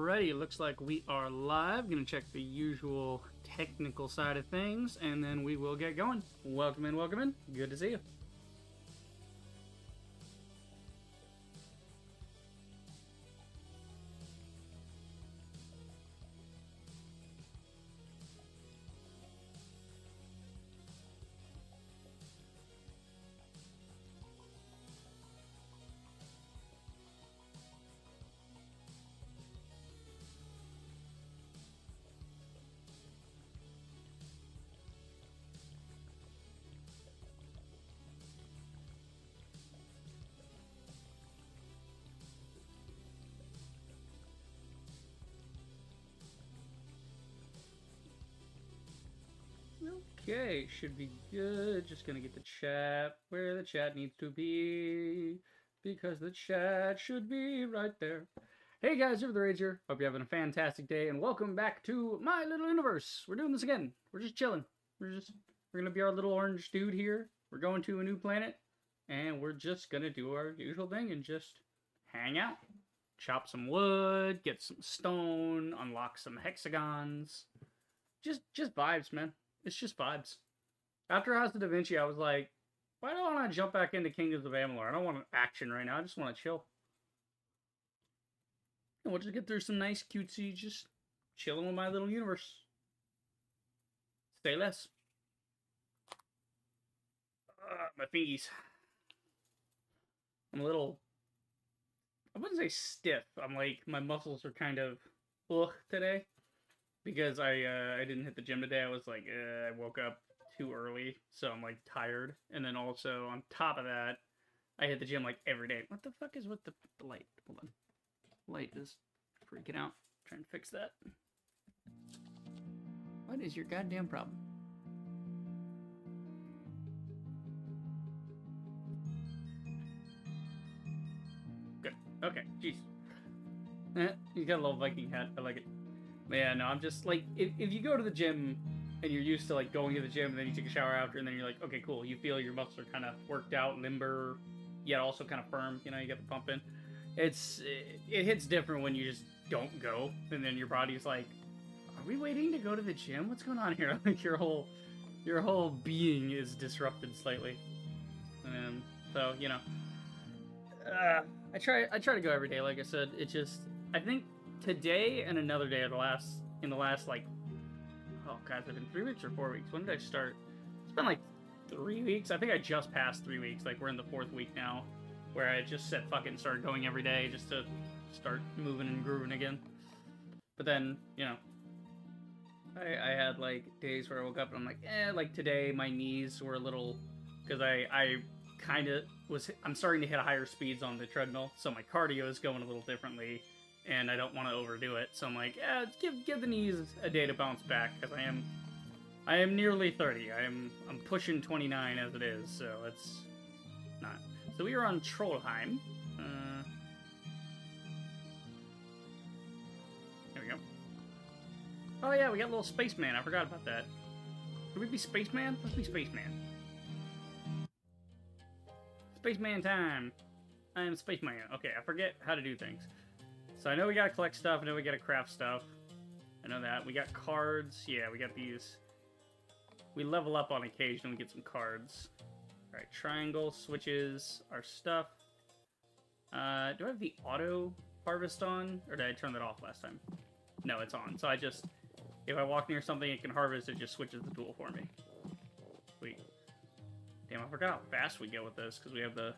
Alrighty, it looks like we are live. Gonna check the usual technical side of things, and then we will get going. Welcome in, welcome in. Good to see you. Okay, should be good. Just gonna get the chat where the chat needs to be, because the chat should be right there. Hey guys, Over the Rage here. Hope you're having a fantastic day, and welcome back to my little universe. We're doing this again. We're just chilling. We're gonna be our little orange dude here. We're going to a new planet, and we're just gonna do our usual thing and just hang out, chop some wood, get some stone, unlock some hexagons. Just vibes, man. It's just vibes. After House of Da Vinci, I was like, why do I want to jump back into Kingdoms of Amalur? I don't want action right now. I just want to chill. And we'll just get through some nice, cutesy, just chilling with my little universe. Stay less. My fingies. I'm a little, I wouldn't say stiff. I'm like, my muscles are kind of ugh today. Because I didn't hit the gym today. I was like, I woke up too early, so I'm like tired. And then also on top of that, I hit the gym like every day. What the fuck is with the light? Hold on. Light is freaking out. Trying to fix that. What is your goddamn problem? Good. Okay. Jeez. You got a little Viking hat. I like it. Yeah, no, I'm just like, if you go to the gym and you're used to like going to the gym and then you take a shower after and then you're like, okay, cool, you feel your muscles are kind of worked out, limber, yet also kind of firm, you know, you get the pump in. It hits different when you just don't go, and then your body's like, are we waiting to go to the gym? What's going on here? Like your whole being is disrupted slightly. And so, you know, I try to go every day, like I said. It just, I think today and another day in the last like, oh god, it's been 3 weeks or 4 weeks. When did I start? It's been like 3 weeks. I think I just passed 3 weeks. Like we're in the 4th week now, where I just said fucking started going every day just to start moving and grooving again. But then, you know, I had like days where I woke up and I'm like, like today my knees were a little, because I kind of I'm starting to hit higher speeds on the treadmill, so my cardio is going a little differently. And I don't want to overdo it, so I'm like, give the knees a day to bounce back, because I am nearly 30. I'm pushing 29 as it is, so it's not. So we are on Trollheim. There we go. Oh yeah, we got a little spaceman. I forgot about that. Could we be spaceman? Let's be spaceman. Spaceman time. I am spaceman. Okay, I forget how to do things. So I know we gotta collect stuff, I know we gotta craft stuff. I know that. We got cards. Yeah, we got these. We level up on occasion, we get some cards. Alright, triangle, switches, our stuff. Do I have the auto harvest on? Or did I turn that off last time? No, it's on. So I just, if I walk near something it can harvest, it just switches the tool for me. Sweet. Damn, I forgot how fast we go with this, because we have the,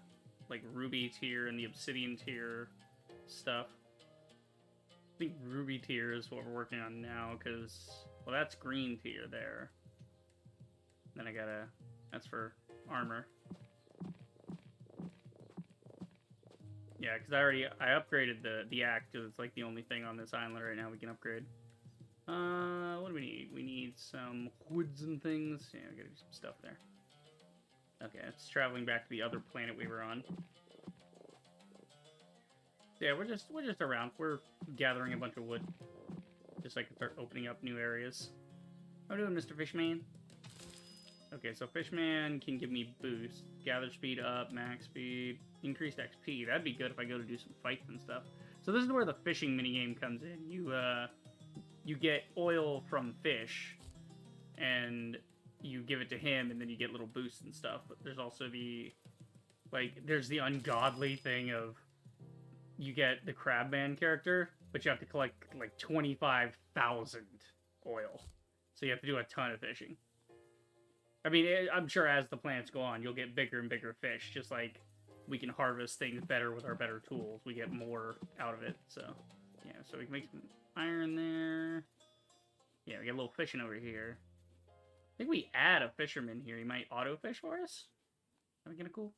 like, ruby tier and the obsidian tier stuff. I think ruby tier is what we're working on now, because, well, that's green tier there. Then I gotta, that's for armor. Yeah, because I upgraded the axe, because it's like the only thing on this island right now we can upgrade. What do we need? We need some woods and things. Yeah, we gotta do some stuff there. Okay, it's traveling back to the other planet we were on. Yeah, we're just around. We're gathering a bunch of wood, just so I can start opening up new areas. How are you doing, Mr. Fishman? Okay, so Fishman can give me boost, gather speed up, max speed, increased XP. That'd be good if I go to do some fights and stuff. So this is where the fishing minigame comes in. You get oil from fish, and you give it to him, and then you get little boosts and stuff. But there's also there's the ungodly thing of you get the Crabman character, but you have to collect like 25,000 oil. So you have to do a ton of fishing. I mean, I'm sure as the planets go on, you'll get bigger and bigger fish, just like we can harvest things better with our better tools. We get more out of it, so... Yeah, so we can make some iron there. Yeah, we get a little fishing over here. I think we add a fisherman here. He might auto-fish for us? That'd be kind of cool.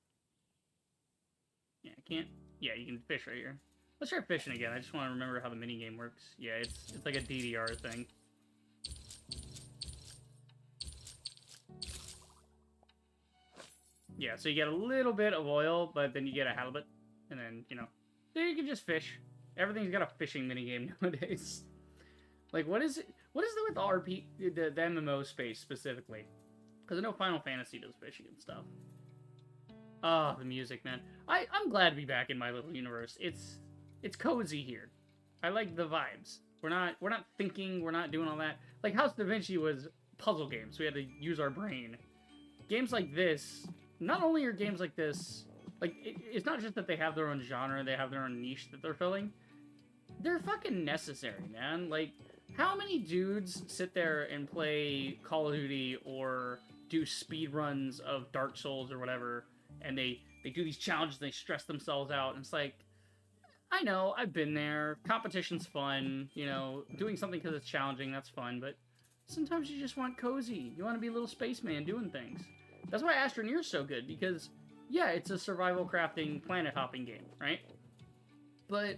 Yeah, I can't... Yeah, you can fish right here. Let's try fishing again. I just want to remember how the minigame works. Yeah, it's like a DDR thing. Yeah, so you get a little bit of oil, but then you get a halibut. And then, you know, then you can just fish. Everything's got a fishing minigame nowadays. Like, what is it with the MMO space specifically? Because I know Final Fantasy does fishing and stuff. Oh, the music, man. I'm glad to be back in my little universe. It's cozy here. I like the vibes. We're not thinking, we're not doing all that. Like, House Da Vinci was puzzle games. We had to use our brain. Games like this... Not only are games like this, like, it's not just that they have their own genre, they have their own niche that they're filling. They're fucking necessary, man. Like, how many dudes sit there and play Call of Duty or do speedruns of Dark Souls or whatever, and they do these challenges and they stress themselves out, and it's like, I know, I've been there, competition's fun, you know, doing something because it's challenging, that's fun, but sometimes you just want cozy. You want to be a little spaceman doing things. That's why Astroneer's so good, because, yeah, it's a survival crafting, planet hopping game, right? But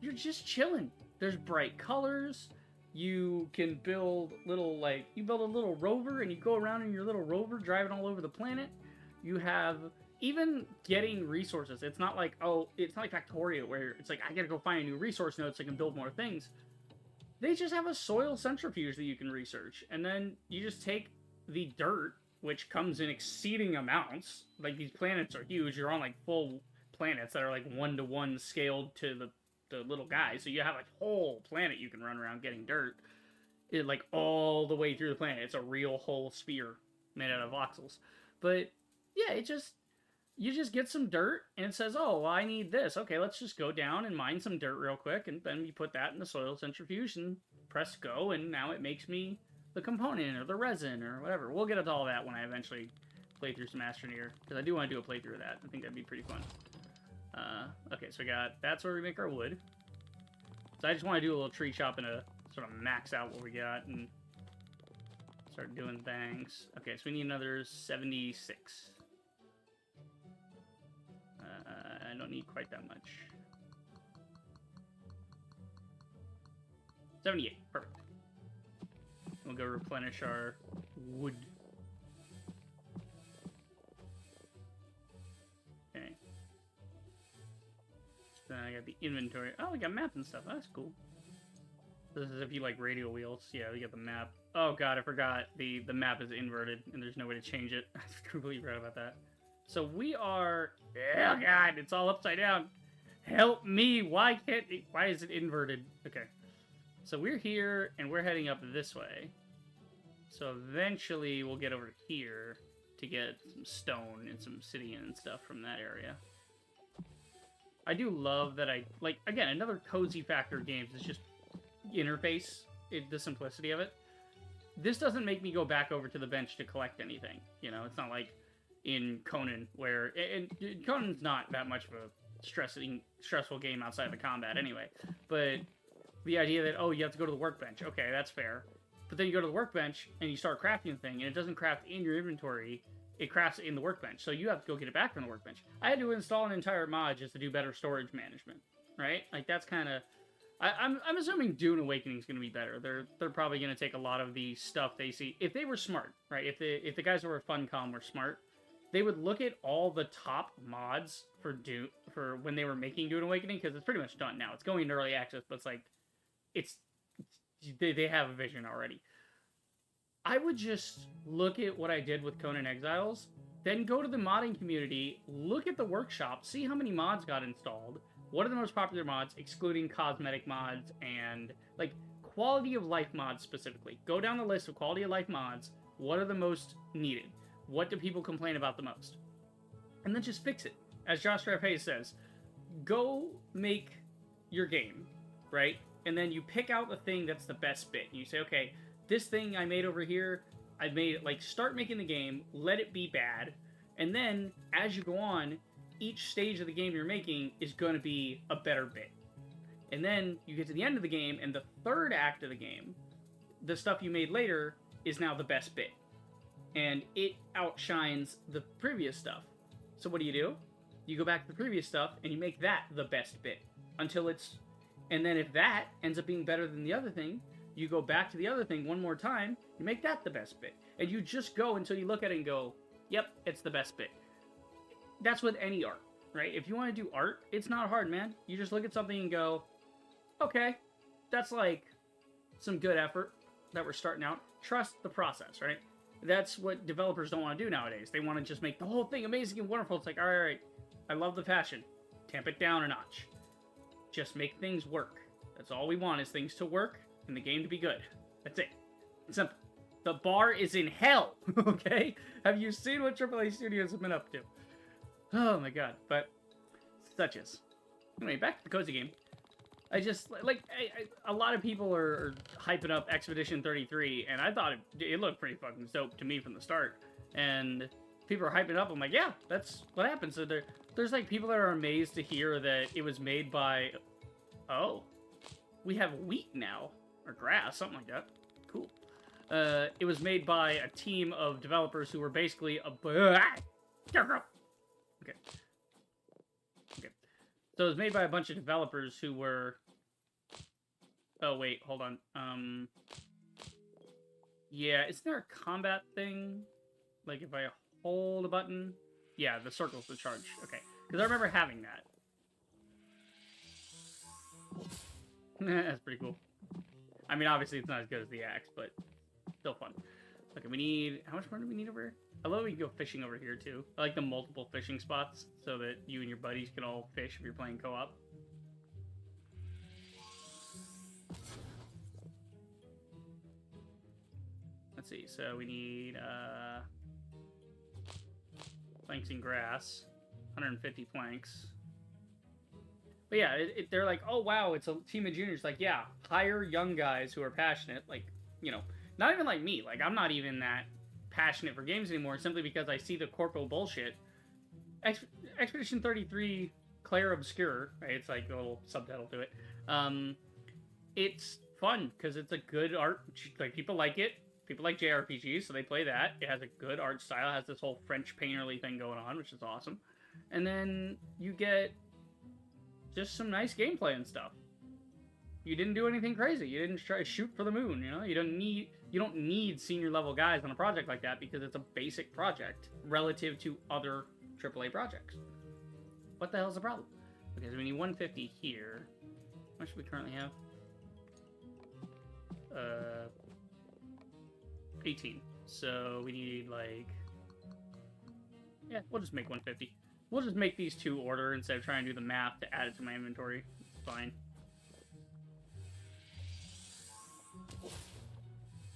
you're just chilling. There's bright colors. You can build you build a little rover, and you go around in your little rover, driving all over the planet. You have, even getting resources. It's not like, it's not like Factorio, where it's like, I gotta go find a new resource node so I can build more things. They just have a soil centrifuge that you can research, and then you just take the dirt, which comes in exceeding amounts. Like, these planets are huge. You're on, like, full planets that are, like, 1-to-1 scaled to the little guy. So you have a whole planet you can run around getting dirt. Like, all the way through the planet. It's a real whole sphere made out of voxels. But, yeah, you just get some dirt, and it says, oh, well, I need this. Okay, let's just go down and mine some dirt real quick, and then you put that in the soil centrifuge and press go, and now it makes me the component or the resin or whatever. We'll get into all that when I eventually play through some Astroneer, because I do want to do a playthrough of that. I think that'd be pretty fun. Okay, so that's where we make our wood. So I just want to do a little tree chop and sort of max out what we got and start doing things. Okay, so we need another 76. I don't need quite that much. 78, perfect. We'll go replenish our wood. Okay. Then I got the inventory. Oh, we got map and stuff. Oh, that's cool. This is if you like radial wheels. Yeah, we got the map. Oh god, I forgot. The map is inverted and there's no way to change it. I completely forgot about that. So we are... Oh god, it's all upside down. Help me! Why is it inverted? Okay. So we're here, and we're heading up this way. So eventually we'll get over to here to get some stone and some obsidian and stuff from that area. I do love that again, another cozy factor of games is just interface, the simplicity of it. This doesn't make me go back over to the bench to collect anything. You know, it's not like in Conan, where... And Conan's not that much of a stressful game outside of the combat anyway. But the idea that, oh, you have to go to the workbench. Okay, that's fair. But then you go to the workbench, and you start crafting the thing, and it doesn't craft in your inventory. It crafts in the workbench. So you have to go get it back from the workbench. I had to install an entire mod just to do better storage management. Right? Like, that's kind of... I'm assuming Dune Awakening is going to be better. They're probably going to take a lot of the stuff they see. If they were smart, right? If the guys who were Funcom were smart, they would look at all the top mods for Dune, for when they were making Dune Awakening, because it's pretty much done now. It's going into early access, but it's like, they have a vision already. I would just look at what I did with Conan Exiles, then go to the modding community, look at the workshop, see how many mods got installed, what are the most popular mods, excluding cosmetic mods and, like, quality of life mods specifically. Go down the list of quality of life mods. What are the most needed? What do people complain about the most? And then just fix it. As Joshua F. Hayes says, go make your game, right? And then you pick out the thing that's the best bit. You say, okay, this thing I made over here, I've made it, like, start making the game, let it be bad, and then, as you go on, each stage of the game you're making is going to be a better bit. And then you get to the end of the game, and the third act of the game, the stuff you made later, is now the best bit. And it outshines the previous stuff. So what do? You go back to the previous stuff, and you make that the best bit. Until it's... And then if that ends up being better than the other thing, you go back to the other thing one more time, you make that the best bit. And you just go until you look at it and go, yep, it's the best bit. That's with any art, right? If you want to do art, it's not hard, man. You just look at something and go, okay, that's like some good effort that we're starting out. Trust the process, right? That's what developers don't want to do nowadays. They want to just make the whole thing amazing and wonderful. It's like, all right, I love the passion. Tamp it down a notch. Just make things work. That's all we want, is things to work and the game to be good. That's it. It's simple. The bar is in hell, okay? Have you seen what AAA studios have been up to? Oh my god, but such is. Anyway, back to the cozy game. I just, like, a lot of people are hyping up Expedition 33, and I thought it looked pretty fucking dope to me from the start. And people are hyping it up, I'm like, yeah, that's what happens. So there's, like, people that are amazed to hear that it was made by, oh, we have wheat now, or grass, something like that. Cool. It was made by a team of developers who were basically okay. So it was made by a bunch of developers who were... Oh, wait, hold on. Yeah, isn't there a combat thing? Like, if I hold a button? Yeah, the circle's the charge. Okay. Because I remember having that. That's pretty cool. I mean, obviously it's not as good as the axe, but still fun. Okay, we need... How much more do we need over here? I love we can go fishing over here, too. I like the multiple fishing spots, so that you and your buddies can all fish if you're playing co-op. Let's see, so we need, planks and grass. 150 planks. But yeah, they're like, oh wow, it's a team of juniors. Like, yeah, hire young guys who are passionate. Like, you know, not even like me. Like, I'm not even that passionate for games anymore, simply because I see the corpo bullshit. Expedition 33 Clair Obscur, right? It's like a little subtitle to it. It's fun because it's a good art. Like, people like it. People like JRPGs, so they play that. It has a good art style. It has this whole French painterly thing going on, which is awesome. And then you get just some nice gameplay and stuff. You didn't do anything crazy. You didn't try to shoot for the moon, you know? You don't need senior level guys on a project like that because it's a basic project relative to other AAA projects. What the hell's the problem? Okay, so we need 150 here. How much do we currently have? 18. So we need, like... Yeah, we'll just make 150. We'll just make these two order instead of trying to do the math to add it to my inventory. It's fine.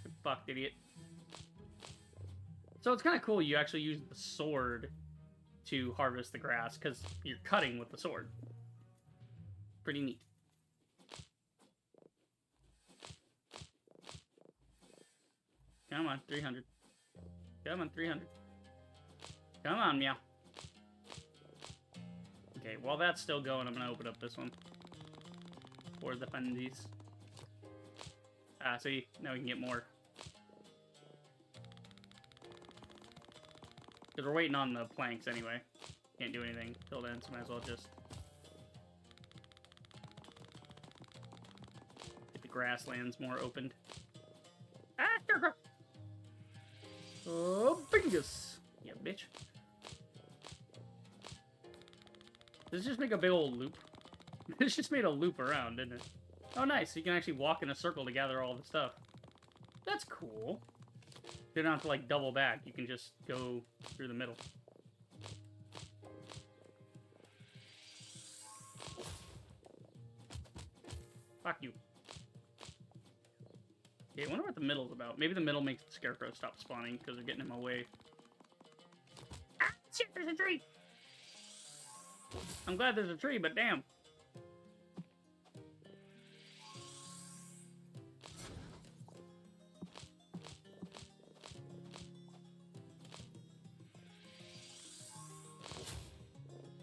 Get fucked, idiot. So it's kind of cool you actually use the sword to harvest the grass, because you're cutting with the sword. Pretty neat. Come on, 300. Come on, 300. Come on, meow. Okay, while that's still going, I'm going to open up this one. For the fundies. Ah, see? Now we can get more. Because we're waiting on the planks anyway. Can't do anything till then, so might as well just... get the grasslands more opened. Ah! Oh, bingus! Yeah, bitch. Does it just make a big old loop? It's just made a loop around, didn't it? Oh, nice. So you can actually walk in a circle to gather all the stuff. That's cool. You don't have to, like, double back. You can just go through the middle. Fuck you. Yeah, I wonder what the middle's about. Maybe the middle makes the scarecrow stop spawning because they're getting in my way. Ah, shit, there's a tree! I'm glad there's a tree, but damn.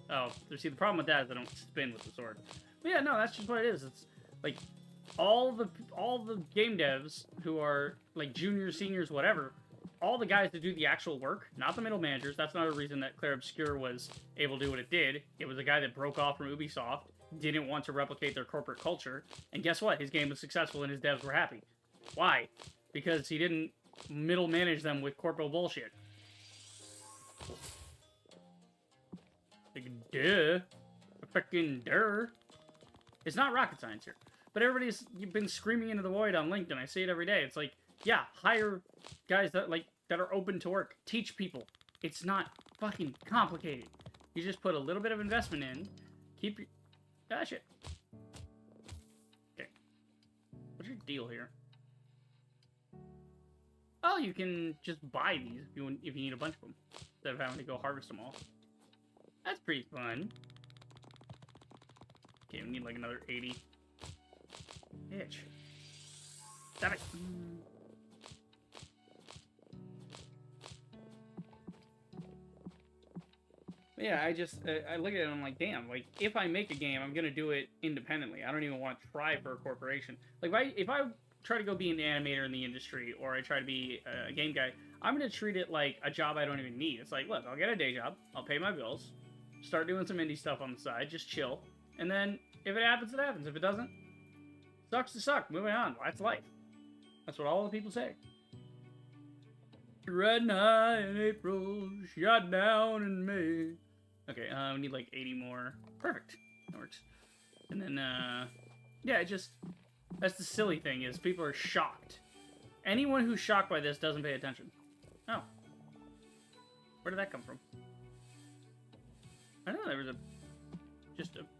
Oh, see, the problem with that is I don't spin with the sword. But yeah, no, that's just what it is. It's like all the game devs who are like juniors, seniors, whatever, all the guys that do the actual work, not the middle managers. That's not a reason that Clair Obscur was able to do what it did. It was a guy that broke off from Ubisoft, didn't want to replicate their corporate culture, and guess what? His game was successful and his devs were happy. Why? Because he didn't middle manage them with corporate bullshit. Like, duh. Fucking duh. It's not rocket science here. But everybody's been screaming into the void on LinkedIn. I see it every day. It's like, yeah, hire guys that are open to work. Teach people. It's not fucking complicated. You just put a little bit of investment in. Keep your... Ah, shit. Okay. What's your deal here? Oh, you can just buy these if you need a bunch of them. Instead of having to go harvest them all. That's pretty fun. Okay, we need like another 80. Bitch. Stop it. Yeah, I look at it and I'm like, damn, like, if I make a game, I'm gonna do it independently. I don't even want to try for a corporation. Like, if I try to go be an animator in the industry, or I try to be a game guy, I'm gonna treat it like a job I don't even need. It's like, look, I'll get a day job, I'll pay my bills, start doing some indie stuff on the side, just chill, and then if it happens, it happens. If it doesn't, sucks to suck. Moving on. That's life. That's what all the people say. Riding high in April, shot down in May. Okay, we need like 80 more. Perfect. That works. And then, yeah, that's the silly thing, is people are shocked. Anyone who's shocked by this doesn't pay attention. Oh. Where did that come from? I know there was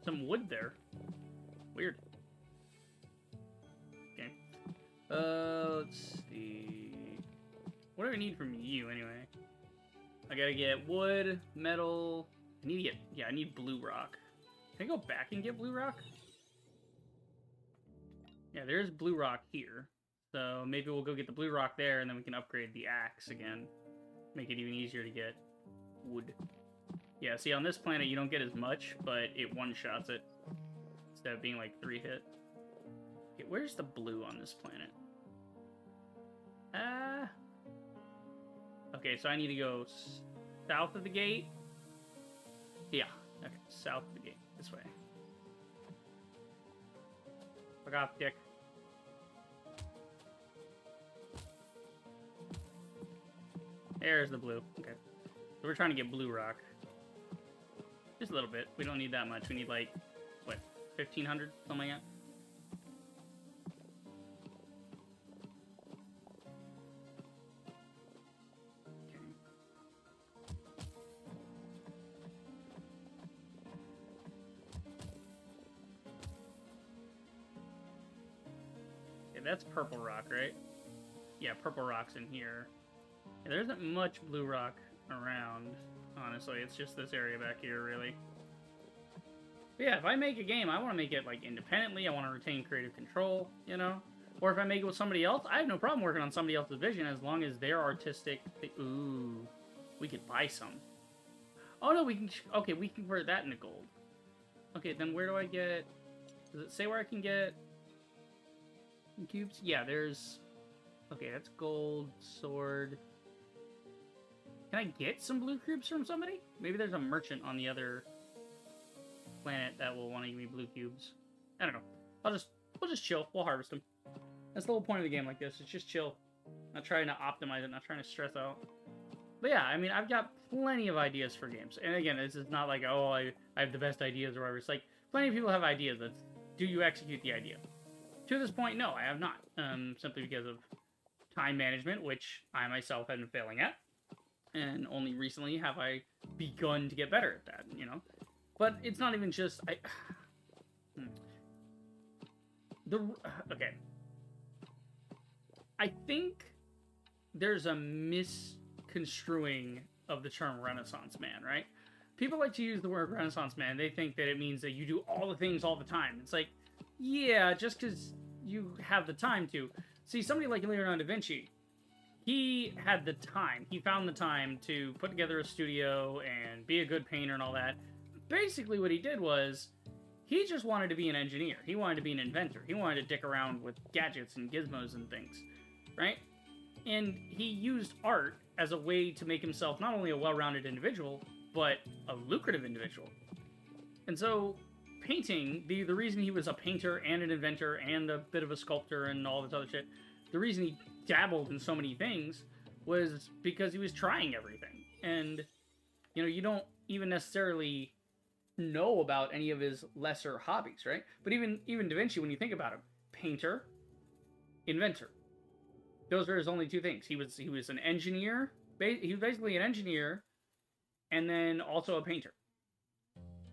some wood there. Weird. Okay. Let's see. What do I need from you, anyway? I gotta get wood, metal. I need blue rock. Can I go back and get blue rock? Yeah, there's blue rock here. So maybe we'll go get the blue rock there, and then we can upgrade the axe again. Make it even easier to get wood. Yeah, see, on this planet, you don't get as much, but it one-shots it. Instead of being, like, 3-hit. Okay, where's the blue on this planet? Okay, so I need to go south of the gate. Yeah, okay, south of the gate. This way. Fuck off, dick. There's the blue. Okay. So we're trying to get blue rock. Just a little bit. We don't need that much. We need like, what, 1,500? Something like that? Okay. Okay, that's purple rock, right? Yeah, purple rock's in here. Yeah, there isn't much blue rock around. Honestly, it's just this area back here, really. But yeah, if I make a game, I want to make it, like, independently. I want to retain creative control, you know? Or if I make it with somebody else, I have no problem working on somebody else's vision as long as they're artistic. Ooh, we could buy some. Oh, no, we can... Okay, we can convert that into gold. Okay, then where do I get... Does it say where I can get... cubes? Yeah, there's... Okay, that's gold, sword... Can I get some blue cubes from somebody? Maybe there's a merchant on the other planet that will want to give me blue cubes. I don't know. We'll just chill. We'll harvest them. That's the whole point of the game like this. It's just chill. Not trying to optimize it. Not trying to stress out. But yeah, I mean, I've got plenty of ideas for games. And again, this is not like, oh, I have the best ideas or whatever. It's like, plenty of people have ideas. That's, do you execute the idea? To this point, no, I have not. Simply because of time management, which I myself have been failing at. And only recently have I begun to get better at that, you know? But it's not even just... Okay. I think there's a misconstruing of the term Renaissance man, right? People like to use the word Renaissance man. They think that it means that you do all the things all the time. It's like, yeah, just because you have the time to. See, somebody like Leonardo da Vinci, he had the time. He found the time to put together a studio and be a good painter and all that. Basically, what he did was, he just wanted to be an engineer. He wanted to be an inventor. He wanted to dick around with gadgets and gizmos and things, right? And he used art as a way to make himself not only a well-rounded individual, but a lucrative individual. And so, painting, the reason he was a painter and an inventor and a bit of a sculptor and all this other shit, the reason he dabbled in so many things was because he was trying everything. And, you know, you don't even necessarily know about any of his lesser hobbies, right? But even Da Vinci, when you think about him, painter, inventor. Those were his only two things. He was an engineer. He was basically an engineer, and then also a painter.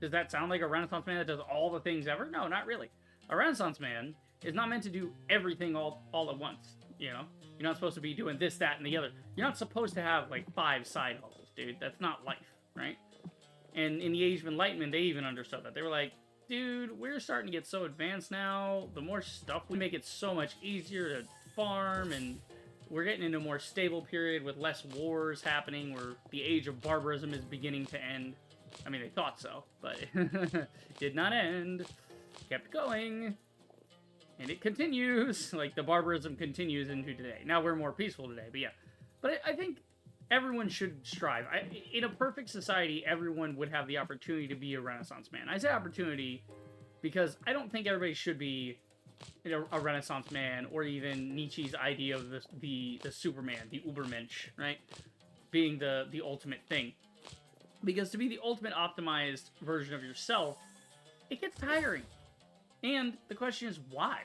Does that sound like a Renaissance man that does all the things ever? No, not really. A Renaissance man is not meant to do everything all at once. You know, you're not supposed to be doing this, that, and the other. You're not supposed to have like 5 side hustles, dude. That's not life, right? And in the Age of Enlightenment, they even understood that. They were like, dude, we're starting to get so advanced now. The more stuff we make, it so much easier to farm, and we're getting into a more stable period with less wars happening, where the age of barbarism is beginning to end. I mean, they thought so, but it did not end. Kept going. And it continues. Like, the barbarism continues into today. Now we're more peaceful today, but yeah. But I think everyone should strive. In a perfect society, everyone would have the opportunity to be a Renaissance man. I say opportunity because I don't think everybody should be a Renaissance man, or even Nietzsche's idea of the Superman, the Ubermensch, right? Being the ultimate thing. Because to be the ultimate optimized version of yourself, it gets tiring. And the question is, why?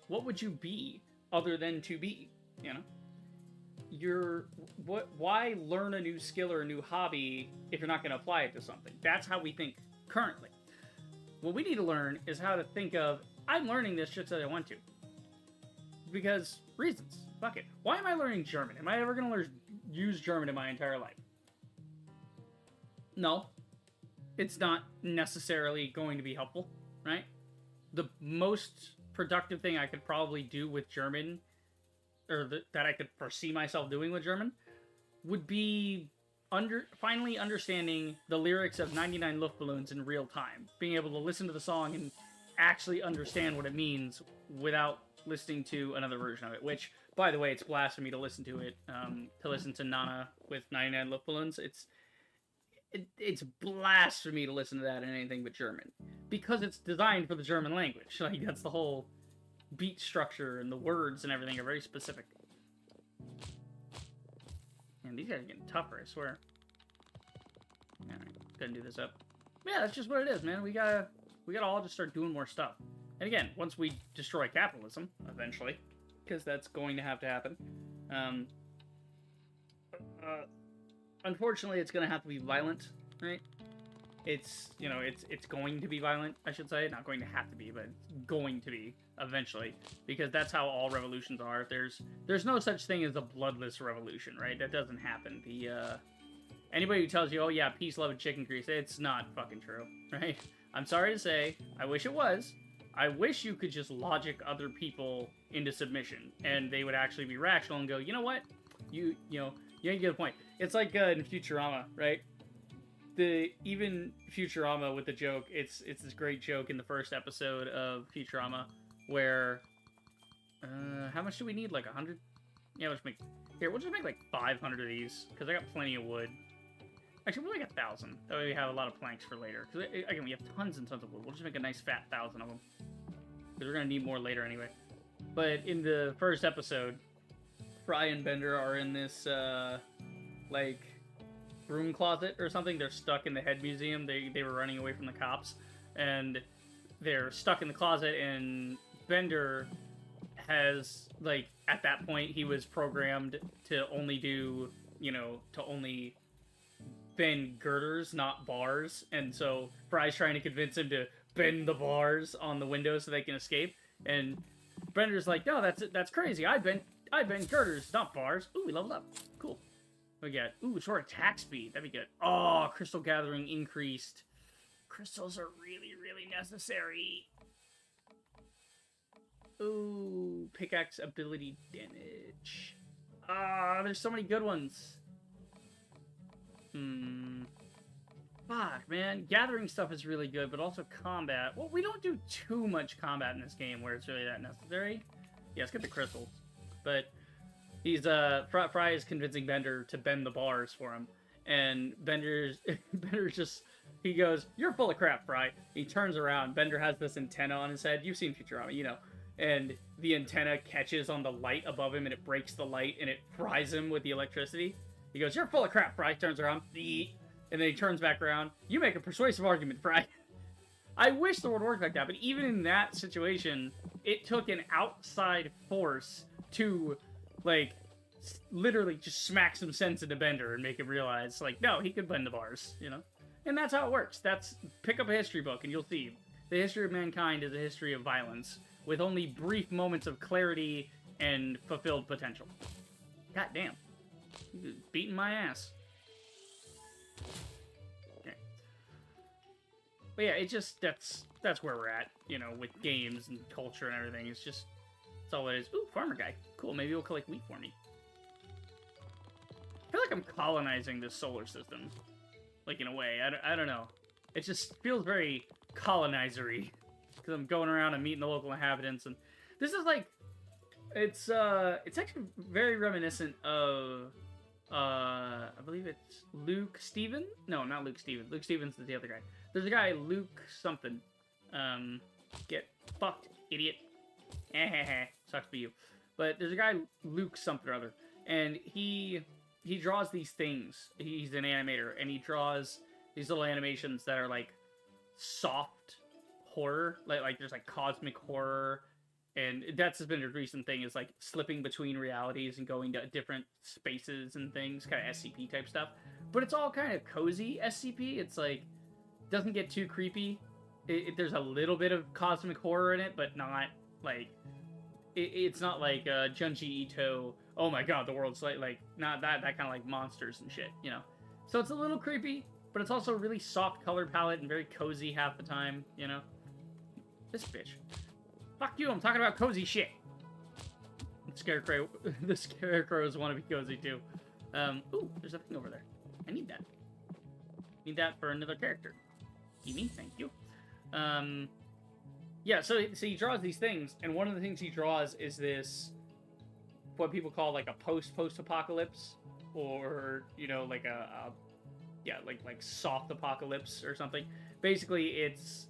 What would you be other than to be? You know? Why learn a new skill or a new hobby if you're not going to apply it to something? That's how we think currently. What we need to learn is how to think of, I'm learning this just that I want to. Because reasons. Fuck it. Why am I learning German? Am I ever going to use German in my entire life? No. It's not necessarily going to be helpful, right? The most productive thing I could probably do with German, or that I could foresee myself doing with German, would be finally understanding the lyrics of 99 Luftballons in real time. Being able to listen to the song and actually understand what it means without listening to another version of it. Which, by the way, it's blasphemy to listen to it, to listen to Nana with 99 Luftballons. It's blasphemy to listen to that in anything but German. Because it's designed for the German language. Like, that's the whole beat structure, and the words and everything are very specific. And these guys are getting tougher, I swear. Alright, go and do this up. Yeah, that's just what it is, man. We gotta all just start doing more stuff. And again, once we destroy capitalism, eventually, because that's going to have to happen, unfortunately, it's going to have to be violent, right? It's going to be violent, I should say. Not going to have to be, but it's going to be eventually, because that's how all revolutions are. There's no such thing as a bloodless revolution, right? That doesn't happen. Anybody who tells you, oh yeah, peace, love, and chicken grease, it's not fucking true, right? I'm sorry to say, I wish it was. I wish you could just logic other people into submission, and they would actually be rational and go, you know what? You get a point. It's like in Futurama, right? Even Futurama with the joke, it's this great joke in the first episode of Futurama where, how much do we need? Like 100? Yeah, we'll just make like 500 of these, because I got plenty of wood. Actually, we'll make 1,000. That way we have a lot of planks for later. Because, again, we have tons and tons of wood. We'll just make a nice fat 1,000 of them. Because we're going to need more later anyway. But in the first episode, Fry and Bender are in this, like, broom closet or something. They're stuck in the head museum. They were running away from the cops. And they're stuck in the closet, and Bender has, like, at that point, he was programmed to only do, to only bend girders, not bars. And so Fry's trying to convince him to bend the bars on the window so they can escape. And Bender's like, no, that's crazy. I bend girders, not bars. Ooh, we leveled up. Cool. What we got? Ooh, short attack speed. That'd be good. Oh, crystal gathering increased. Crystals are really, really necessary. Ooh, pickaxe ability damage. Ah, there's so many good ones. Fuck, man. Gathering stuff is really good, but also combat. Well, we don't do too much combat in this game where it's really that necessary. Yeah, let's get the crystals. But he's, Fry is convincing Bender to bend the bars for him. And Bender's just, he goes, "You're full of crap, Fry." He turns around. Bender has this antenna on his head. You've seen Futurama, you know. And the antenna catches on the light above him, and it breaks the light, and it fries him with the electricity. He goes, "You're full of crap, Fry." Turns around. And then he turns back around. "You make a persuasive argument, Fry." I wish the world worked like that, but even in that situation, it took an outside force to, like, literally just smack some sense into Bender and make him realize, like, no, he could bend the bars, you know? And that's how it works. Pick up a history book and you'll see. The history of mankind is a history of violence, with only brief moments of clarity and fulfilled potential. God damn. Beating my ass. Okay. But yeah, it just, that's where we're at, you know, with games and culture and everything. It's just, that's all it is. Ooh, farmer guy. Cool, maybe he'll collect wheat for me. I feel like I'm colonizing this solar system. Like, in a way. I don't know. It just feels very colonizer-y. Because I'm going around and meeting the local inhabitants. And this is like, it's actually very reminiscent of, I believe it's Luke Steven? No, not Luke Steven. Luke Stevens is the other guy. There's a guy, Luke something. Get fucked, idiot. Sucks for you. But there's a guy, Luke something or other. And he draws these things. He's an animator, and he draws these little animations that are like soft horror. Like there's like cosmic horror. And that's been a recent thing, is like slipping between realities and going to different spaces and things, kind of SCP type stuff. But it's all kind of cozy SCP. It's like, doesn't get too creepy. There's a little bit of cosmic horror in it, but not like, it's not like Junji Ito, oh my god, the world's like not that kind of like monsters and shit, you know? So it's a little creepy, but it's also a really soft color palette and very cozy half the time, you know? This bitch. Fuck you, I'm talking about cozy shit. The scarecrows want to be cozy too. Ooh, there's a thing over there. I need that. Need that for another character. Gimme, thank you. Yeah, so he draws these things, and one of the things he draws is this, what people call like a post-apocalypse, or, you know, like like soft apocalypse or something. Basically, it's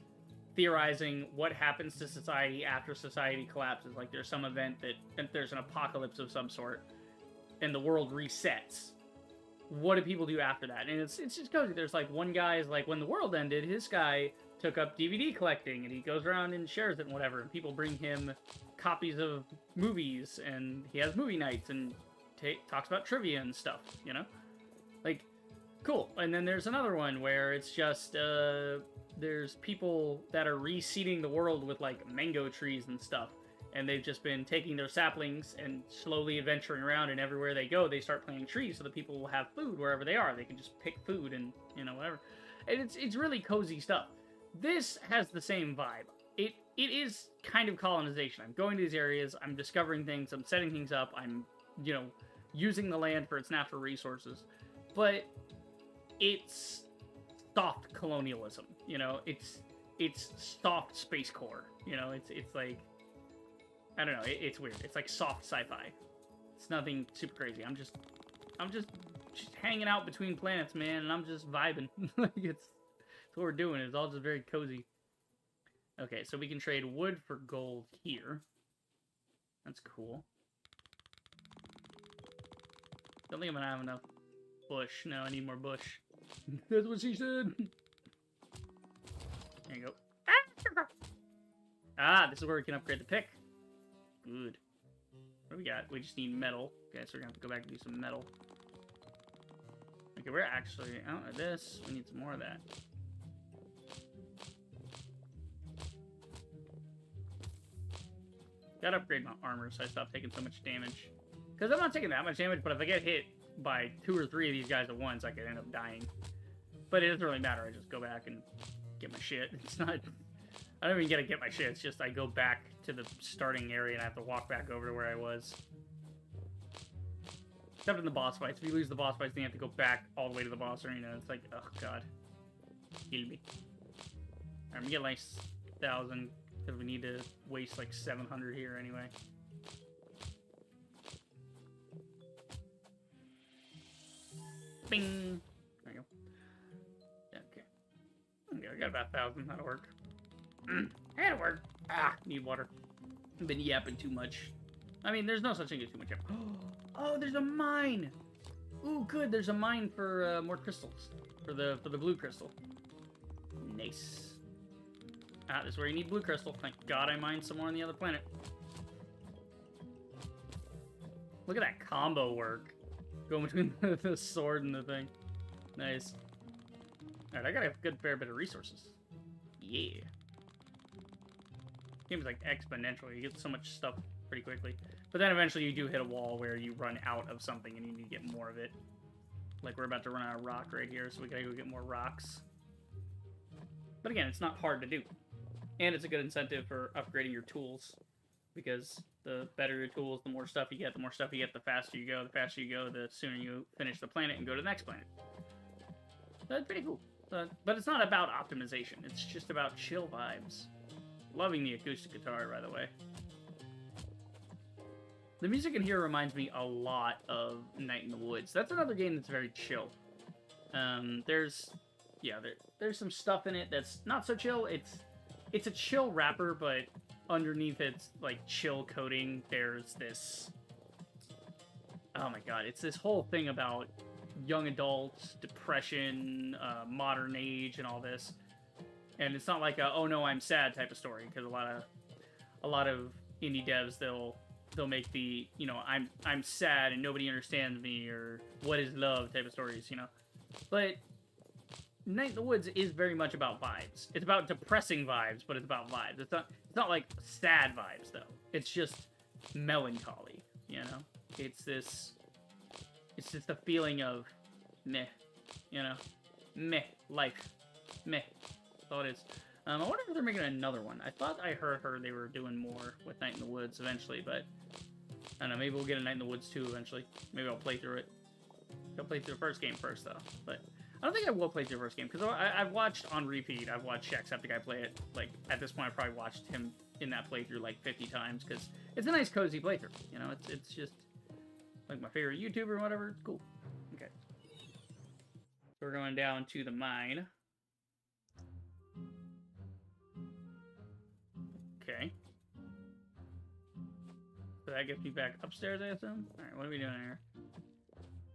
theorizing what happens to society after society collapses. Like there's some event that there's an apocalypse of some sort, and the world resets. What do people do after that? And it's just cozy. There's like one guy is like, when the world ended, his guy took up DVD collecting, and he goes around and shares it and whatever, and people bring him copies of movies, and he has movie nights and talks about trivia and stuff, you know? Like, cool. And then there's another one where it's just, there's people that are reseeding the world with, like, mango trees and stuff, and they've just been taking their saplings and slowly adventuring around, and everywhere they go, they start planting trees so that people will have food wherever they are. They can just pick food and, you know, whatever. And it's really cozy stuff. This has the same vibe. It is kind of colonization. I'm going to these areas, I'm discovering things, I'm setting things up, I'm, you know, using the land for its natural resources. But it's soft colonialism, you know? It's soft Space Corps, you know? It's like, I don't know, it's weird. It's like soft sci-fi. It's nothing super crazy. I'm just hanging out between planets, man, and I'm just vibing. Like, it's what we're doing. It's all just very cozy. Okay, so we can trade wood for gold here. That's cool. Don't think I'm gonna have enough bush. No, I need more bush. That's what she said. There you go. Ah, this is where we can upgrade the pick. Good. What do we got? We just need metal. Okay, so we're gonna have to go back and do some metal. Okay, we're actually out of this. We need some more of that. Gotta upgrade my armor so I stop taking so much damage. Because I'm not taking that much damage, but if I get hit by 2 or 3 of these guys at once, I could end up dying. But it doesn't really matter. I just go back and get my shit. It's not... I don't even get to get my shit. It's just I go back to the starting area and I have to walk back over to where I was. Except in the boss fights. If you lose the boss fights, then you have to go back all the way to the boss arena. It's like, oh god. Kill me. I'm gonna get like 1,000, because we need to waste like 700 here anyway. Bing! There you go. Yeah, okay. I got about 1,000. That'll work. That'll work. Ah, need water. I've been yapping too much. I mean, there's no such thing as too much yapping. Oh, there's a mine! Ooh, good. There's a mine for more crystals. For the blue crystal. Nice. Ah, this is where you need blue crystal. Thank God I mined some more on the other planet. Look at that combo work. Going between the sword and the thing. Nice. Alright, I got a good fair bit of resources. Yeah. Game's like exponential. You get so much stuff pretty quickly. But then eventually you do hit a wall where you run out of something and you need to get more of it. Like we're about to run out of rock right here, so we gotta go get more rocks. But again, it's not hard to do. And it's a good incentive for upgrading your tools. Because the better your tools, the more stuff you get. The more stuff you get, the faster you go. The faster you go, the sooner you finish the planet and go to the next planet. That's pretty cool. But it's not about optimization. It's just about chill vibes. Loving the acoustic guitar, by the way. The music in here reminds me a lot of Night in the Woods. That's another game that's very chill. There's some stuff in it that's not so chill. It's a chill rapper, but underneath its like chill coating, there's this. Oh my god! It's this whole thing about young adults, depression, modern age, and all this. And it's not like a "oh no, I'm sad" type of story, because a lot of indie devs they'll make the, you know, I'm sad and nobody understands me, or what is love type of stories, you know. But Night in the Woods is very much about vibes. It's about depressing vibes, but it's about vibes. It's not like sad vibes though. It's just melancholy, you know. It's just a feeling of meh, you know, meh life, meh. That's all it is. I wonder if they're making another one. I thought I heard they were doing more with Night in the Woods eventually, but I don't know. Maybe we'll get a Night in the Woods 2 eventually. Maybe I'll play through it. I'll play through the first game first though, but. I don't think I will play through the first game, because I've watched on repeat, I've watched Jacksepticeye play it, like, at this point I probably watched him in that playthrough like 50 times, because it's a nice cozy playthrough, you know, it's just, like, my favorite YouTuber or whatever, it's cool. Okay. So we're going down to the mine. Okay. So that gets me back upstairs, I assume? Alright, what are we doing here?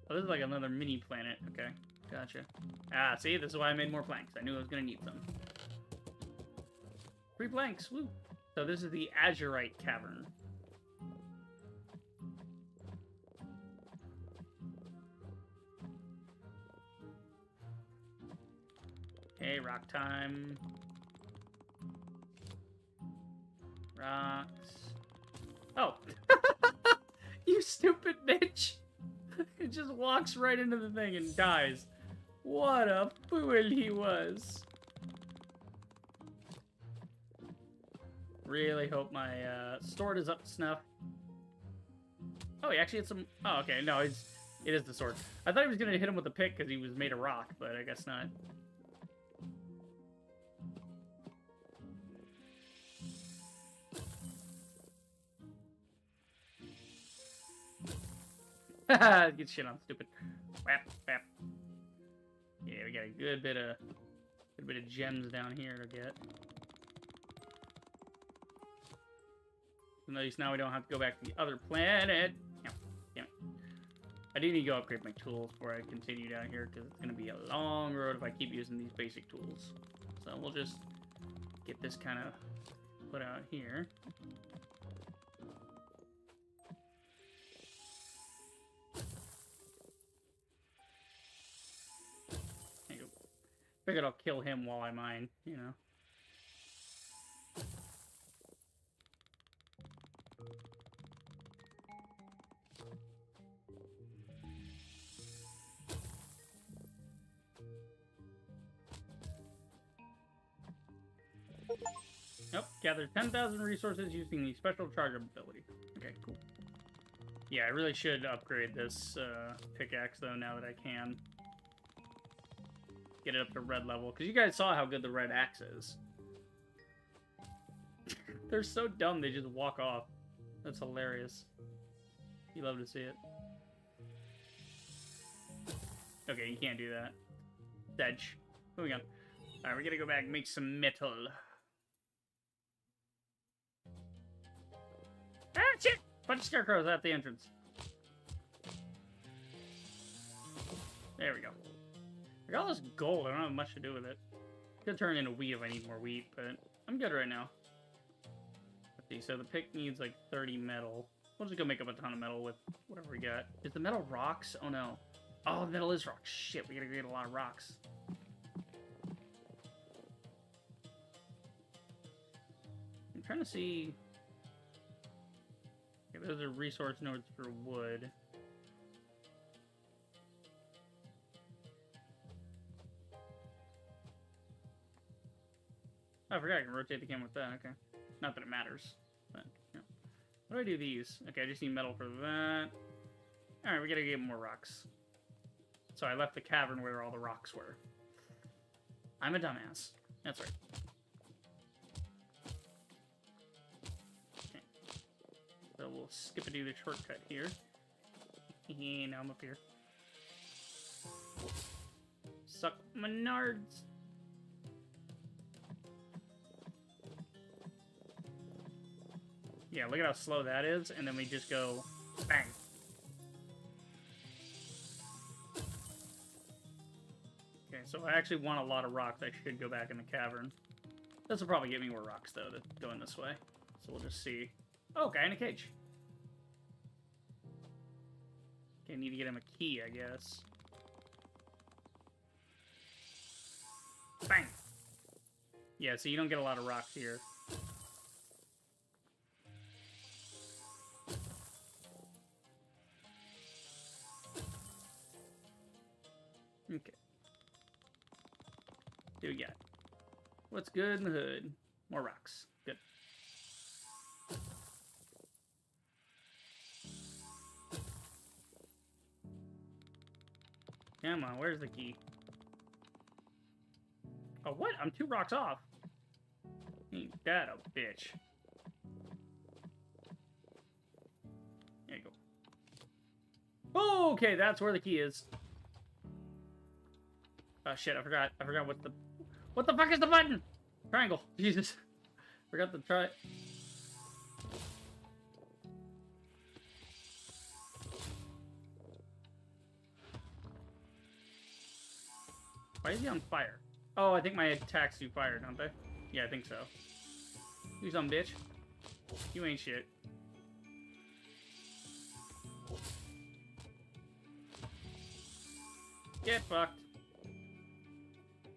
Oh, this is like another mini planet, okay. Gotcha. Ah, see? This is why I made more planks. I knew I was going to need some. 3 planks. Woo! So this is the Azurite Cavern. Okay, rock time. Rocks. Oh! You stupid bitch! It just walks right into the thing and dies. What a fool he was. Really hope my sword is up to snuff. Oh, he actually had some... Oh, okay. No, it is the sword. I thought he was going to hit him with a pick because he was made of rock, but I guess not. Get shit on, stupid. Whap, whap. Yeah, we got a good bit of gems down here to get. At least now we don't have to go back to the other planet. No, damn it. I do need to go upgrade my tools before I continue down here, because it's going to be a long road if I keep using these basic tools. So we'll just get this kind of put out here. Figured I'll kill him while I mine, you know. Gather 10,000 resources using the special charge ability. Okay, cool. Yeah, I really should upgrade this pickaxe, though, now that I can. Get it up to red level. Because you guys saw how good the red axe is. They're so dumb, they just walk off. That's hilarious. You love to see it. Okay, you can't do that. Sedge. Moving on. Alright, we're gonna go back and make some metal. Ah, shit! Bunch of scarecrows at the entrance. There we go. I got all this gold. I don't have much to do with it. Could turn into wheat if I need more wheat, but I'm good right now. Let's see. So the pick needs like 30 metal. We'll just go make up a ton of metal with whatever we got. Is the metal rocks? Oh no. Oh, the metal is rocks. Shit, we gotta get a lot of rocks. I'm trying to see. Okay, those are resource nodes for wood. Oh, I forgot I can rotate the camera with that. Okay. Not that it matters, but, you know. What do I do these? Okay, I just need metal for that. Alright, we gotta get more rocks. So I left the cavern where all the rocks were. I'm a dumbass. That's right. Okay. So we'll skip and do the shortcut here. Now I'm up here. Suck my nards. Yeah, look at how slow that is, and then we just go bang. Okay, so I actually want a lot of rocks. I should go back in the cavern. This will probably get me more rocks, though, to go in this way. So we'll just see. Oh, guy in a cage. Okay, need to get him a key, I guess. Bang! Yeah, so you don't get a lot of rocks here. Okay. What do we got? What's good in the hood? More rocks. Good. Come on, where's the key? Oh, what? I'm 2 rocks off. Ain't that a bitch. There you go. Oh, okay, that's where the key is. Oh shit, I forgot what the fuck is the button? Triangle. Jesus. Forgot to try it. Why is he on fire? Oh, I think my attacks do fire, don't they? Yeah, I think so. You some bitch. You ain't shit. Get fucked.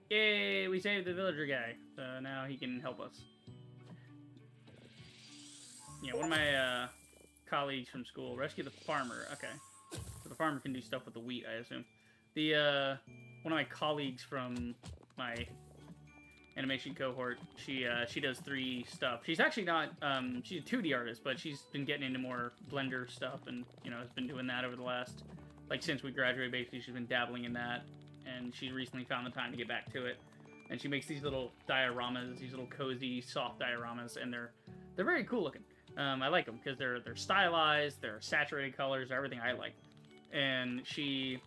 Yay, we saved the villager guy. So now he can help us. Yeah, one of my colleagues from school. Rescue the farmer. Okay. So the farmer can do stuff with the wheat, I assume. The, one of my colleagues from my animation cohort, she does 3 stuff. She's actually not, she's a 2D artist, but she's been getting into more Blender stuff and, you know, has been doing that over the last, like, since we graduated, basically, she's been dabbling in that. And she recently found the time to get back to it. And she makes these little dioramas, these little cozy, soft dioramas, and they're very cool looking. I like them because they're stylized, they're saturated colors, they're everything I like. And she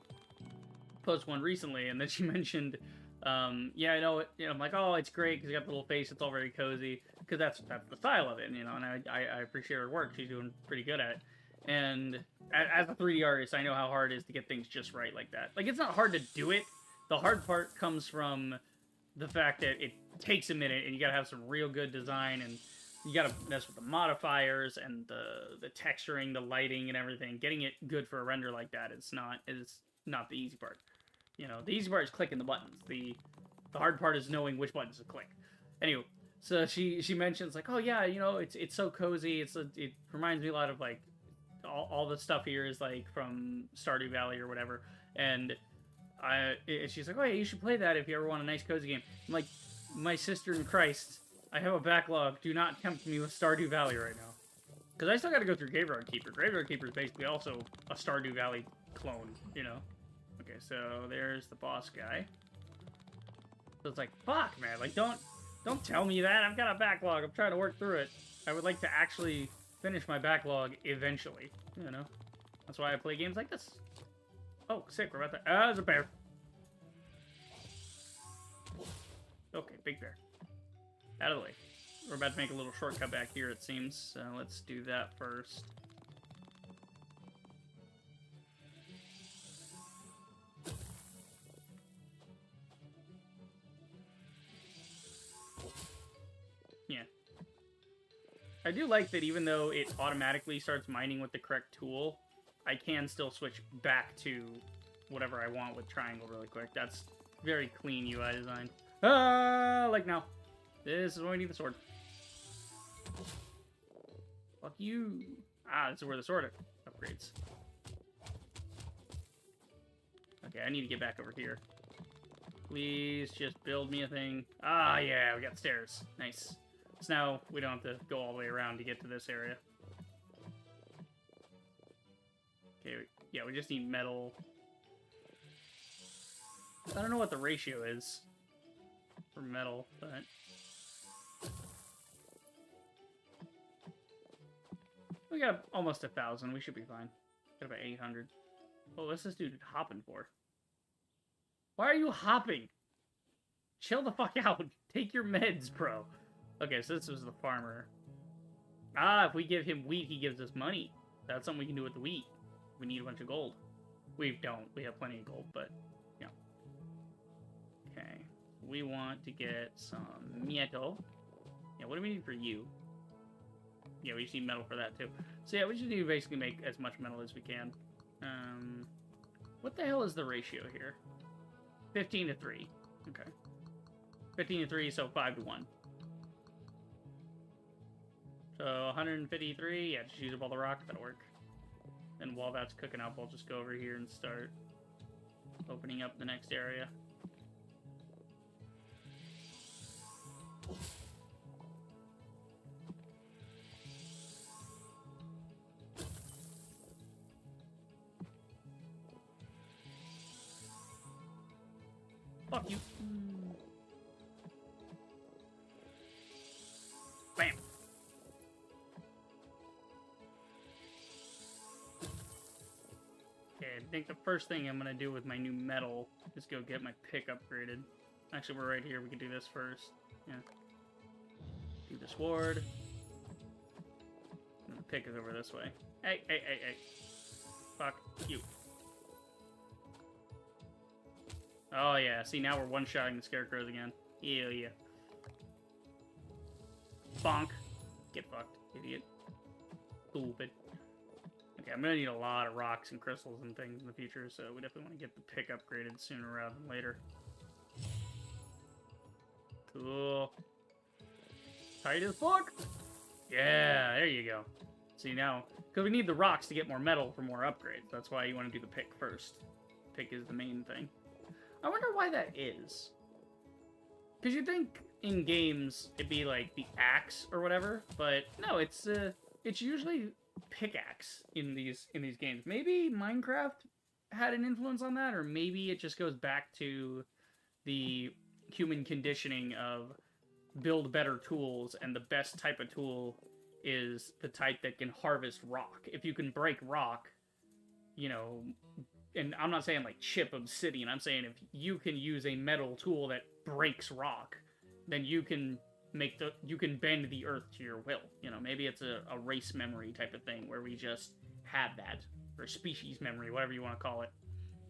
posted one recently, and then she mentioned, yeah, I know it. You know, I'm like, oh, it's great because you got the little face. It's all very cozy because that's the style of it, you know. And I appreciate her work. She's doing pretty good at it. And as a 3D artist, I know how hard it is to get things just right like that. Like, it's not hard to do it. The hard part comes from the fact that it takes a minute, and you gotta have some real good design, and you gotta mess with the modifiers, and the texturing, the lighting, and everything. Getting it good for a render like that is not the easy part. You know, the easy part is clicking the buttons. The hard part is knowing which buttons to click. Anyway, so she mentions, like, oh yeah, you know, it's so cozy. It reminds me a lot of, like, all the stuff here is like from Stardew Valley or whatever, and she's like, oh yeah, you should play that if you ever want a nice cozy game. I'm like, my sister in Christ, I have a backlog. Do not tempt me with Stardew Valley right now. Because I still gotta go through Graveyard Keeper. Graveyard Keeper is basically also a Stardew Valley clone, you know? Okay, so there's the boss guy. So it's like, fuck, man. Like, don't tell me that. I've got a backlog. I'm trying to work through it. I would like to actually finish my backlog eventually, you know? That's why I play games like this. Oh, sick. We're about to... Ah, there's a bear. Okay, big bear. Out of the way. We're about to make a little shortcut back here, it seems. So let's do that first. Yeah. I do like that even though it automatically starts mining with the correct tool, I can still switch back to whatever I want with triangle really quick. That's very clean UI design. Ah, like now. This is where I need the sword. Fuck you. Ah, this is where the sword upgrades. Okay, I need to get back over here. Please just build me a thing. Ah, yeah, we got stairs. Nice. So now we don't have to go all the way around to get to this area. Okay, yeah, we just need metal. I don't know what the ratio is for metal, but... we got almost 1,000. We should be fine. Got about 800. Oh, what's this dude hopping for? Why are you hopping? Chill the fuck out. Take your meds, bro. Okay, so this was the farmer. Ah, if we give him wheat, he gives us money. That's something we can do with the wheat. We need a bunch of gold. We don't. We have plenty of gold, but, you know. Okay. We want to get some metal. Yeah, what do we need for you? Yeah, we just need metal for that, too. So, yeah, we just need to basically make as much metal as we can. What the hell is the ratio here? 15 to 3. Okay. 15 to 3, so 5 to 1. So, 153. Yeah, just use up all the rock. That'll work. And while that's cooking up, I'll just go over here and start opening up the next area. Fuck you. Bam. Okay, I think the first thing I'm gonna do with my new metal is go get my pick upgraded. Actually, we're right here. We can do this first. Yeah. Do the sword. And the pick is over this way. Hey, hey, hey, hey. Fuck you. Oh, yeah. See, now we're one-shotting the scarecrows again. Hell yeah. Bonk. Get fucked, idiot. Stupid. Okay, I'm gonna need a lot of rocks and crystals and things in the future, so we definitely want to get the pick upgraded sooner rather than later. Cool. Tight as fuck. Yeah, there you go. See, now, because we need the rocks to get more metal for more upgrades. That's why you want to do the pick first. Pick is the main thing. I wonder why that is. Because you'd think in games it'd be like the axe or whatever, but no, it's usually pickaxe in these games. Maybe Minecraft had an influence on that, or maybe it just goes back to the human conditioning of build better tools, and the best type of tool is the type that can harvest rock. If you can break rock, you know, and I'm not saying like chip obsidian, I'm saying if you can use a metal tool that breaks rock, then you can bend the earth to your will. You know, maybe it's a race memory type of thing where we just have that, or species memory, whatever you want to call it.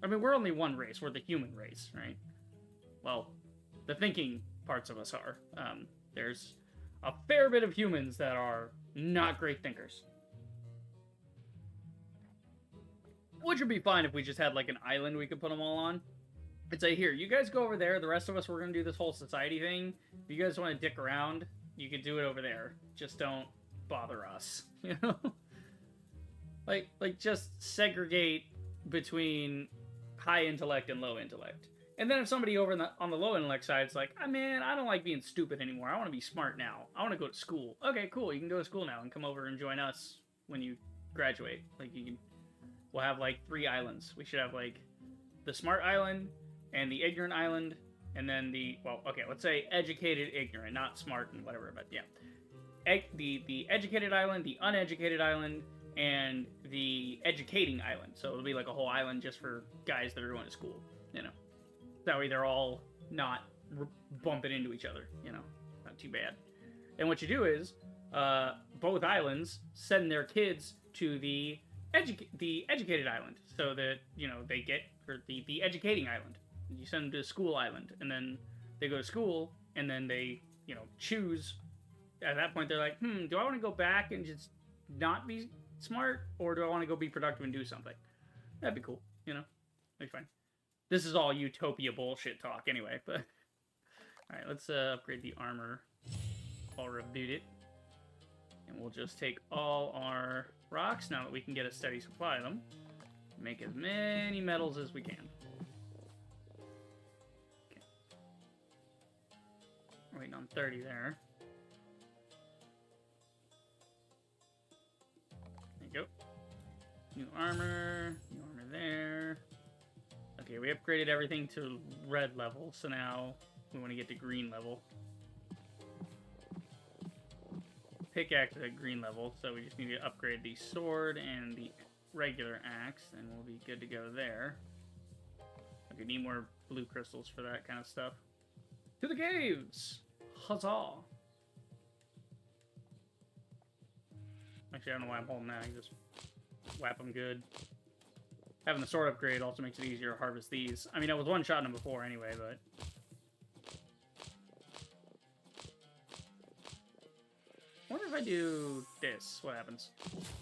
I mean, we're only one race, we're the human race, right? Well, the thinking parts of us are. There's a fair bit of humans that are not great thinkers. Which would be fine if we just had like an island we could put them all on. I'd say, here, you guys go over there. The rest of us, we're going to do this whole society thing. If you guys want to dick around, you could do it over there. Just don't bother us, you know? Like just segregate between high intellect and low intellect. And then if somebody over on the low intellect side is like, oh, man, I don't like being stupid anymore. I want to be smart now. I want to go to school. Okay, cool. You can go to school now and come over and join us when you graduate. Like you can, we'll have like 3 islands. We should have like the smart island and the ignorant island, and then the let's say educated, ignorant, not smart and whatever. But yeah, the educated island, the uneducated island, and the educating island. So it'll be like a whole island just for guys that are going to school. You know. That way they're all not bumping into each other, you know, not too bad. And what you do is, both islands send their kids to the educated island, so that, you know, they get, or the educating island. You send them to the school island, and then they go to school, and then they, you know, choose. At that point, they're like, do I want to go back and just not be smart, or do I want to go be productive and do something? That'd be cool, you know, that'd be fine. This is all Utopia bullshit talk anyway, but... Alright, let's upgrade the armor. I'll reboot it. And we'll just take all our rocks, now that we can get a steady supply of them. Make as many metals as we can. Okay. We're waiting on 30 there. There you go. New armor there. Okay, we upgraded everything to red level, so now we want to get to green level. Pickaxe is at green level, so we just need to upgrade the sword and the regular axe, and we'll be good to go there. Okay, need more blue crystals for that kind of stuff. To the caves! Huzzah! Actually, I don't know why I'm holding that. You just whap them good. Having the sword upgrade also makes it easier to harvest these. I mean, I was one-shotting them before anyway, but... I wonder if I do this, what happens?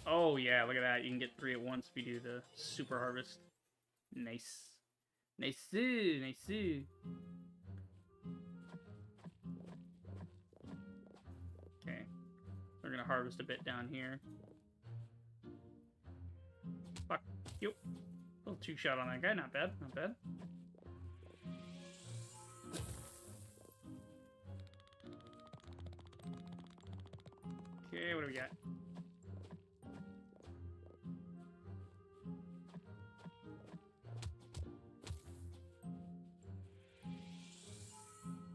Oh yeah, look at that. You can get 3 at once if you do the super harvest. Nice. Nice. Okay. We're gonna harvest a bit down here. Fuck you. Little 2-shot on that guy, not bad, not bad. Okay, what do we got?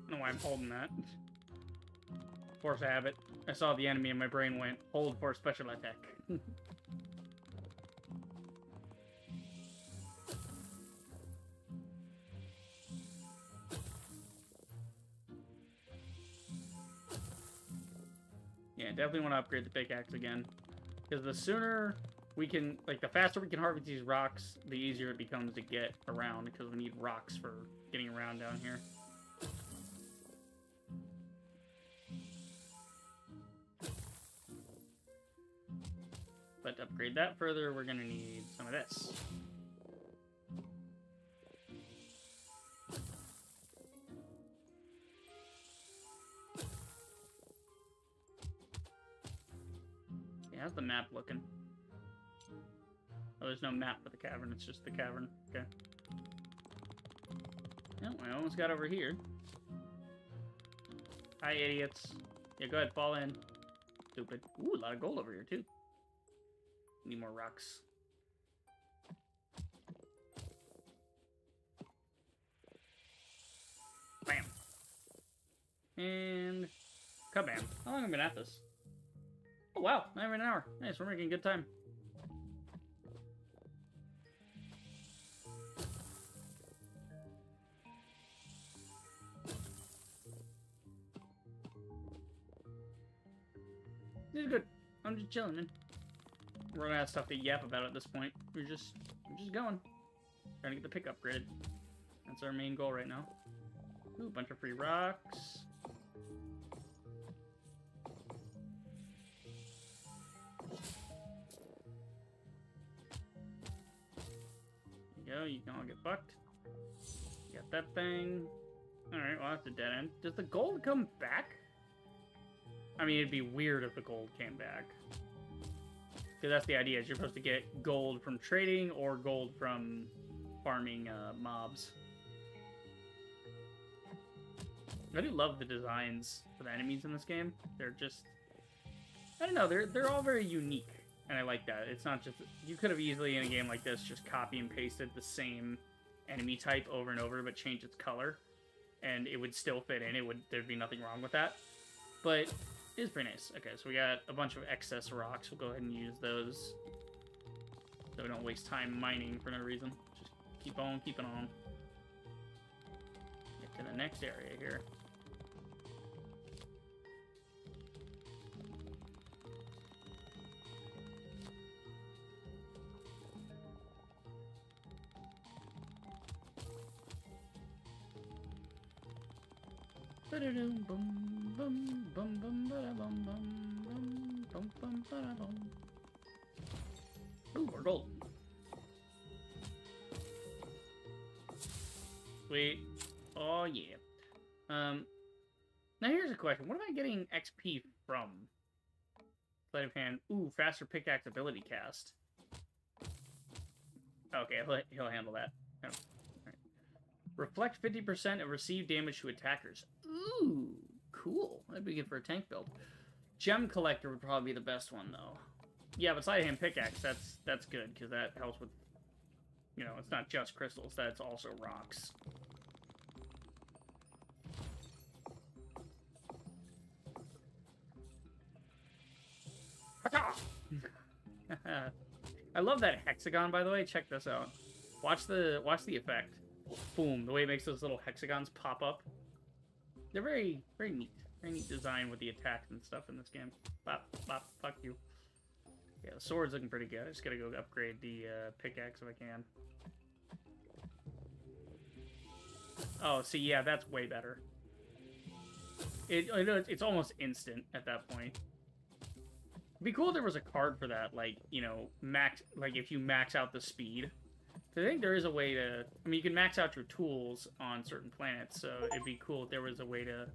I don't know why I'm holding that. Force habit. I saw the enemy and my brain went, hold for special attack. Yeah, definitely want to upgrade the pickaxe again. Because the sooner we can, like, the faster we can harvest these rocks, the easier it becomes to get around, because we need rocks for getting around down here. But to upgrade that further, we're going to need some of this. How's the map looking? Oh, there's no map for the cavern, it's just the cavern. Okay. Oh, I almost got over here. Hi, idiots. Yeah, go ahead, fall in. Stupid. Ooh, a lot of gold over here, too. Need more rocks. Bam. And... kabam. How long have I been at this? Oh, wow, not even an hour. Nice, we're making good time. This is good. I'm just chilling, man. We're gonna have stuff to yap about at this point. We're just going. Trying to get the pickup grid. That's our main goal right now. Ooh, a bunch of free rocks. Go, you can all get fucked. You got that thing. Alright, well, that's a dead end. Does the gold come back? I mean, it'd be weird if the gold came back. Because that's the idea, is you're supposed to get gold from trading or gold from farming mobs. I do love the designs for the enemies in this game. They're just, I don't know, they're all very unique, and I like that. It's not just, you could have easily in a game like this just copy and pasted the same enemy type over and over, but change its color, and it would still fit in. There'd be nothing wrong with that. But it's pretty nice. Okay, so we got a bunch of excess rocks. We'll go ahead and use those so we don't waste time mining for no reason. Just keep on keeping on. Get to the next area here. Ooh, we're golden. Sweet. Oh yeah. Now here's a question. What am I getting XP from? Sleight of hand. Ooh, faster pickaxe ability cast. Okay, he'll handle that. Oh, right. Reflect 50% of received damage to attackers. Ooh, cool. That'd be good for a tank build. Gem collector would probably be the best one though. Yeah, but sleight of hand pickaxe, that's good because that helps with, you know, it's not just crystals. That's also rocks. I love that hexagon, by the way. Check this out. Watch the effect. Boom! The way it makes those little hexagons pop up. They're very neat. Very neat design with the attacks and stuff in this game. Bop, bop, fuck you. Yeah, the sword's looking pretty good. I just gotta go upgrade the pickaxe if I can. Oh, see, yeah, that's way better. It's almost instant at that point. It'd be cool if there was a card for that, like, you know, if you max out the speed. I think there is a way to, I mean, you can max out your tools on certain planets, so it'd be cool if there was a way to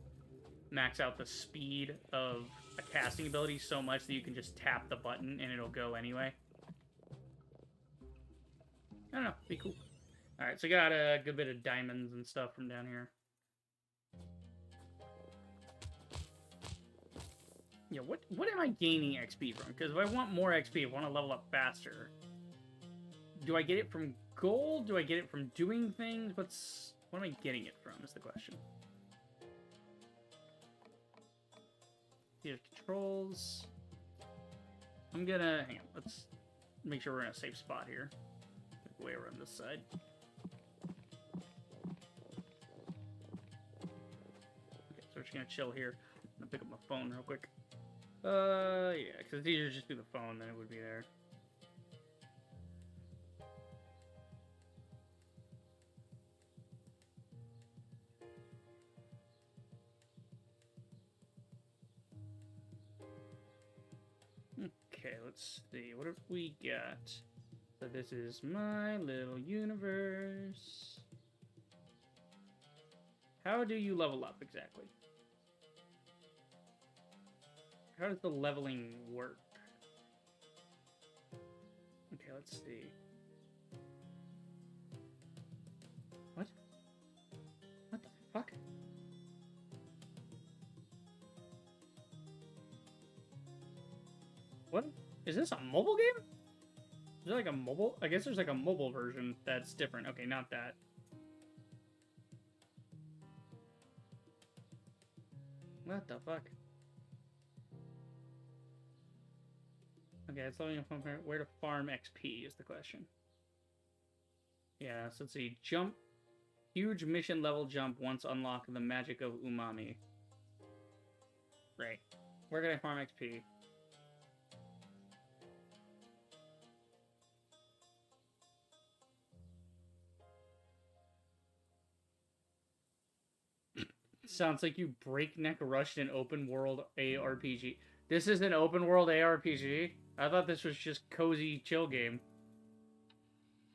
max out the speed of a casting ability so much that you can just tap the button and it'll go anyway. I don't know, it'd be cool. Alright, so we got a good bit of diamonds and stuff from down here. Yeah, what am I gaining XP from? Because if I want more XP, if I want to level up faster, do I get it from gold? Do I get it from doing things? What am I getting it from is the question. Here's controls. I'm gonna, hang on, let's make sure we're in a safe spot here. Way around this side. Okay, so we're just gonna chill here. I'm gonna pick up my phone real quick. Yeah, because it's easier to just do the phone than it would be there. Okay, let's see. What have we got? So this is my little universe. How do you level up exactly? How does the leveling work? Okay, let's see. What? What the fuck? What? Is this a mobile game? Is there like a mobile? I guess there's like a mobile version that's different. Okay, not that. What the fuck? Okay, it's letting me know where to farm XP is the question. Yeah, so let's see. Jump. Huge mission level jump once unlocked the magic of umami. Right. Where can I farm XP? Sounds like you breakneck rushed an open world ARPG. This is an open world ARPG? I thought this was just cozy chill game.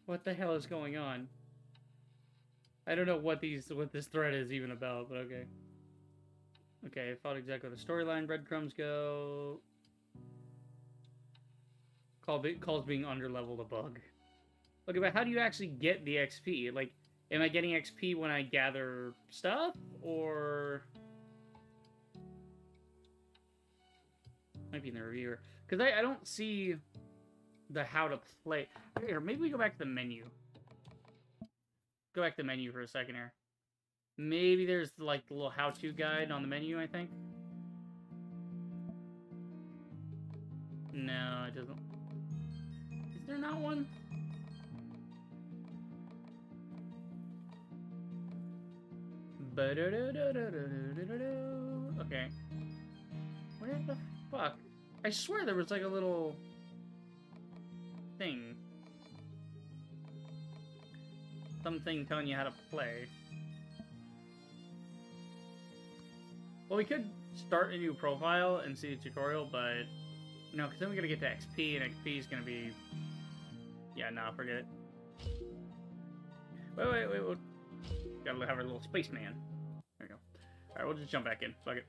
What the hell is going on? I don't know what this thread is even about, but okay. Okay, I followed exactly where the storyline breadcrumbs go. Calls being underleveled a bug. Okay, but how do you actually get the XP? Like, Am I getting XP when I gather stuff, or... Might be in the reviewer. Because I don't see the how to play. Here, maybe we go back to the menu. Go back to the menu for a second here. Maybe there's, like, the little how-to guide on the menu, I think. No, it doesn't. Is there not one? Okay. Where the fuck? I swear there was like a little thing. Something telling you how to play. Well, we could start a new profile and see the tutorial, but no, because then we gotta get to XP, and XP is gonna be... Yeah, nah, forget it. Wait. Gotta have our little spaceman. There we go. Alright, we'll just jump back in. Fuck it.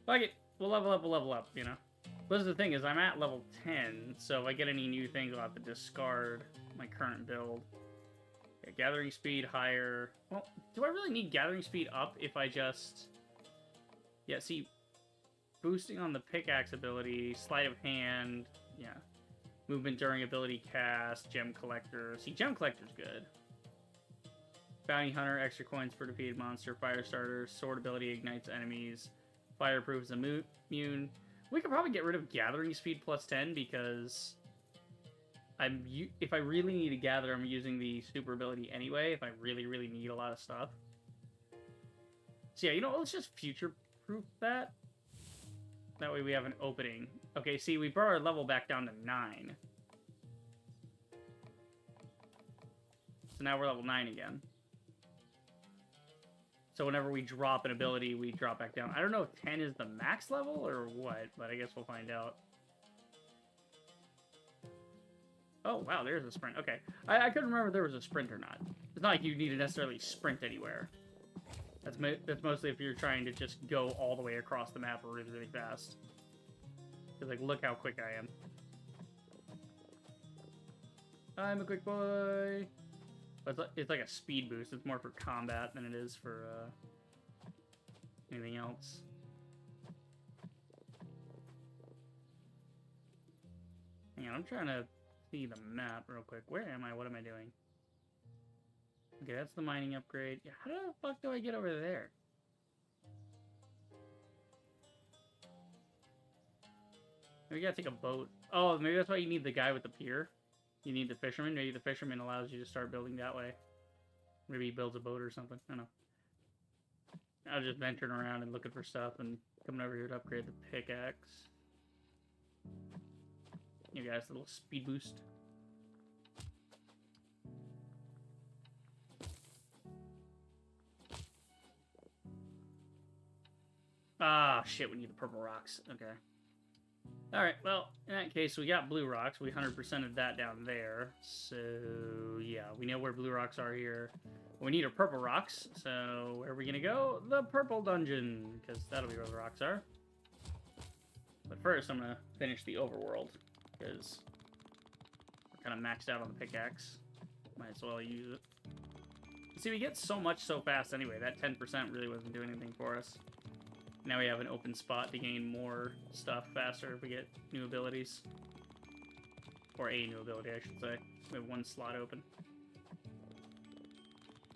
Fuck it. We'll level up, you know? But the thing is, I'm at level 10, so if I get any new things, I'll have to discard my current build. Okay, gathering speed higher. Well, do I really need gathering speed up if I just... Yeah, see, boosting on the pickaxe ability, sleight of hand, yeah. Movement during ability cast, gem collector. See, gem collector's good. Bounty hunter, extra coins for defeated monster, fire starter, sword ability ignites enemies, fireproof is immune. We could probably get rid of gathering speed plus 10 because if I really need to gather, I'm using the super ability anyway. If I really need a lot of stuff. So yeah, you know, let's just future-proof that. That way we have an opening. Okay, see, we brought our level back down to 9. So now we're level 9 again. So whenever we drop an ability, we drop back down. I don't know if 10 is the max level or what, but I guess we'll find out. Oh, wow, there's a sprint. Okay. I couldn't remember if there was a sprint or not. It's not like you need to necessarily sprint anywhere. That's mostly if you're trying to just go all the way across the map really fast. Because, like, look how quick I am. I'm a quick boy. But it's like a speed boost. It's more for combat than it is for anything else. Hang on, I'm trying to see the map real quick. Where am I? What am I doing? Okay, that's the mining upgrade. Yeah, how the fuck do I get over there? Maybe we gotta take a boat. Oh, maybe that's why you need the guy with the pier. You need the fisherman. Maybe the fisherman allows you to start building that way. Maybe he builds a boat or something. I don't know. I was just venturing around and looking for stuff and coming over here to upgrade the pickaxe. You guys, a little speed boost. Ah, shit, we need the purple rocks. Okay. Alright, well, in that case, we got blue rocks. We 100%ed that down there. So, yeah, we know where blue rocks are here. We need our purple rocks, so where are we going to go? The purple dungeon, because that'll be where the rocks are. But first, I'm going to finish the overworld, because we're kind of maxed out on the pickaxe. Might as well use it. See, we get so much so fast anyway. That 10% really wasn't doing anything for us. Now we have an open spot to gain more stuff faster if we get new abilities. Or a new ability, I should say. We have one slot open.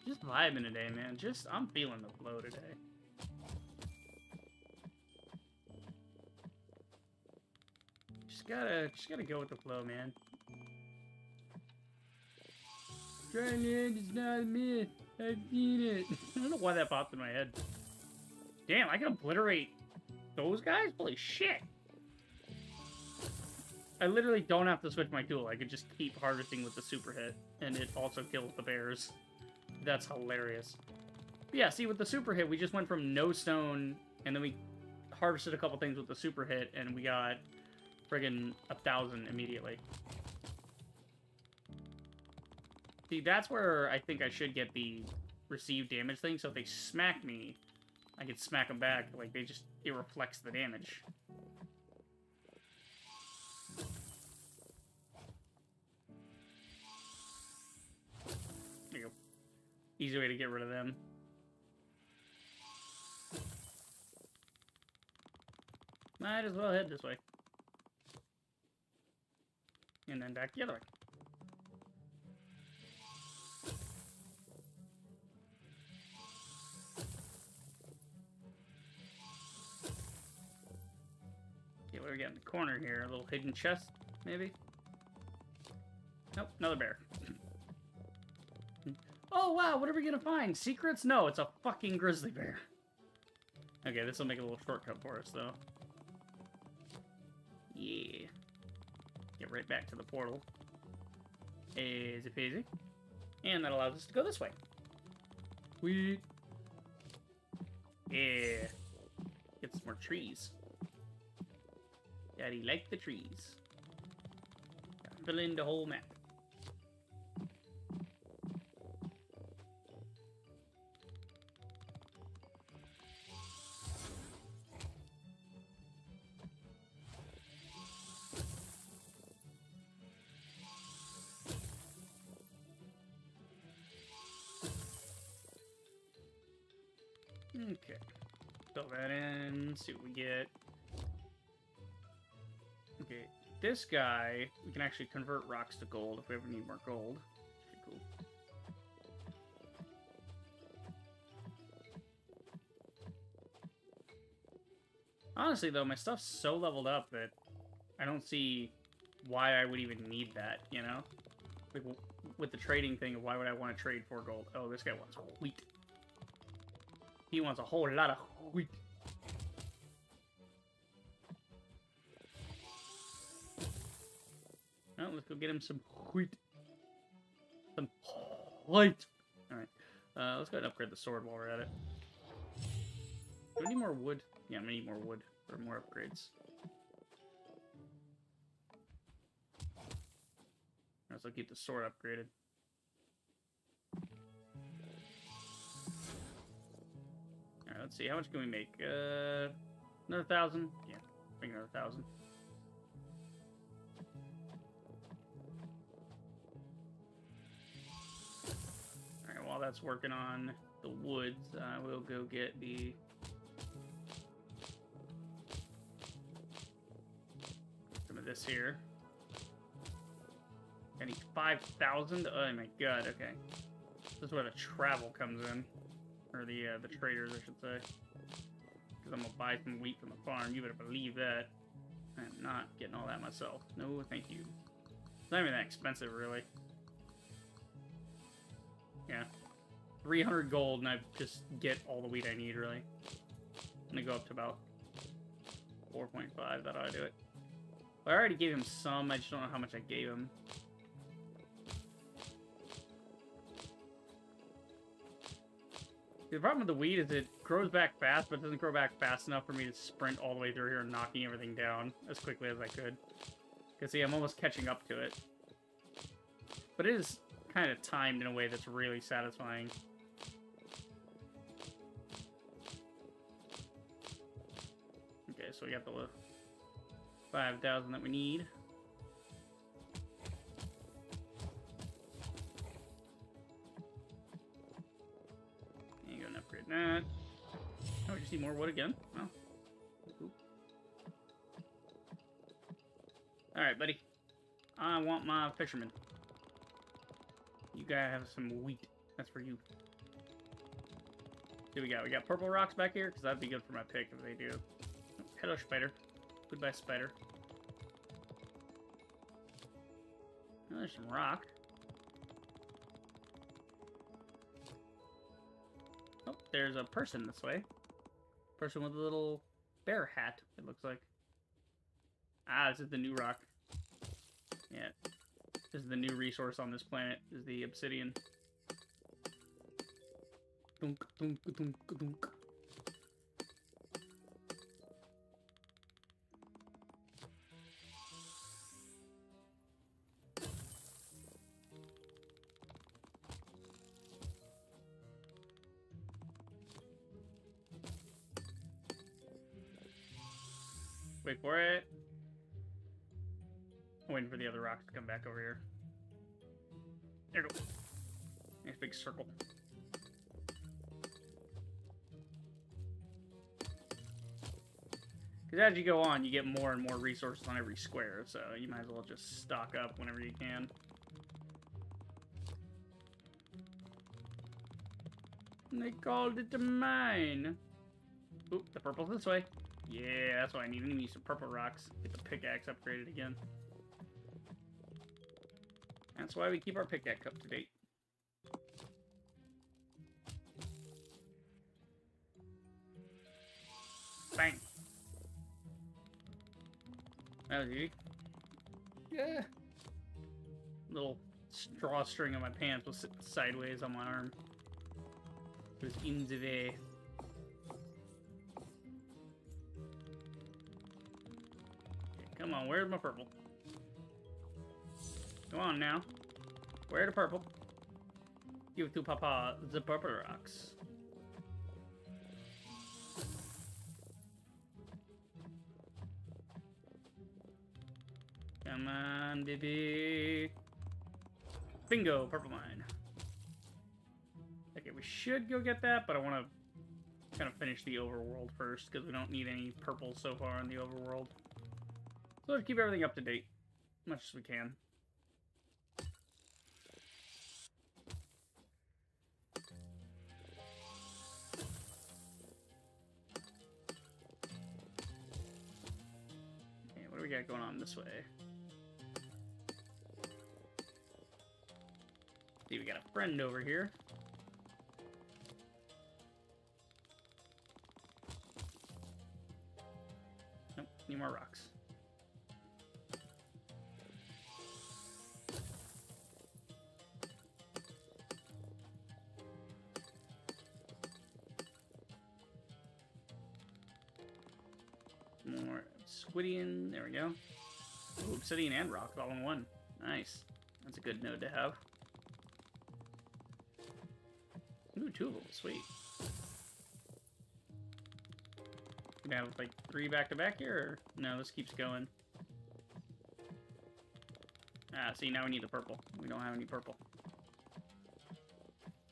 Just vibing today, man. I'm feeling the flow today. Just gotta go with the flow, man. Trying to end is not a myth. I've seen it. I don't know why that popped in my head. Damn, I can obliterate those guys? Holy shit. I literally don't have to switch my tool. I could just keep harvesting with the super hit, and it also kills the bears. That's hilarious. But yeah, see, with the super hit, we just went from no stone, and then we harvested a couple things with the super hit, and we got friggin' 1,000 immediately. See, that's where I think I should get the receive damage thing, so if they smack me, I can smack them back. Like, it reflects the damage. There you go. Easy way to get rid of them. Might as well head this way. And then back the other way. Okay, what do we got in the corner here? A little hidden chest, maybe? Nope, another bear. Oh, wow, what are we gonna find? Secrets? No, it's a fucking grizzly bear. Okay, this will make a little shortcut for us, though. Yeah. Get right back to the portal. Easy peasy. And that allows us to go this way. Sweet. Yeah. Get some more trees. Daddy like the trees. Gotta fill in the whole map. Okay. Fill that in, see what we get. Okay, this guy, we can actually convert rocks to gold if we ever need more gold. Pretty cool. Honestly, though, my stuff's so leveled up that I don't see why I would even need that, you know? Like, with the trading thing, why would I want to trade for gold? Oh, this guy wants wheat. He wants a whole lot of wheat. Well, let's go get him some wheat. Some wheat. Alright. Let's go ahead and upgrade the sword while we're at it. Do we need more wood? Yeah, I'm gonna need more wood for more upgrades. Alright, so I'll keep the sword upgraded. Alright, let's see. How much can we make? Another 1,000? Yeah, make another 1,000. Alright, while that's working on the woods, we'll go get the... some of this here. I need 5,000? Oh my god, okay. This is where the travel comes in. Or the traders, I should say. Because I'm gonna buy some wheat from the farm. You better believe that. I'm not getting all that myself. No, thank you. It's not even that expensive, really. Yeah. 300 gold, and I just get all the wheat I need, really. I'm gonna go up to about 4.5. That ought to do it. Well, I already gave him some. I just don't know how much I gave him. The problem with the wheat is it grows back fast, but it doesn't grow back fast enough for me to sprint all the way through here and knocking everything down as quickly as I could. Because, see, I'm almost catching up to it. But it is kind of timed in a way that's really satisfying. Okay, so we got the 5,000 that we need. Upgrade that. Oh, we just need more wood again. Oh. Alright, buddy. I want my fisherman. You gotta have some wheat. That's for you. What do we got? We got purple rocks back here? Because that'd be good for my pick if they do. Oh, hello, spider. Goodbye, spider. Oh, there's some rock. Oh, there's a person this way. Person with a little bear hat, it looks like. Ah, this is the new rock. Yeah. This is the new resource on this planet, is the obsidian. Dunk, dunk, dunk, dunk. Wait for it. I'm waiting for the other rocks to come back over here. There we go. Nice big circle. Because as you go on, you get more and more resources on every square, so you might as well just stock up whenever you can. They called it a mine. Oop, the purple's this way. Yeah, that's what I need. I need to use some purple rocks. Get the pickaxe upgraded again. That's why we keep our pickaxe up to date. Bang. That was easy. Yeah. Little drawstring on my pants was sitting sideways on my arm. It was in the way. Okay, come on, where's my purple? Come on now. Where the purple? Give to Papa the purple rocks. Come on, baby. Bingo, purple mine. Okay, we should go get that, but I want to kind of finish the overworld first, because we don't need any purple so far in the overworld. So let's keep everything up to date, as much as we can. Okay, what do we got going on this way? See, we got a friend over here. Nope, need more rocks. More obsidian, there we go. Ooh, obsidian and rock all in one. Nice. That's a good node to have. Ooh, 2 of them, sweet. Can I have like 3 back to back here, or no, this keeps going. Ah, see, now we need the purple. We don't have any purple.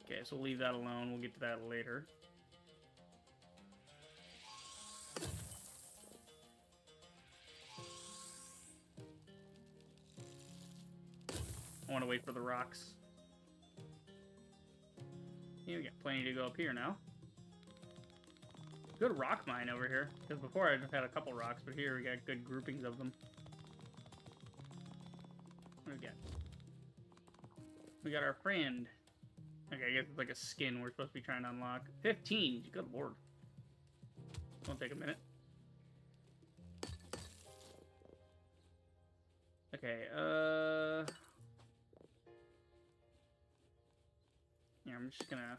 Okay, so we'll leave that alone. We'll get to that later. I want to wait for the rocks. Yeah, we got plenty to go up here now. Good rock mine over here. Because before I just had a couple rocks, but here we got good groupings of them. What do we got? We got our friend. Okay, I guess it's like a skin we're supposed to be trying to unlock. 15! Good lord. Won't take a minute. Okay, yeah, I'm just gonna...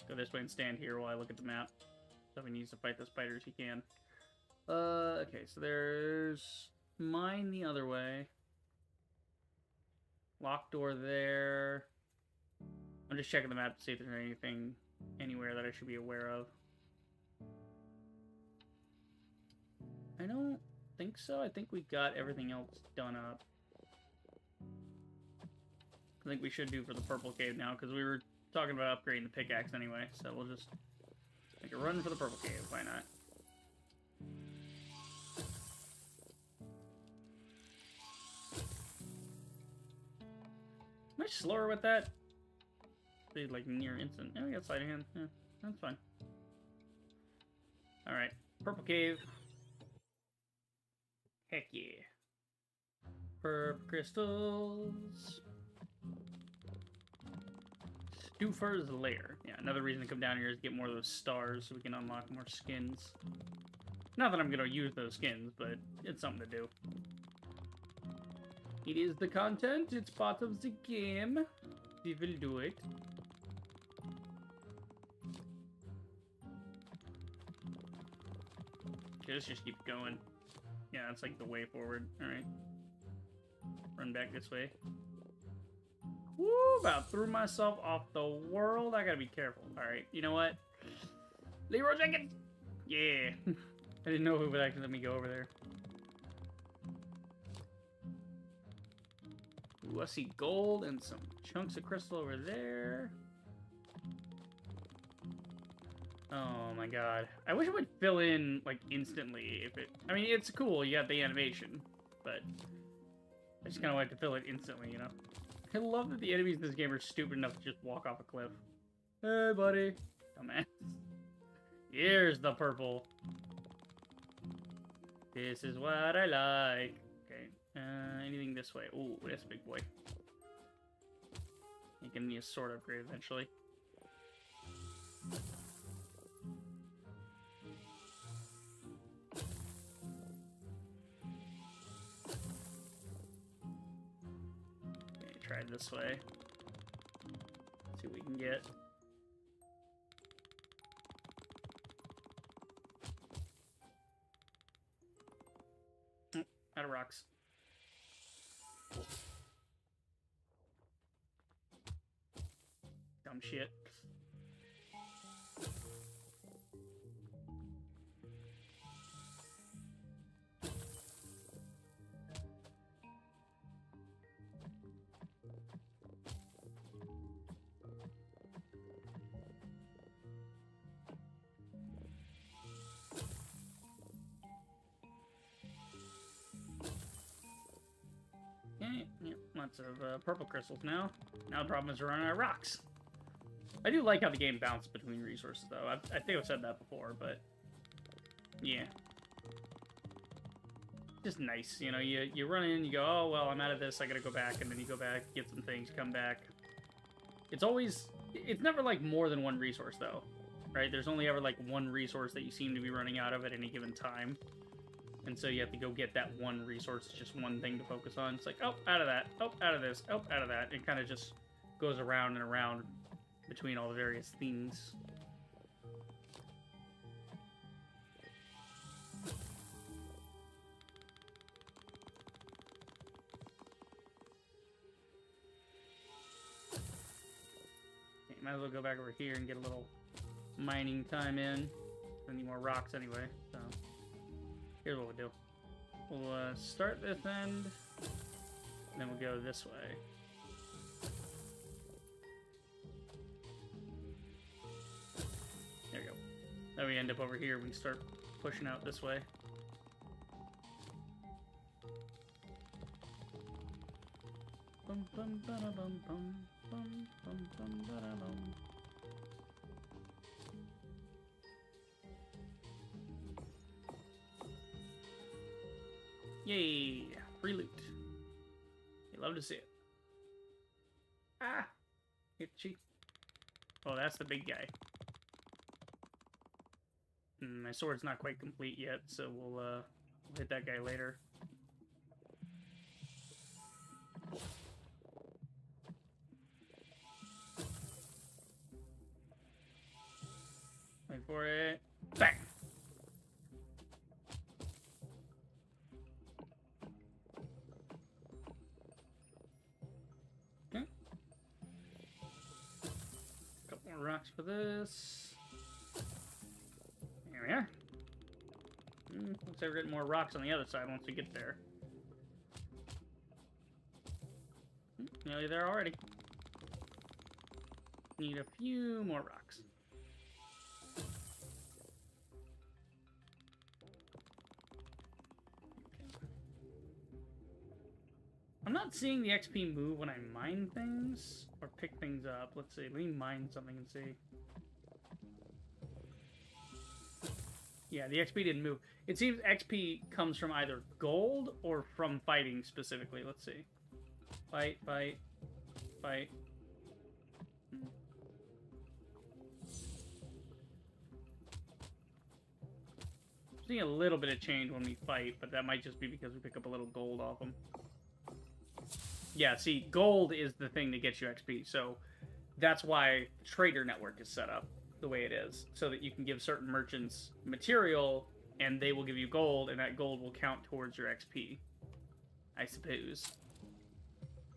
go this way and stand here while I look at the map. So if he needs to fight the spiders, he can. Okay, so there's mine the other way. Locked door there. I'm just checking the map to see if there's anything anywhere that I should be aware of. I don't think so. I think we got everything else done up. I think we should do for the purple cave now, because we were talking about upgrading the pickaxe anyway, so we'll just make a run for the purple cave. Why not? Am I slower with that? Be like near instant. Yeah, we got sleight of hand. Yeah, that's fine. Alright, purple cave. Heck yeah. Purple crystals. Stufer's Lair. Yeah, another reason to come down here is to get more of those stars so we can unlock more skins. Not that I'm going to use those skins, but it's something to do. It is the content. It's part of the game. We will do it. Okay, let's just keep going. Yeah, that's like the way forward. Alright. Run back this way. Woo! About threw myself off the world. I gotta be careful. Alright, you know what? Leroy Jenkins! Yeah! I didn't know if it would actually let me go over there. Ooh, I see gold and some chunks of crystal over there. Oh my god. I wish it would fill in, like, instantly if it... I mean, it's cool, you got the animation, but I just kind of like to fill it instantly, you know? I love that the enemies in this game are stupid enough to just walk off a cliff. Hey, buddy. Dumbass. Here's the purple. This is what I like. Okay, anything this way? Ooh, that's a big boy. You can need a sword upgrade eventually. Okay, try it this way. See what we can get. Out of rocks. Dumb shit. Yeah, lots of purple crystals now. Now the problem is we're running out of rocks. I do like how the game bounces between resources, though. I think I've said that before, but yeah. Just nice, you know, you run in, you go, oh, well, I'm out of this, I gotta go back, and then you go back, get some things, come back. It's never, like, more than one resource, though, right? There's only ever, like, one resource that you seem to be running out of at any given time. And so you have to go get that one resource. It's just one thing to focus on. It's like, oh, out of that. Oh, out of this. Oh, out of that. It kind of just goes around and around between all the various things. Okay, might as well go back over here and get a little mining time in. I need more rocks anyway, so... Here's what we'll do. We'll start this end, and then we'll go this way. There we go. Then we end up over here, we can start pushing out this way. Bum bum ba da bum bum bum bum bum ba da bum. Yay! Free loot. You love to see it. Ah! Itchy. Oh, that's the big guy. My sword's not quite complete yet, so we'll hit that guy later. Wait for it. Bang! Rocks for this. There we are. Looks like we're getting more rocks on the other side once we get there. Nearly there already. Need a few more rocks. I'm not seeing the XP move when I mine things or pick things up. Let's see. Let me mine something and see. Yeah, the XP didn't move. It seems XP comes from either gold or from fighting specifically. Let's see. Fight, fight, fight. Seeing a little bit of change when we fight, but that might just be because we pick up a little gold off them. Yeah, see, gold is the thing that gets you XP, so that's why the trader network is set up the way it is, so that you can give certain merchants material, and they will give you gold, and that gold will count towards your XP, I suppose.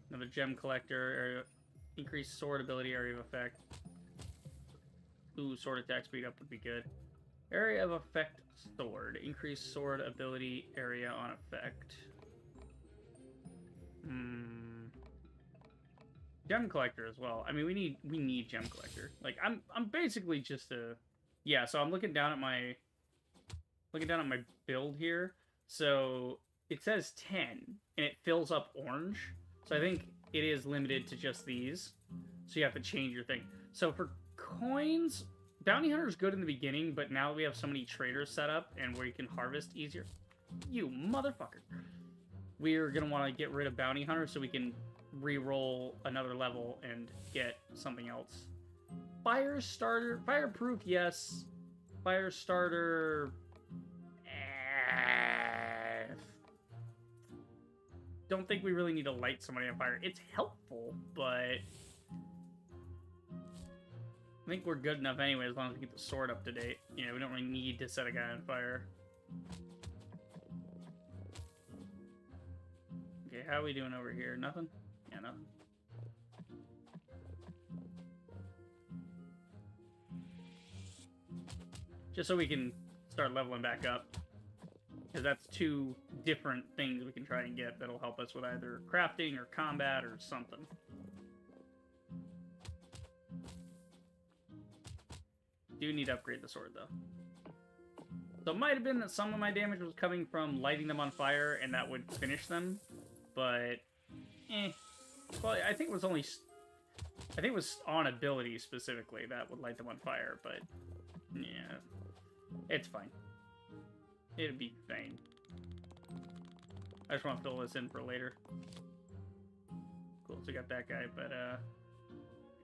Another gem collector, area, increased sword ability, area of effect. Ooh, sword attack speed up would be good. Area of effect sword, increased sword ability area on effect. Gem collector as well. I mean, we need gem collector. Like, I'm basically just a Yeah, so I'm looking down at my build here. So it says 10 and it fills up orange. So I think it is limited to just these. So you have to change your thing. So for coins, Bounty Hunter is good in the beginning, but now we have so many traders set up and where you can harvest easier. You motherfucker. We're going to want to get rid of Bounty Hunter so we can re-roll another level and get something else. Fire starter, fireproof, yes. Fire starter. Don't think we really need to light somebody on fire. It's helpful, but I think we're good enough anyway as long as we keep the sword up to date. You know, we don't really need to set a guy on fire. Okay, how are we doing over here? Nothing? Yeah, nothing. Just so we can start leveling back up. Because that's two different things we can try and get that'll help us with either crafting or combat or something. Do need to upgrade the sword, though. So it might have been that some of my damage was coming from lighting them on fire, and that would finish them. But, well, I think it was only... I think it was on ability, specifically, that would light them on fire, but... yeah. It's fine. It'll be fine. I just want to fill this in for later. Cool, so we got that guy, but,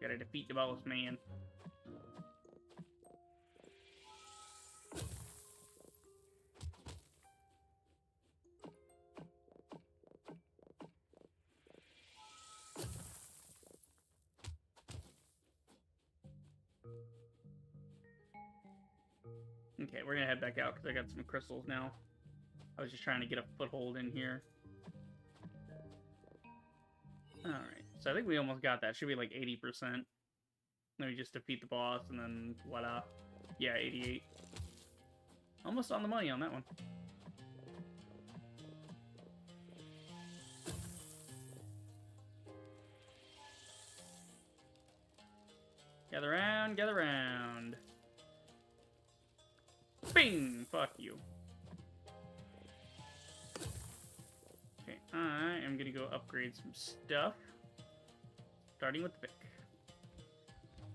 gotta defeat the boss man. Okay, we're gonna head back out because I got some crystals now. I was just trying to get a foothold in here. Alright, so I think we almost got that. Should be like 80%. Then we just defeat the boss and then voila. Yeah, 88. Almost on the money on that one. Gather round, gather round. Bing! Fuck you. Okay, I am gonna go upgrade some stuff. Starting with the pick.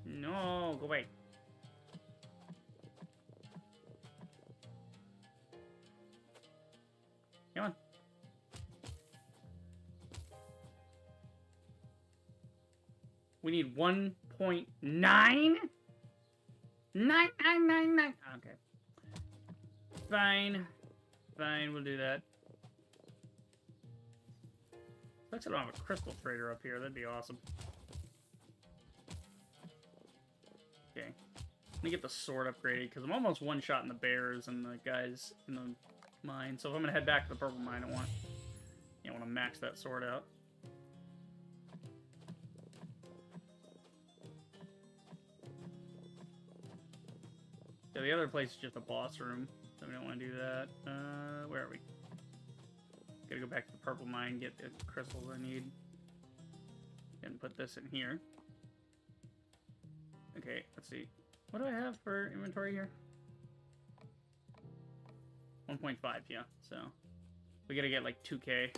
No, go away. Come on. We need 1.9? 9999. Okay. Fine. Fine, we'll do that. Looks like I don't have a crystal trader up here. That'd be awesome. Okay. Let me get the sword upgraded, because I'm almost one-shotting the bears and the guys in the mine. So if I'm going to head back to the purple mine, I want to max that sword out. Yeah, the other place is just a boss room, so we don't want to do that. Where are we? Gotta go back to the purple mine, get the crystals I need. And put this in here. Okay, let's see. What do I have for inventory here? 1.5, yeah, so we gotta get like 2K.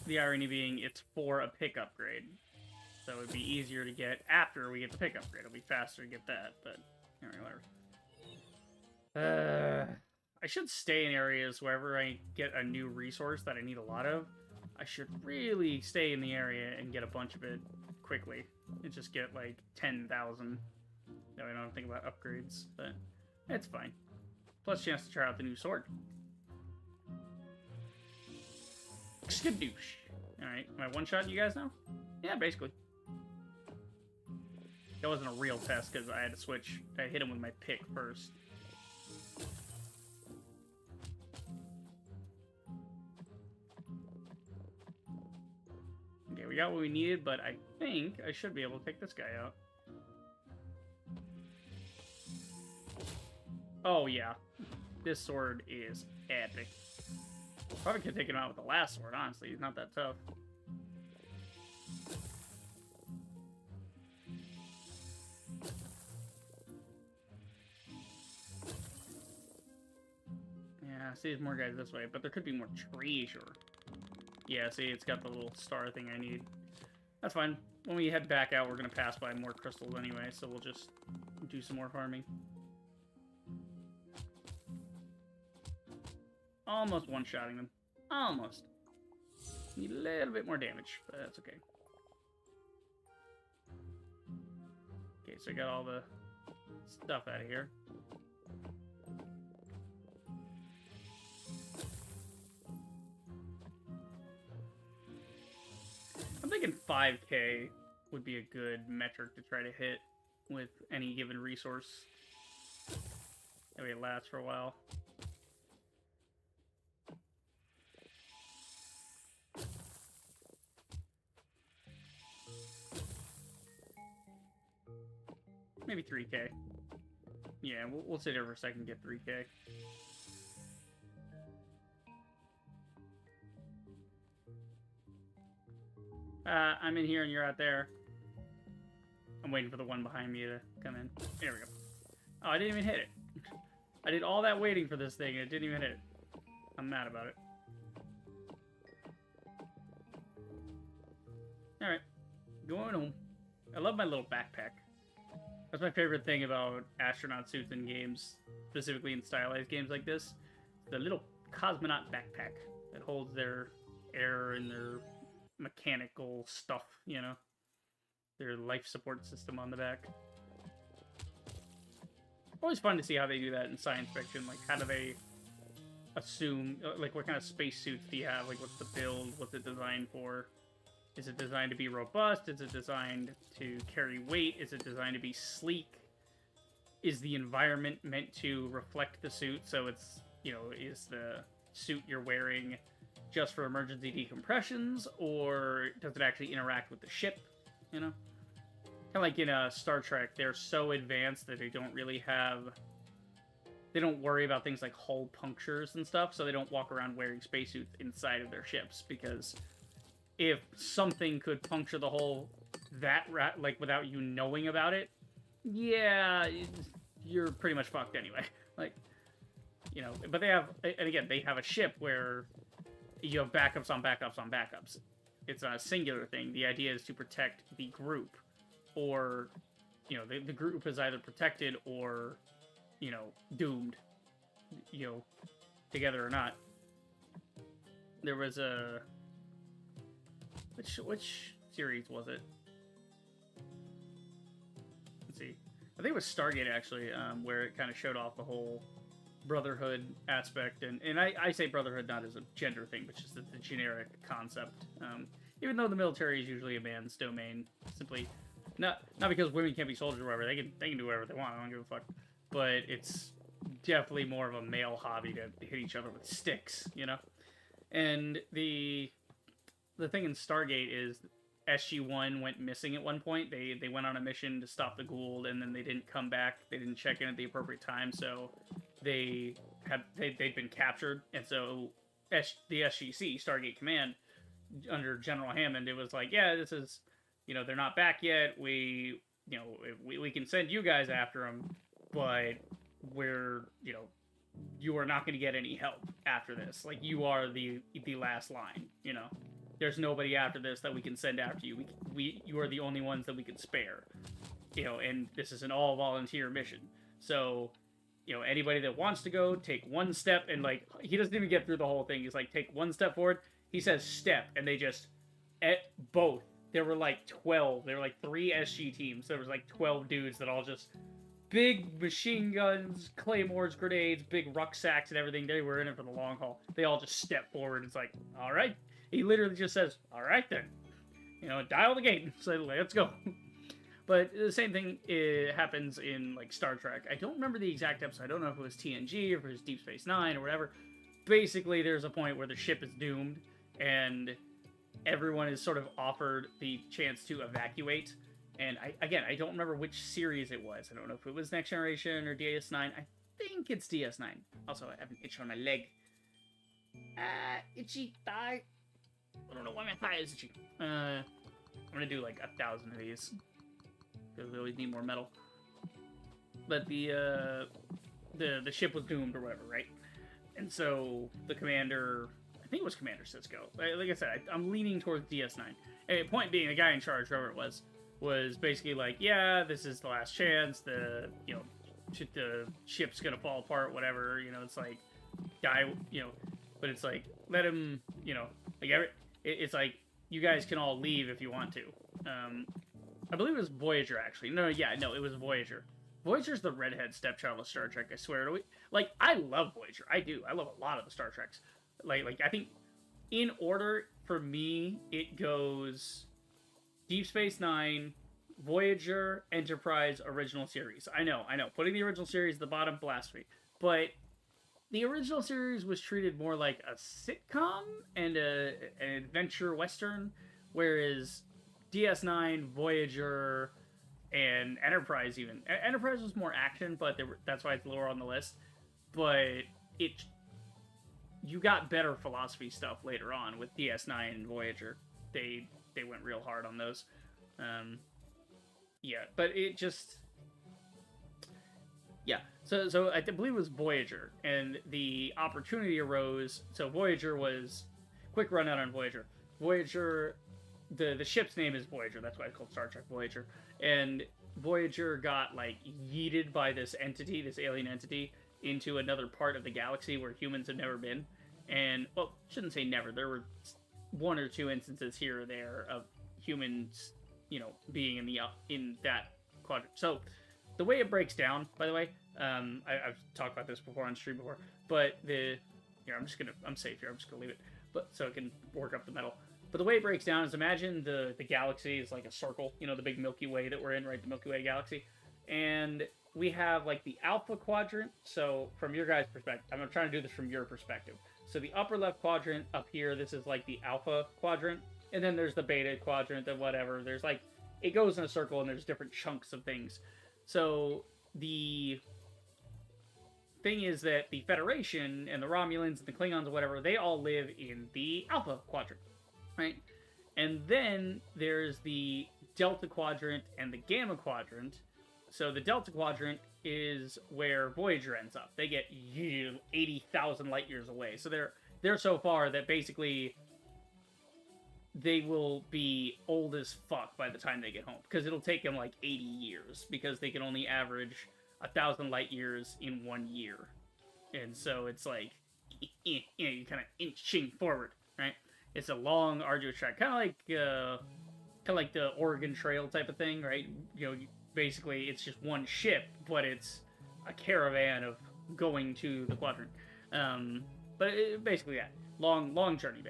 The irony being, it's for a pick upgrade. So it'd be easier to get after we get the pick upgrade. It'll be faster to get that, but alright, whatever. I should stay in areas wherever I get a new resource that I need a lot of. I should really stay in the area and get a bunch of it quickly. And just get like 10,000. That way I don't have to think about upgrades, but it's fine. Plus chance to try out the new sword. Skadoosh. Alright, am I one-shot you guys now? Yeah, basically. That wasn't a real test because I had to switch. I hit him with my pick first. Okay, we got what we needed, but I think I should be able to take this guy out. Oh, yeah. This sword is epic. Probably could take him out with the last sword, honestly. He's not that tough. See, there's more guys this way, but there could be more treasure. Yeah, see, it's got the little star thing I need. That's fine. When we head back out, we're going to pass by more crystals anyway, so we'll just do some more farming. Almost one-shotting them. Almost. Need a little bit more damage, but that's okay. Okay, so I got all the stuff out of here. I'm thinking 5K would be a good metric to try to hit with any given resource. That way it lasts for a while. Maybe 3K. Yeah, we'll sit here for a second and get 3K. I'm in here and you're out there. I'm waiting for the one behind me to come in. There we go. Oh, I didn't even hit it. I did all that waiting for this thing and it didn't even hit it. I'm mad about it. Alright. Going home. I love my little backpack. That's my favorite thing about astronaut suits in games, specifically in stylized games like this. The little cosmonaut backpack that holds their air and their mechanical stuff, you know? Their life support system on the back. Always fun to see how they do that in science fiction. Like, how do they assume, like, what kind of spacesuits do you have? Like, what's the build? What's it designed for? Is it designed to be robust? Is it designed to carry weight? Is it designed to be sleek? Is the environment meant to reflect the suit? So it's, you know, is the suit you're wearing just for emergency decompressions? Or does it actually interact with the ship? You know? Kind of like in Star Trek, they're so advanced that they don't really have... They don't worry about things like hull punctures and stuff, so they don't walk around wearing spacesuits inside of their ships, because if something could puncture the hull like, without you knowing about it, yeah, you're pretty much fucked anyway. Like, you know, but they have... And again, they have a ship where you have backups on backups on backups. It's a singular thing. The idea is to protect the group. Or, you know, the group is either protected or, you know, doomed, you know, together or not. There was a... Which series was it? Let's see. I think it was Stargate, actually, where it kind of showed off the whole brotherhood aspect. And I say brotherhood not as a gender thing, but just the generic concept. Even though the military is usually a man's domain, simply... Not because women can't be soldiers or whatever. They can do whatever they want. I don't give a fuck. But it's definitely more of a male hobby to hit each other with sticks, you know? And the thing in Stargate is SG-1 went missing at one point. They went on a mission to stop the Goa'uld, and then they didn't come back. They didn't check in at the appropriate time, so they'd been captured. And so the SGC, Stargate Command, under General Hammond, it was like, yeah, this is... You know, they're not back yet. We can send you guys after them, but we're, you know, you are not going to get any help after this. Like, you are the last line, you know. There's nobody after this that we can send after you. You are the only ones that we can spare, you know, and this is an all-volunteer mission. So, you know, anybody that wants to go, take one step, and, like, he doesn't even get through the whole thing. He's like, take one step forward. He says step, and they just, both. There were like 12. There were like 3 SG teams. There was like 12 dudes that all just... Big machine guns, claymores, grenades, big rucksacks and everything. They were in it for the long haul. They all just step forward. It's like, alright. He literally just says, alright then. You know, dial the gate. So let's go. But the same thing happens in like Star Trek. I don't remember the exact episode. I don't know if it was TNG or if it was Deep Space Nine or whatever. Basically, there's a point where the ship is doomed and... everyone is sort of offered the chance to evacuate. And I don't remember which series it was. I don't know if it was Next Generation or DS9. I think it's DS9. Also, I have an itch on my leg. Itchy thigh. I don't know why my thigh is itchy. I'm gonna do like 1,000 of these. Because we always need more metal. But the ship was doomed or whatever, right? And so the commander, I think it was Commander Cisco. Like I said, I'm leaning towards DS9. And point being, the guy in charge, whoever it was basically like, yeah, this is the last chance. The ship's gonna fall apart, whatever. It's like, guy, but it's like, let him, like it's like, you guys can all leave if you want to. I believe it was Voyager, actually. No, it was Voyager. Voyager's the redhead stepchild of Star Trek, I swear. I love Voyager. I do. I love a lot of the Star Treks. I think, in order, for me, it goes Deep Space Nine, Voyager, Enterprise, Original Series. I know. Putting the Original Series at the bottom, blasphemy. But the Original Series was treated more like a sitcom and an adventure western, whereas DS9, Voyager, and Enterprise even. Enterprise was more action, but that's why it's lower on the list. But you got better philosophy stuff later on with DS9 and Voyager. They went real hard on those. But it just... Yeah, so I believe it was Voyager, and the opportunity arose. So Voyager was... Quick rundown on Voyager. Voyager... The ship's name is Voyager, that's why it's called Star Trek Voyager. And Voyager got, yeeted by this entity, this alien entity, into another part of the galaxy where humans have never been. And, well, shouldn't say never. There were one or two instances here or there of humans, being in that quadrant. So, the way it breaks down, by the way, I've talked about this before on stream before, but I'm safe here, I'm just gonna leave it, but so it can work up the metal. But the way it breaks down is, imagine the galaxy is like a circle, the big Milky Way that we're in, right? The Milky Way galaxy. And we have, the Alpha Quadrant. So, from your guys' perspective, I'm trying to do this from your perspective. So, the upper left quadrant up here, this is, the Alpha Quadrant. And then there's the Beta Quadrant, and whatever. There's, it goes in a circle, and there's different chunks of things. So, the thing is that the Federation, and the Romulans, and the Klingons, or whatever, they all live in the Alpha Quadrant. Right? And then there's the Delta Quadrant and the Gamma Quadrant. So the Delta Quadrant is where Voyager ends up. They get 80,000 light years away. So they're so far that basically they will be old as fuck by the time they get home. Because it'll take them 80 years. Because they can only average 1,000 light years in 1 year. And so it's you're kind of inching forward, right? It's a long, arduous track, kind of like the Oregon Trail type of thing, right? Basically it's just one ship, but it's a caravan of going to the quadrant. But basically that long journey,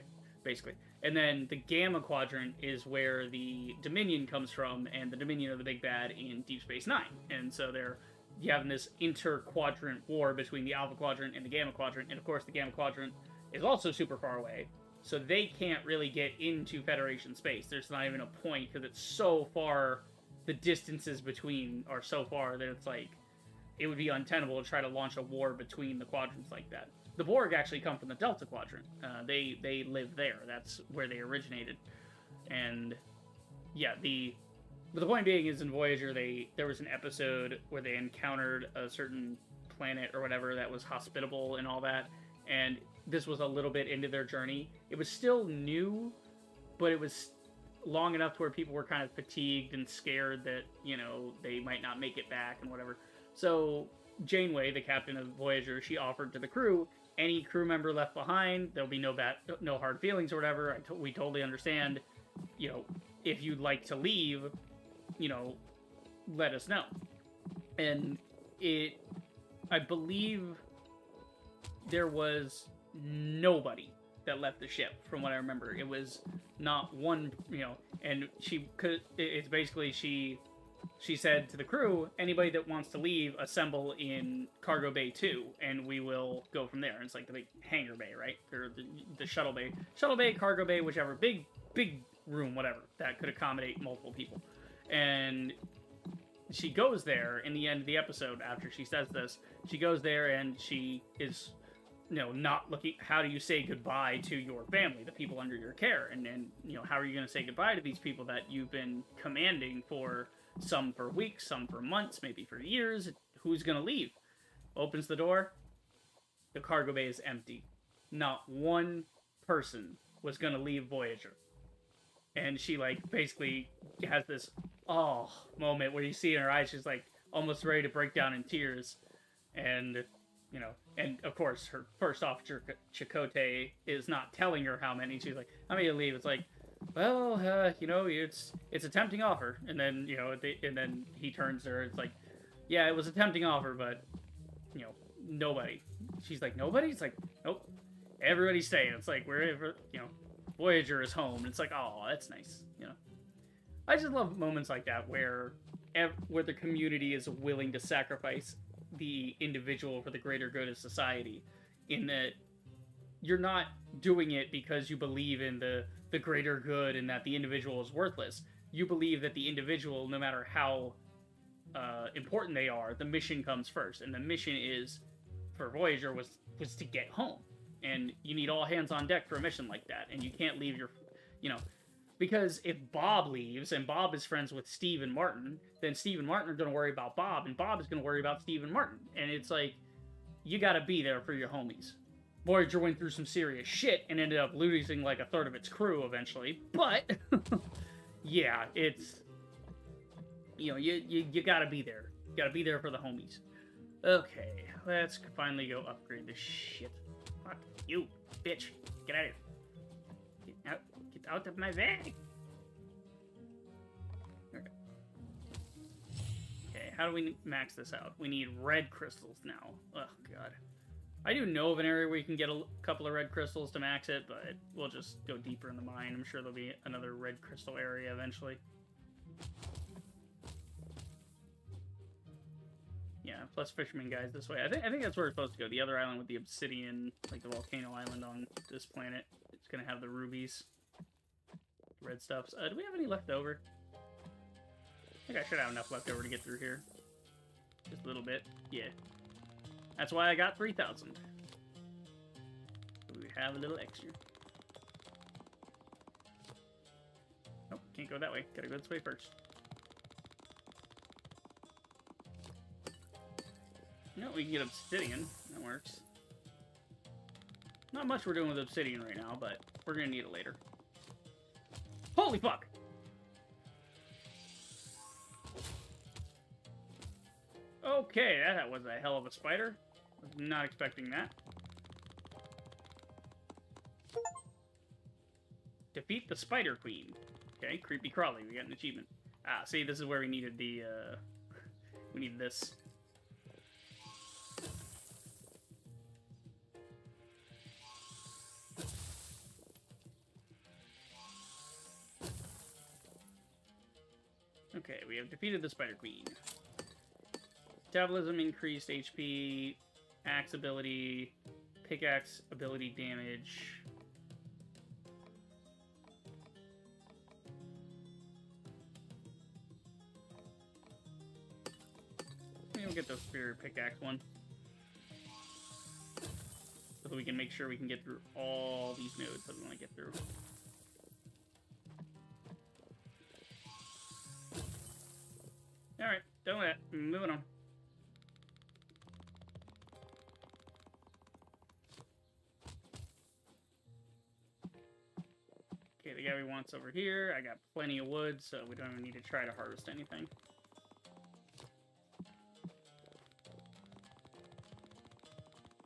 basically. And then the Gamma Quadrant is where the Dominion comes from, and the Dominion are the big bad in Deep Space Nine. And so you have this inter-quadrant war between the Alpha Quadrant and the Gamma Quadrant, and of course the Gamma Quadrant is also super far away. So they can't really get into Federation space. There's not even a point, because it's so far, the distances between are so far that it's it would be untenable to try to launch a war between the quadrants like that. The Borg actually come from the Delta Quadrant. They live there. That's where they originated. And yeah, but the point being is, in Voyager, there was an episode where they encountered a certain planet or whatever that was hospitable and all that, and this was a little bit into their journey. It was still new, but it was long enough to where people were kind of fatigued and scared that, they might not make it back and whatever. So Janeway, the captain of Voyager, she offered to the crew, any crew member left behind, there'll be no hard feelings or whatever. We totally understand. If you'd like to leave, let us know. And I believe there was nobody that left the ship, from what I remember. It was not one, and it's basically, she said to the crew, anybody that wants to leave, assemble in Cargo Bay 2, and we will go from there. And it's the big hangar bay, right? Or the shuttle bay, cargo bay, whichever, big room, whatever, that could accommodate multiple people. And she goes there in the end of the episode. After she says this, she goes there and she is not looking, how do you say goodbye to your family, the people under your care? And how are you going to say goodbye to these people that you've been commanding for, some for weeks, some for months, maybe for years? Who's going to leave? Opens the door. the cargo bay is empty. Not one person was gonna leave Voyager. And she, like, basically has this moment where you see in her eyes she's like almost ready to break down in tears. And and of course her first officer Chakotay is not telling her how many. She's like, how many to leave? It's like, well, it's a tempting offer. And then and then he turns to her. It's like, yeah, it was a tempting offer, but nobody. She's like, nobody. It's like, nope, everybody's staying. It's like, wherever Voyager is home. And it's like, oh, that's nice. I just love moments like that where the community is willing to sacrifice the individual for the greater good of society, in that you're not doing it because you believe in the greater good and that the individual is worthless. You believe that the individual, no matter how important they are, the mission comes first, and the mission is, for Voyager, was to get home, and you need all hands on deck for a mission like that, and you can't leave your, because if Bob leaves, and Bob is friends with Steve and Martin, then Steve and Martin are going to worry about Bob, and Bob is going to worry about Steve and Martin. And it's like, you got to be there for your homies. Voyager went through some serious shit and ended up losing like a third of its crew eventually. But, yeah, it's, you got to be there. You got to be there for the homies. Okay, let's finally go upgrade this shit. Fuck you, bitch. Get out of here. Get out of my bag. Okay, how do we max this out? We need red crystals now. Oh, God. I do know of an area where you can get a couple of red crystals to max it, but we'll just go deeper in the mine. I'm sure there'll be another red crystal area eventually. Yeah, plus fisherman guys this way. I think that's where we're supposed to go. The other island with the obsidian, like the volcano island on this planet. It's going to have the rubies. Red stuffs. Do we have any left over? I think I should have enough left over to get through here. Just a little bit. Yeah. That's why I got 3,000. So we have a little extra. Nope, can't go that way. Gotta go this way first. No, we can get obsidian. That works. Not much we're doing with obsidian right now, but we're gonna need it later. Holy fuck! Okay, that was a hell of a spider. Was not expecting that. Defeat the Spider Queen. Okay, creepy crawly. We got an achievement. Ah, see, this is where we needed the, we need this. Okay, we have defeated the Spider Queen. Metabolism increased HP, axe ability, pickaxe ability damage. Maybe we'll get the spear pickaxe one. So that we can make sure we can get through all these nodes that we want to get through. Alright, done with that. Moving on. Okay, the guy we want's over here. I got plenty of wood, so we don't even need to try to harvest anything.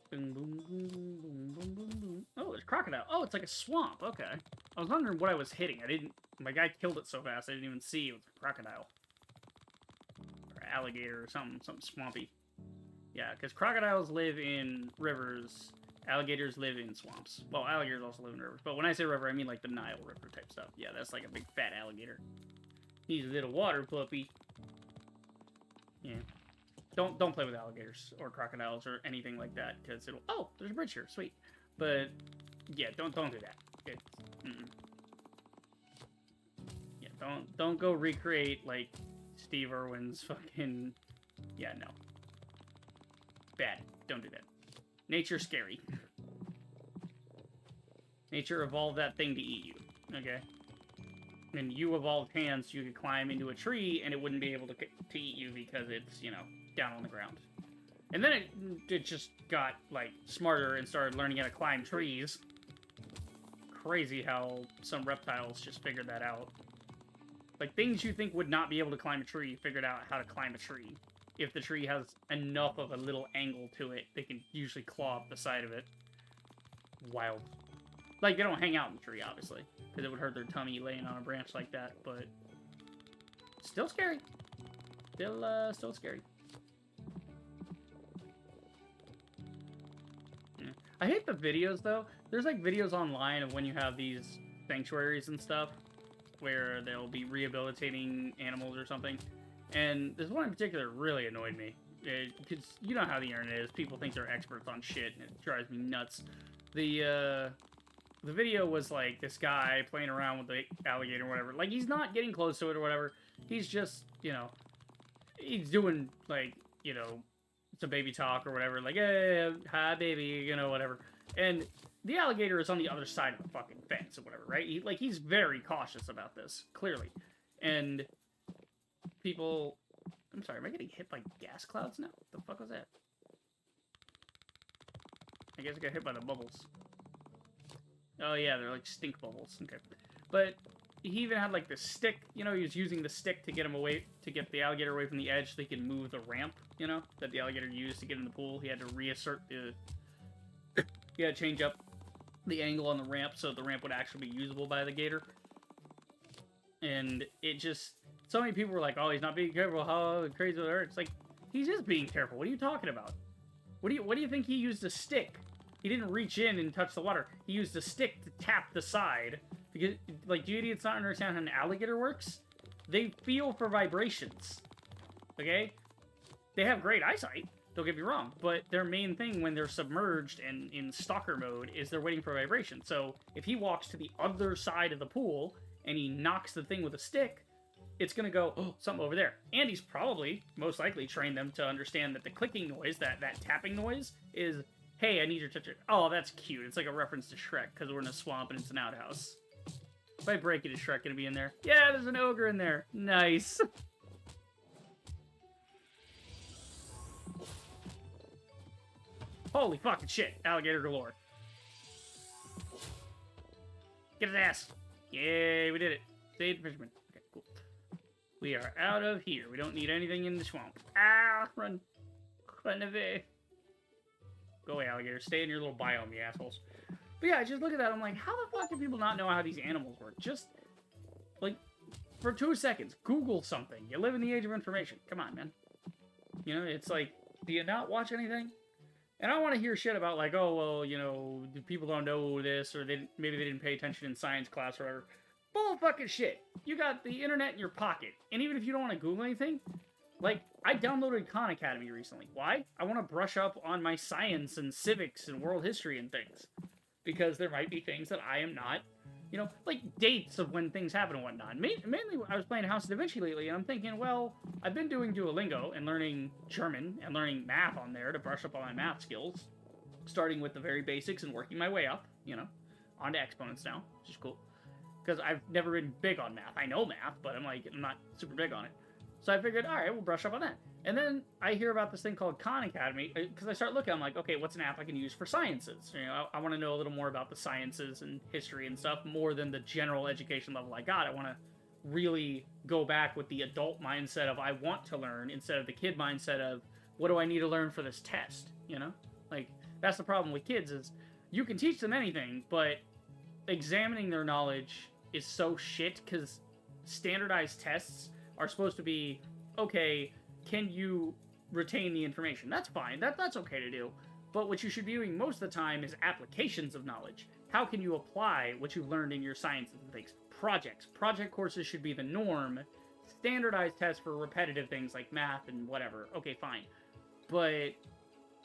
Boom, boom, boom, boom, boom, boom, boom. Oh, there's crocodile. Oh, it's like a swamp. Okay. I was wondering what I was hitting. My guy killed it so fast I didn't even see it was a crocodile. Alligator or something swampy. Yeah, because crocodiles live in rivers, alligators live in swamps. Well, alligators also live in rivers, but when I say river, I mean like the Nile River type stuff. Yeah, that's like a big fat alligator. He's a little water puppy. Yeah. Don't play with alligators or crocodiles or anything like that, because it'll... Oh, there's a bridge here. Sweet. But, yeah, don't do that. It's, yeah, don't go recreate, like, Steve Irwin's fucking... Yeah, no. Bad. Don't do that. Nature's scary. Nature evolved that thing to eat you. Okay? And you evolved hands so you could climb into a tree and it wouldn't be able to eat you because it's, down on the ground. And then it just got, like, smarter and started learning how to climb trees. Crazy how some reptiles just figured that out. Like, things you think would not be able to climb a tree figured out how to climb a tree. If the tree has enough of a little angle to it, they can usually claw up the side of it. Wild. Like, they don't hang out in the tree, obviously, because it would hurt their tummy laying on a branch like that, but still scary. Still scary. Yeah. I hate the videos, though. There's, like, videos online of when you have these sanctuaries and stuff, where they'll be rehabilitating animals or something, and this one in particular really annoyed me. Because you know how the internet is. People think they're experts on shit, and it drives me nuts. The video was, like, this guy playing around with the alligator or whatever. Like, he's not getting close to it or whatever. He's just, you know, he's doing, like, you know, some baby talk or whatever. Like, hey, hi, baby, you know, whatever. And the alligator is on the other side of the fucking fence or whatever, right? He's very cautious about this, clearly. And people... I'm sorry, am I getting hit by gas clouds now? What the fuck was that? I guess I got hit by the bubbles. Oh yeah, they're like stink bubbles. Okay. But he even had like the stick, you know, he was using the stick to get him away, to get the alligator away from the edge so he could move the ramp, you know, that the alligator used to get in the pool. He had to reassert the... he had to change up the angle on the ramp so the ramp would actually be usable by the gator. And it just... So many people were like, oh, he's not being careful, how crazy it hurts. Like, he's just being careful. What are you talking about? What do you think he used a stick? He didn't reach in and touch the water. He used a stick to tap the side. Because, like, do you idiots not understand how an alligator works? They feel for vibrations. Okay? They have great eyesight, don't get me wrong. But their main thing when they're submerged and in stalker mode is they're waiting for vibration. So, if he walks to the other side of the pool and he knocks the thing with a stick, it's going to go, oh, something over there. And he's probably, most likely, trained them to understand that the clicking noise, that tapping noise, is, hey, I need your touch it. Oh, that's cute. It's like a reference to Shrek, because we're in a swamp and it's an outhouse. If I break it, is Shrek going to be in there? Yeah, there's an ogre in there. Nice. Holy fucking shit. Alligator galore. Get his ass. Yay, we did it. Saved the fisherman. Okay, cool. We are out of here. We don't need anything in the swamp. Ah, run. Run away. Go away, alligator. Stay in your little biome, you assholes. But yeah, I just look at that. I'm like, how the fuck do people not know how these animals work? Just, like, for 2 seconds, Google something. You live in the age of information. Come on, man. You know, it's like, do you not watch anything? And I don't want to hear shit about, like, oh, well, you know, people don't know this, or maybe they didn't pay attention in science class or whatever. Bull fucking shit. You got the internet in your pocket. And even if you don't want to Google anything, like, I downloaded Khan Academy recently. Why? I want to brush up on my science and civics and world history and things. Because there might be things that I am not, you know, like dates of when things happen and whatnot. Mainly, I was playing House of Da Vinci lately, and I'm thinking, well, I've been doing Duolingo and learning German and learning math on there to brush up on my math skills. Starting with the very basics and working my way up, you know, onto exponents now, which is cool. Because I've never been big on math. I know math, but I'm not super big on it. So I figured, all right, we'll brush up on that. And then I hear about this thing called Khan Academy, because I start looking, I'm like, okay, what's an app I can use for sciences? You know, I want to know a little more about the sciences and history and stuff, more than the general education level I got. I want to really go back with the adult mindset of I want to learn, instead of the kid mindset of what do I need to learn for this test, you know? Like, that's the problem with kids is you can teach them anything, but examining their knowledge is so shit, because standardized tests are supposed to be, okay, can you retain the information? That's fine. That's okay to do. But what you should be doing most of the time is applications of knowledge. How can you apply what you've learned in your sciences and things? Projects. Project courses should be the norm. Standardized tests for repetitive things like math and whatever. Okay, fine. But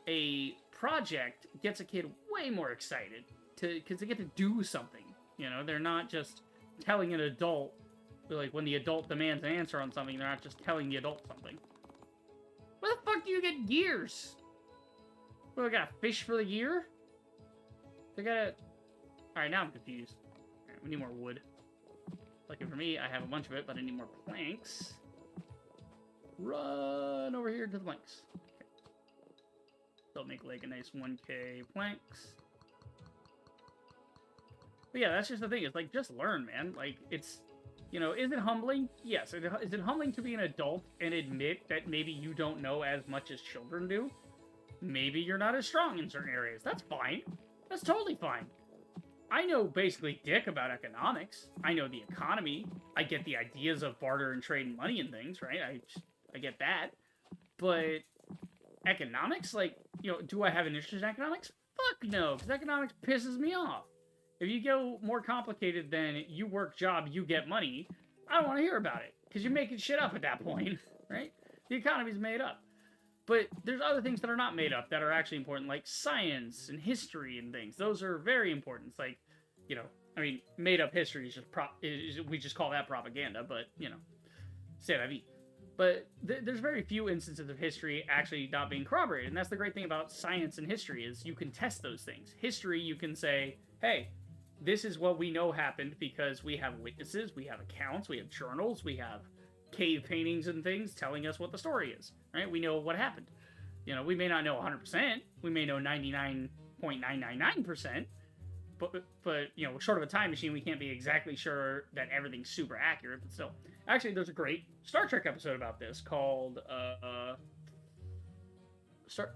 a project gets a kid way more excited because they get to do something. You know, they're not just telling an adult, like, when the adult demands an answer on something, they're not just telling the adult something. Where the fuck do you get gears? What, I gotta fish for the gear? They gotta... Alright, now I'm confused. Alright, we need more wood. Lucky for me, I have a bunch of it, but I need more planks. Run over here to the planks. Okay. So I'll make like a nice 1K planks. But yeah, that's just the thing. It's like, just learn, man. Like, it's, you know, is it humbling? Yes. Is it humbling to be an adult and admit that maybe you don't know as much as children do? Maybe you're not as strong in certain areas. That's fine. That's totally fine. I know basically dick about economics. I know the economy. I get the ideas of barter and trade and money and things, right? I get that. But economics, like, you know, do I have an interest in economics? Fuck no, because economics pisses me off. If you go more complicated than you work job, you get money, I don't want to hear about it, because you're making shit up at that point, right? The economy's made up. But there's other things that are not made up that are actually important, like science and history and things. Those are very important. It's like, you know, I mean, made up history is just we just call that propaganda, but, you know, c'est la vie. But there's very few instances of history actually not being corroborated, and that's the great thing about science and history is you can test those things. History, you can say, hey, this is what we know happened because we have witnesses, we have accounts, we have journals, we have cave paintings and things telling us what the story is, right? We know what happened. You know, we may not know 100%, we may know 99.999%, but you know, short of a time machine, we can't be exactly sure that everything's super accurate, but still. Actually, there's a great Star Trek episode about this called,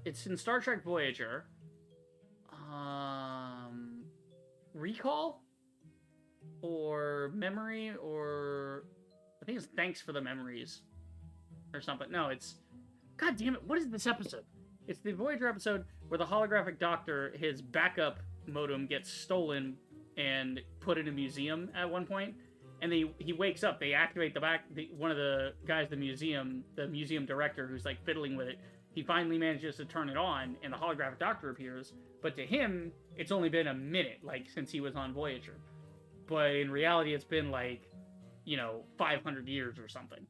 it's in Star Trek Voyager, Recall? Or Memory? Or I think it's Thanks for the Memories. Or something. No, it's... God damn it, what is this episode? It's the Voyager episode where the holographic doctor, his backup modem gets stolen and put in a museum at one point. And he wakes up, they activate one of the guys, the museum director who's like fiddling with it. He finally manages to turn it on, and the holographic doctor appears. But to him, it's only been a minute, like, since he was on Voyager. But in reality, it's been, like, you know, 500 years or something.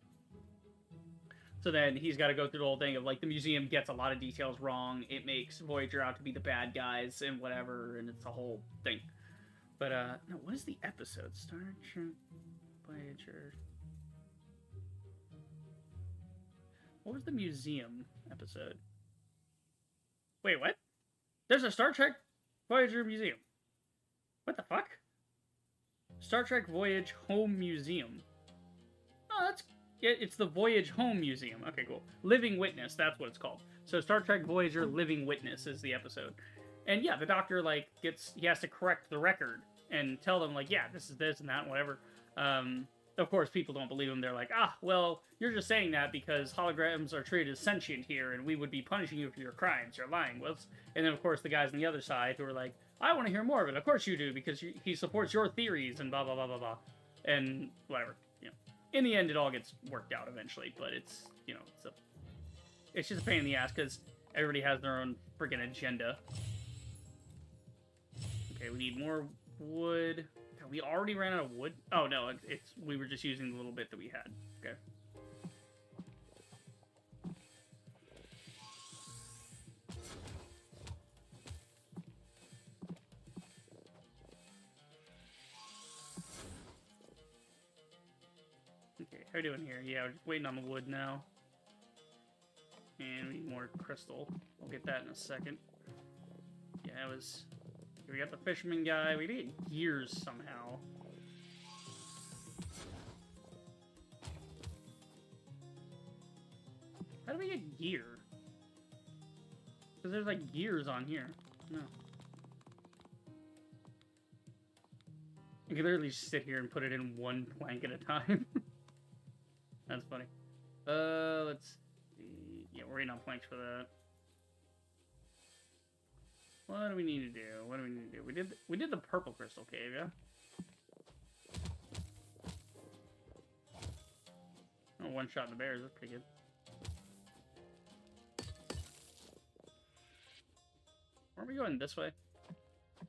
So then he's got to go through the whole thing of, like, the museum gets a lot of details wrong. It makes Voyager out to be the bad guys and whatever, and it's a whole thing. But, no, what is the episode? Star Trek Voyager. What was the museum episode? Wait, what? There's a Star Trek Voyager museum. What the fuck? Star Trek Voyage Home Museum. Oh, it's the Voyage Home Museum. Okay, cool. Living Witness, that's what it's called. So Star Trek Voyager Living Witness is the episode. And yeah, the doctor, like, he has to correct the record and tell them, like, yeah, this is this and that and whatever. Of course, people don't believe him. They're like, well, you're just saying that because holograms are treated as sentient here, and we would be punishing you for your crimes. You're lying, Wills. And then, of course, the guys on the other side who are like, I want to hear more of it. Of course you do, because he supports your theories, and blah, blah, blah, blah, blah. And whatever. You know, in the end, it all gets worked out eventually, but it's, you know, it's just a pain in the ass, because everybody has their own freaking agenda. Okay, we need more wood. We already ran out of wood? Oh, no, we were just using the little bit that we had. Okay. Okay, how are we doing here? Yeah, we're just waiting on the wood now. And we need more crystal. We'll get that in a second. Yeah, it was... We got the fisherman guy. We need gears somehow. How do we get gear? Because there's like gears on here. No. You can literally just sit here and put it in one plank at a time. That's funny. Let's see. Yeah, we're waiting on planks for that. What do we need to do? What do we need to do? We did the purple crystal cave, yeah? Oh, one shot in the bears, that's pretty good. Aren't we going this way? I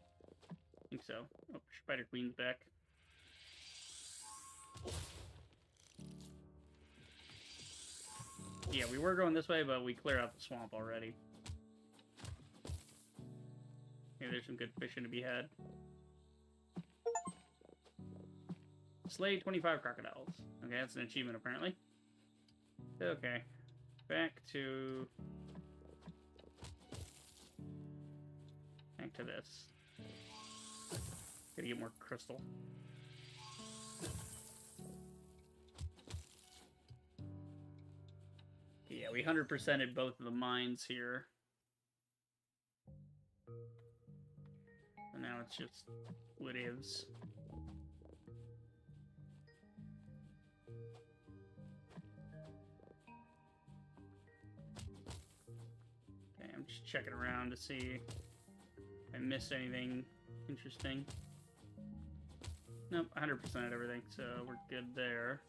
think so. Oh, Spider Queen's back. Yeah, we were going this way, but we cleared out the swamp already. Maybe there's some good fishing to be had. Slay 25 crocodiles. Okay, that's an achievement apparently. Okay. Back to... to this. Gotta get more crystal. Yeah, we 100%ed both of the mines here. And now it's just what is. Okay, I'm just checking around to see if I missed anything interesting. Nope, 100%ed everything, so we're good there.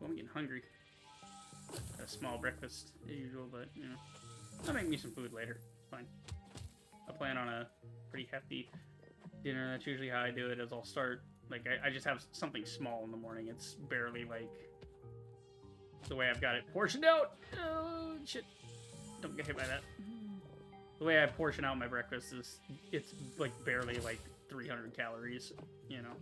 Well, I'm getting hungry. Got a small breakfast as usual, but, you know, I'll make me some food later. Fine. I plan on a pretty hefty dinner. That's usually how I do it, is I'll start, like, I just have something small in the morning. It's barely, like, the way I've got it portioned out. Oh, shit. Don't get hit by that. The way I portion out my breakfast is, it's, like, barely, like, 300 calories, you know?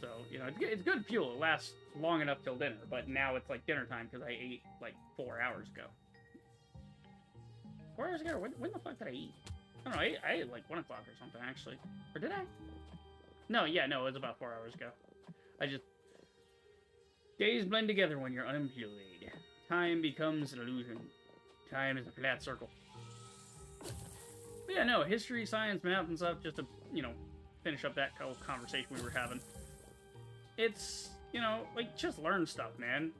So, you know, it's good fuel. It lasts long enough till dinner, but now it's, like, dinner time because I ate, like, 4 hours ago. 4 hours ago? When the fuck did I eat? I don't know, I ate, like, 1 o'clock or something, actually. Or did I? No, yeah, no, it was about 4 hours ago. Days blend together when you're unemployed. Time becomes an illusion. Time is a flat circle. But yeah, no, history, science, math, and stuff, just to, you know, finish up that whole conversation we were having. It's, you know, like, just learn stuff, man.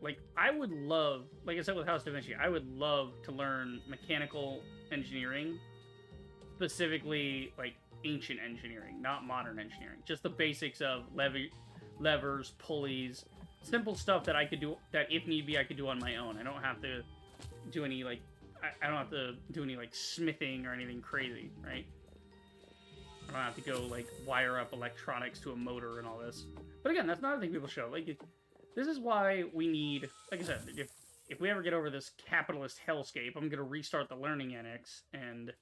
Like, I would love, like I said with House Da Vinci, I would love to learn mechanical engineering, specifically, like, ancient engineering, not modern engineering. Just the basics of levers, pulleys, simple stuff that I could do, that if need be, I could do on my own. I don't have to do any, like, I don't have to do any, like, smithing or anything crazy, right? I don't have to go, like, wire up electronics to a motor and all this. But again, that's not a thing people show. Like, this is why we need, like I said, if we ever get over this capitalist hellscape, I'm going to restart the Learning Annex, and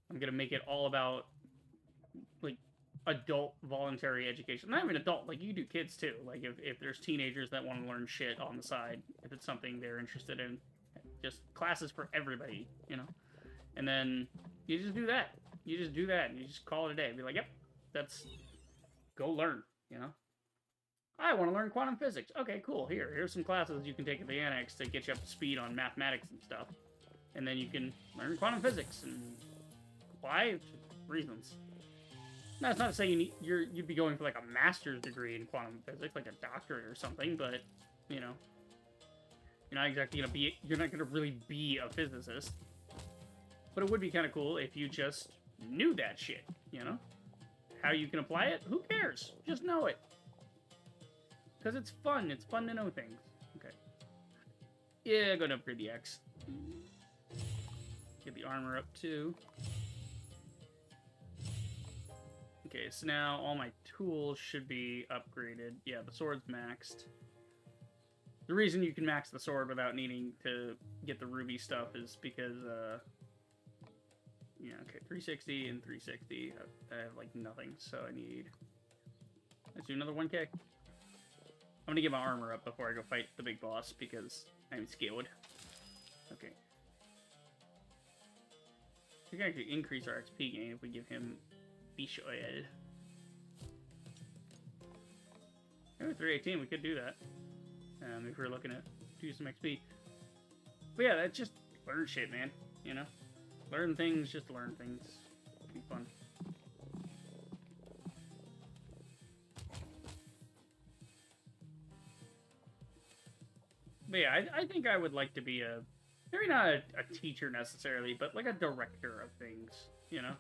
I'm going to make it all about, like, adult voluntary education. Not even adult, like, you do kids, too. Like, if there's teenagers that want to learn shit on the side, if it's something they're interested in, just classes for everybody, you know? And then you just do that. You just do that, and you just call it a day. Be like, yep, go learn, you know? I want to learn quantum physics. Okay, cool. Here's some classes you can take at the Annex to get you up to speed on mathematics and stuff. And then you can learn quantum physics. And why? Reasons. That's not to say you'd be going for, like, a master's degree in quantum physics, like a doctorate or something, but, you know, you're not exactly you're not gonna really be a physicist. But it would be kind of cool if you just knew that shit, you know? How you can apply it? Who cares? Just know it. Because it's fun. It's fun to know things. Okay. Yeah, go to upgrade the X. Get the armor up, too. Okay, so now all my tools should be upgraded. Yeah, the sword's maxed. The reason you can max the sword without needing to get the ruby stuff is because, yeah, okay, 360 and 360. I have, like, nothing, so let's do another 1K. I'm gonna get my armor up before I go fight the big boss, because I'm scared. Okay. I think I could increase our XP gain if we give him Bishoed. Maybe 318, we could do that. If we're looking at do some XP. But yeah, that's just learn shit, man. You know? Learn things, just learn things. It'll be fun. But yeah, I think I would like to be maybe not a teacher necessarily, but like a director of things, you know?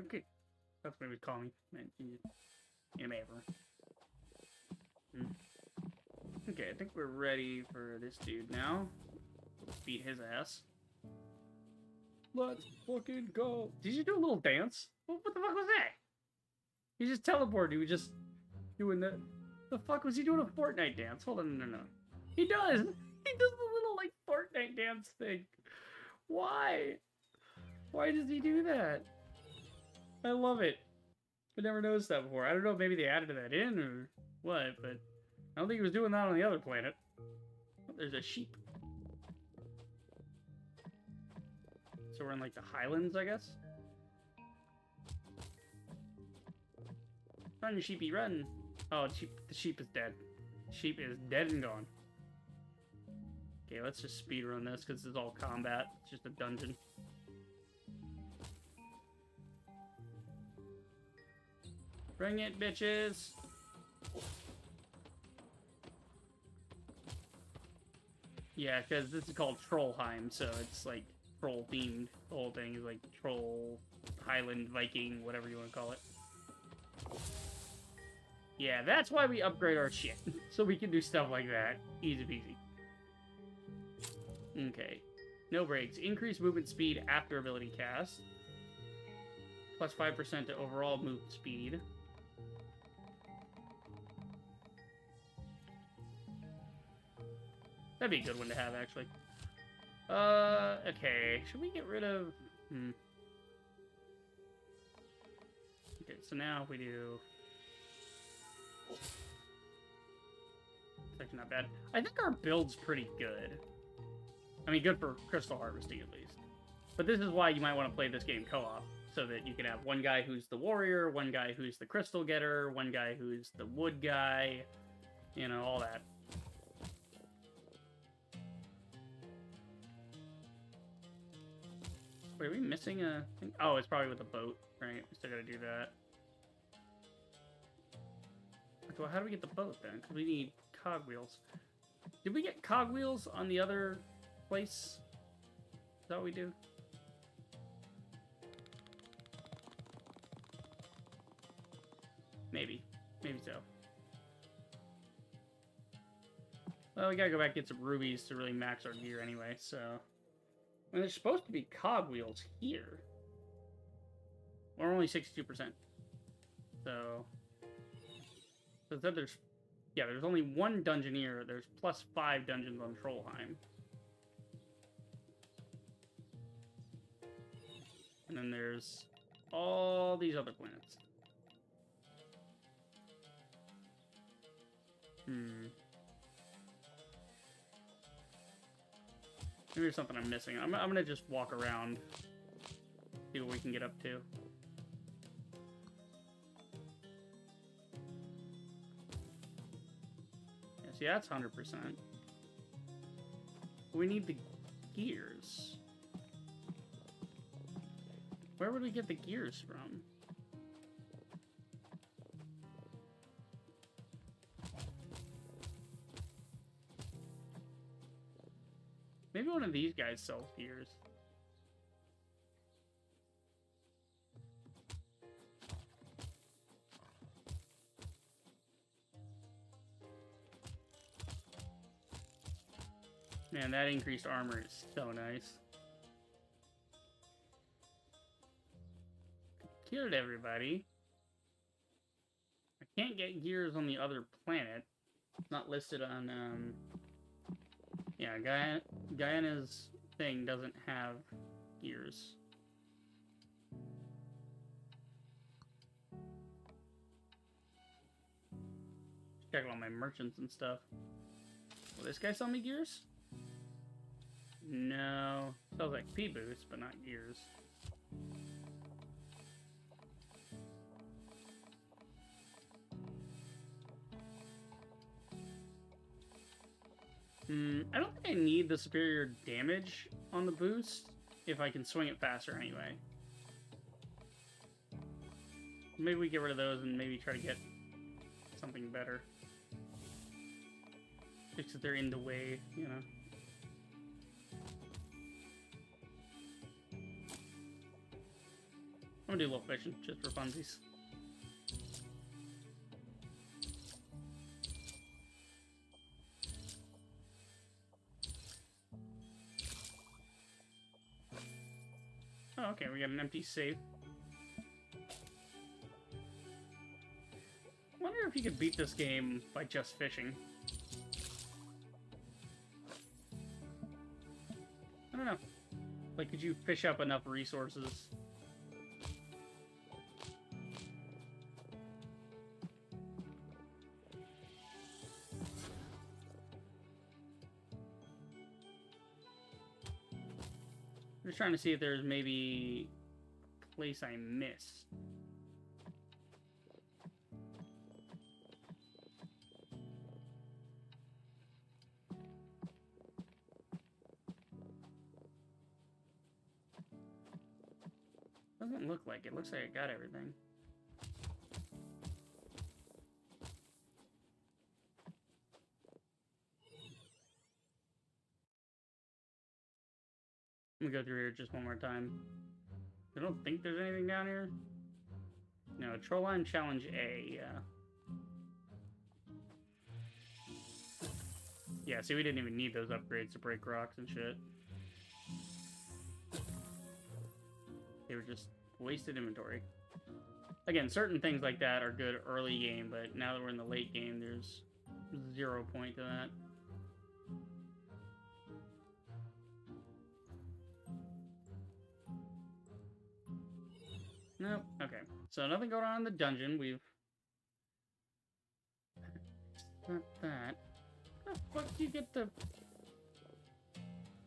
Okay. That's what he would call me. In ever. Okay, I think we're ready for this dude now. Let's beat his ass. Let's fucking go. Did you do a little dance? What the fuck was that? He just teleported. He was just doing that. The fuck was he doing a Fortnite dance? Hold on, no. He does! He does the little, like, Fortnite dance thing. Why? Why does he do that? I love it. I never noticed that before. I don't know if maybe they added that in or what, but I don't think he was doing that on the other planet. Oh, there's a sheep. So we're in, like, the Highlands, I guess? Run, sheepy, run! Oh, the sheep is dead. Sheep is dead and gone. Okay, let's just speedrun this, because this is all combat. It's just a dungeon. Bring it, bitches! Yeah, because this is called Trollheim, so it's like troll-themed. The whole thing is like troll, Highland, Viking, whatever you want to call it. Yeah, that's why we upgrade our shit. So we can do stuff like that. Easy peasy. Okay. No breaks. Increase movement speed after ability cast. Plus 5% to overall movement speed. That'd be a good one to have, actually. Okay. Should we get rid of... Okay, so now if we do... It's actually not bad. I think our build's pretty good. I mean, good for crystal harvesting, at least. But this is why you might want to play this game co-op. So that you can have one guy who's the warrior, one guy who's the crystal getter, one guy who's the wood guy. You know, all that. Wait, are we missing a thing? Oh, it's probably with a boat, right? We still gotta do that. Okay, well, how do we get the boat, then? Because we need cogwheels. Did we get cogwheels on the other place? Is that what we do? Maybe. Maybe so. Well, we gotta go back and get some rubies to really max our gear anyway, so... And there's supposed to be cogwheels here. We're only 62%. So... So that there's... Yeah, there's only one dungeoneer. There's plus 5 dungeons on Trollheim. And then there's all these other planets. Maybe there's something I'm missing. I'm gonna just walk around, see what we can get up to. Yeah, see, that's 100%. We need the gears. Where would we get the gears from? Maybe one of these guys sells gears. Man, that increased armor is so nice. Killed everybody. I can't get gears on the other planet. It's not listed on, yeah, Guyana's thing doesn't have gears. Check all my merchants and stuff. Will this guy sell me gears? No. Sells XP boost, but not gears. I don't think I need the superior damage on the boost if I can swing it faster anyway. Maybe we get rid of those and maybe try to get something better. Just that they're in the way, you know. I'm gonna do a little fishing just for funsies. Oh, okay, we got an empty safe. I wonder if if you could beat this game by just fishing. I don't know. Like, could you fish up enough resources? I'm just trying to see if there's maybe a place I missed. Doesn't look like it. Looks like I got everything. I'm gonna go through here just one more time. I don't think there's anything down here. No, Troll Line Challenge A, yeah. Yeah, see, we didn't even need those upgrades to break rocks and shit. They were just wasted inventory. Again, certain things like that are good early game, but now that we're in the late game, there's 0 point to that. Nope. Okay. So nothing going on in the dungeon. We've... Not that. How the fuck do you get the...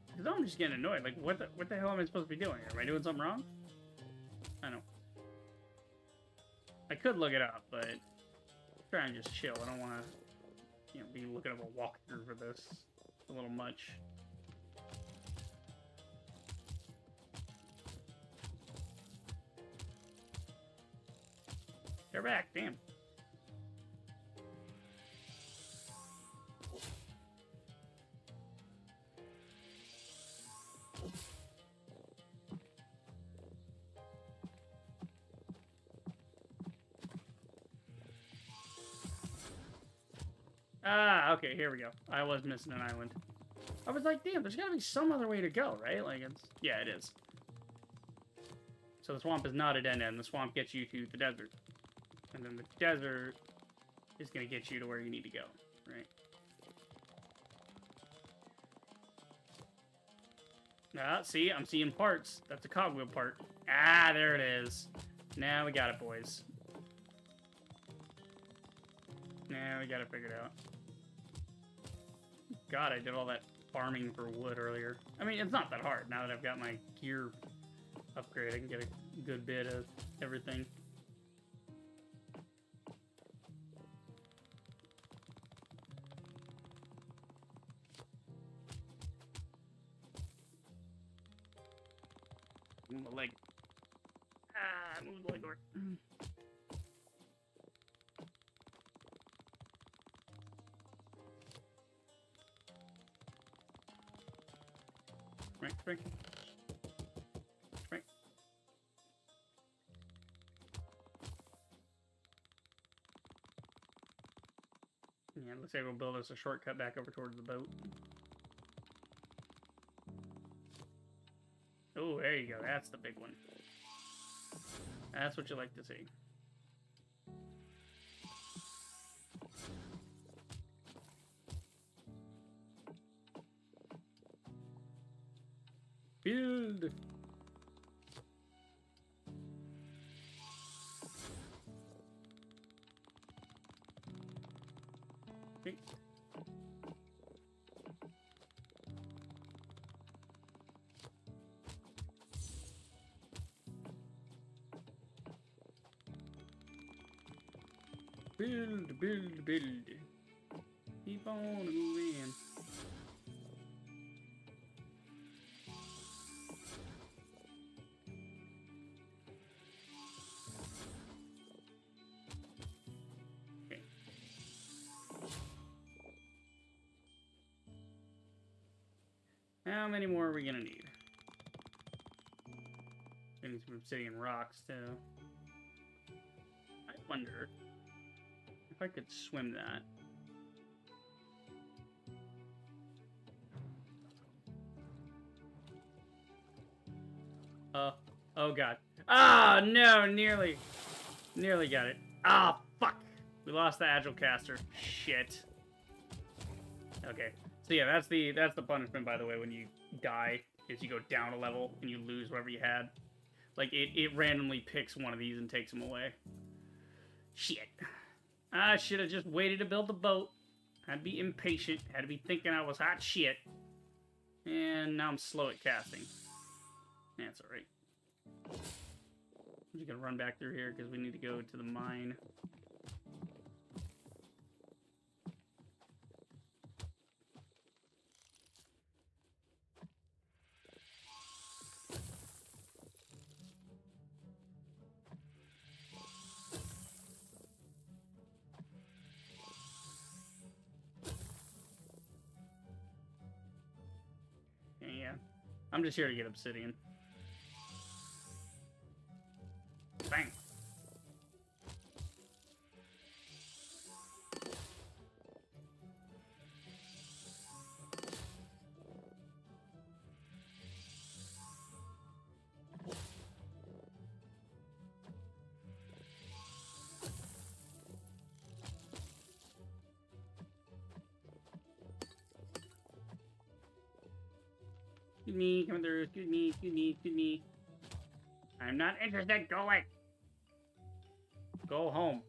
Because I'm just getting annoyed. Like, what the hell am I supposed to be doing here? Am I doing something wrong? I know. I could look it up, but... try and just chill. I don't want to, you know, be looking up a walkthrough for this. It's a little much. They're back, damn. Ah, okay, here we go. I was missing an island. I was like, damn, there's gotta be some other way to go, right? Like, it's... yeah, it is. So the swamp is not a dead end. The swamp gets you to the desert. And then the desert is gonna get you to where you need to go, right? Ah, see, I'm seeing parts. That's a cogwheel part. Ah, there it is. Now we got it, boys. Now we got it figured out. God, I did all that farming for wood earlier. I mean, it's not that hard. Now that I've got my gear upgrade, I can get a good bit of everything. Move the leg. Ah, move the leg over. Right. Yeah, looks like we'll build us a shortcut back over towards the boat. Oh, there you go. That's the big one. That's what you like to see. Build! Okay. Build. Keep on moving. Okay. How many more are we gonna need? We need some obsidian rocks too. I wonder if I could swim that. Oh god. Ah, no, nearly got it. Ah, fuck. We lost the agile caster. Shit. Okay. So yeah, that's the punishment, by the way, when you die, is you go down a level and you lose whatever you had. Like, it randomly picks one of these and takes them away. Shit. I should have just waited to build the boat. Had to be impatient. Had to be thinking I was hot shit. And now I'm slow at casting. That's alright. I'm just gonna run back through here because we need to go to the mine. Yeah, I'm just here to get obsidian. Bang. Excuse me, coming through. Excuse me, excuse me, excuse me. I'm not interested. Go away. Go home.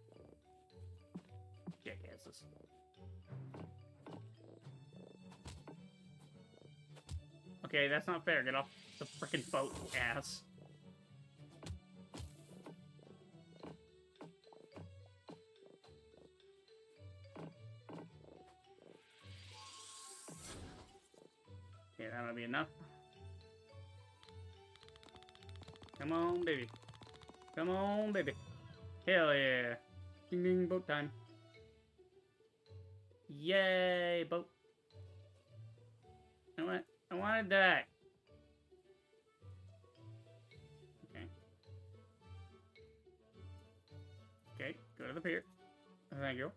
Jackasses. Okay, that's not fair. Get off the frickin' boat, ass. Okay, that might be enough. Come on, baby. Come on, baby. Hell yeah. Ding ding, boat time. Yay, boat. I wanted that. Okay. Okay, go to the pier. Thank you.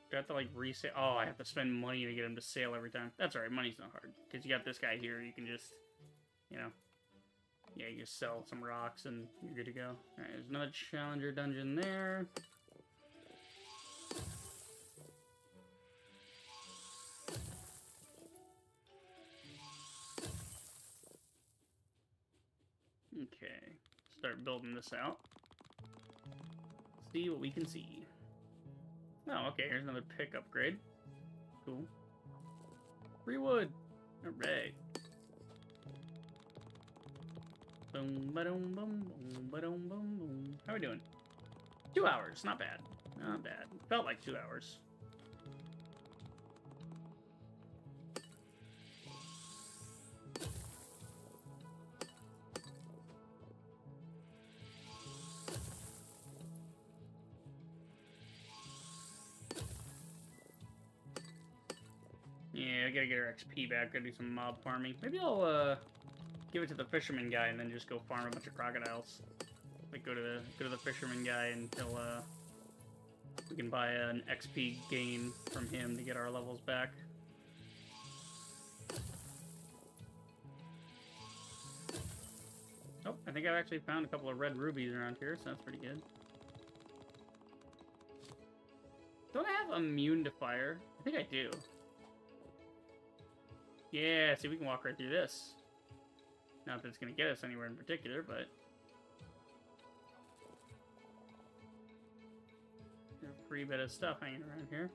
Do I have to, like, resail? Oh, I have to spend money to get him to sail every time. That's alright, money's not hard. Because you got this guy here, you can just, you know. Yeah, you just sell some rocks and you're good to go. Alright, there's another challenger dungeon there. Okay, start building this out. See what we can see. Oh, okay, here's another pick upgrade. Cool. Free wood! Alright. Boom, ba-dum, boom, boom, ba-dum, boom, boom. How are we doing? 2 hours, not bad. Not bad. Felt like 2 hours. Yeah, I gotta get our XP back. Gotta do some mob farming. Maybe I'll give it to the fisherman guy and then just go farm a bunch of crocodiles. Like go to the fisherman guy until we can buy an XP gain from him to get our levels back. Oh, I think I've actually found a couple of red rubies around here, so that's pretty good. Don't I have immune to fire? I think I do. Yeah, see, we can walk right through this. Not that it's going to get us anywhere in particular, but... there's a free bit of stuff hanging around here.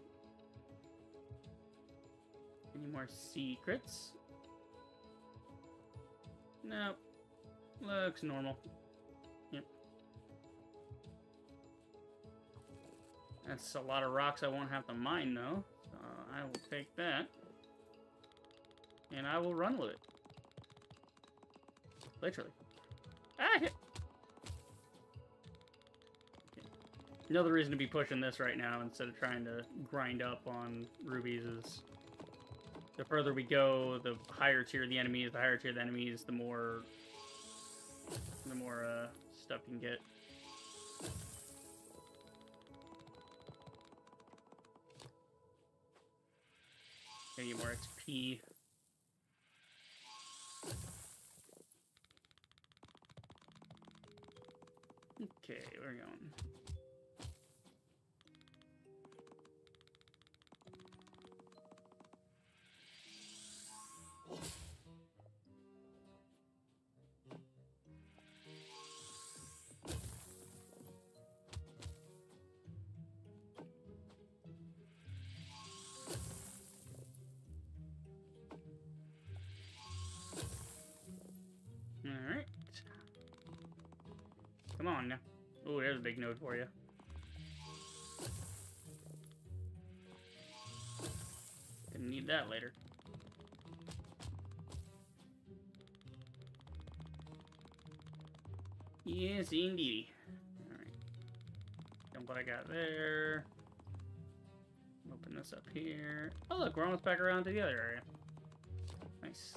Any more secrets? Nope. Looks normal. Yep. That's a lot of rocks I won't have to mine, though. So I will take that. And I will run with it. Literally. Ah, hit. Okay. Another reason to be pushing this right now instead of trying to grind up on rubies is the further we go, the higher tier the enemy is. The higher tier the enemy is, the more stuff you can get. Gonna get more XP. Okay, where are we going? Come on now. Oh, there's a big node for you. Gonna need that later. Yes, indeed. Alright. Dump what I got there. Open this up here. Oh, look, we're almost back around to the other area. Nice.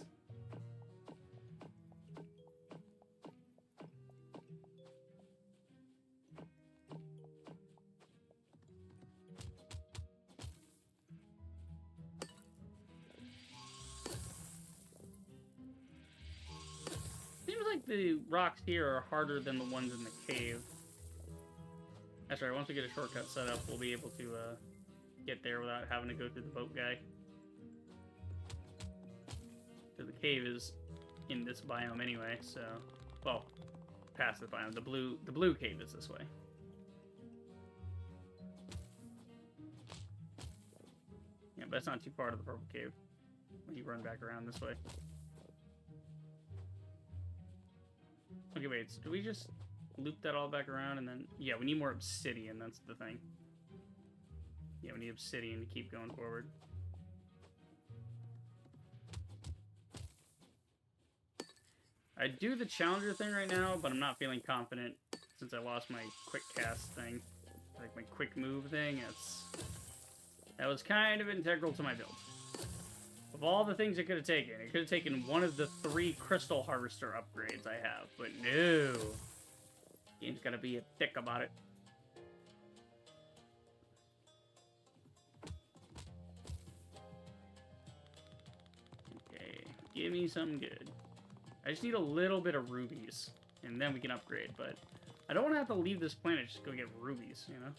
Seems like the rocks here are harder than the ones in the cave. That's right, once we get a shortcut set up, we'll be able to get there without having to go through the boat guy. Because the cave is in this biome anyway, so... Well, past the biome. The blue cave is this way. Yeah, but that's not too far to the purple cave when you run back around this way. Okay, wait, so do we just loop that all back around and then... Yeah, we need more obsidian, that's the thing. Yeah, we need obsidian to keep going forward. I do the challenger thing right now, but I'm not feeling confident since I lost my quick cast thing. Like my quick move thing, that was kind of integral to my build. Of all the things it could have taken one of the 3 crystal harvester upgrades I have, but no. Game's gotta be a dick about it. Okay, give me something good. I just need a little bit of rubies, and then we can upgrade, but I don't want to have to leave this planet just to go get rubies, you know?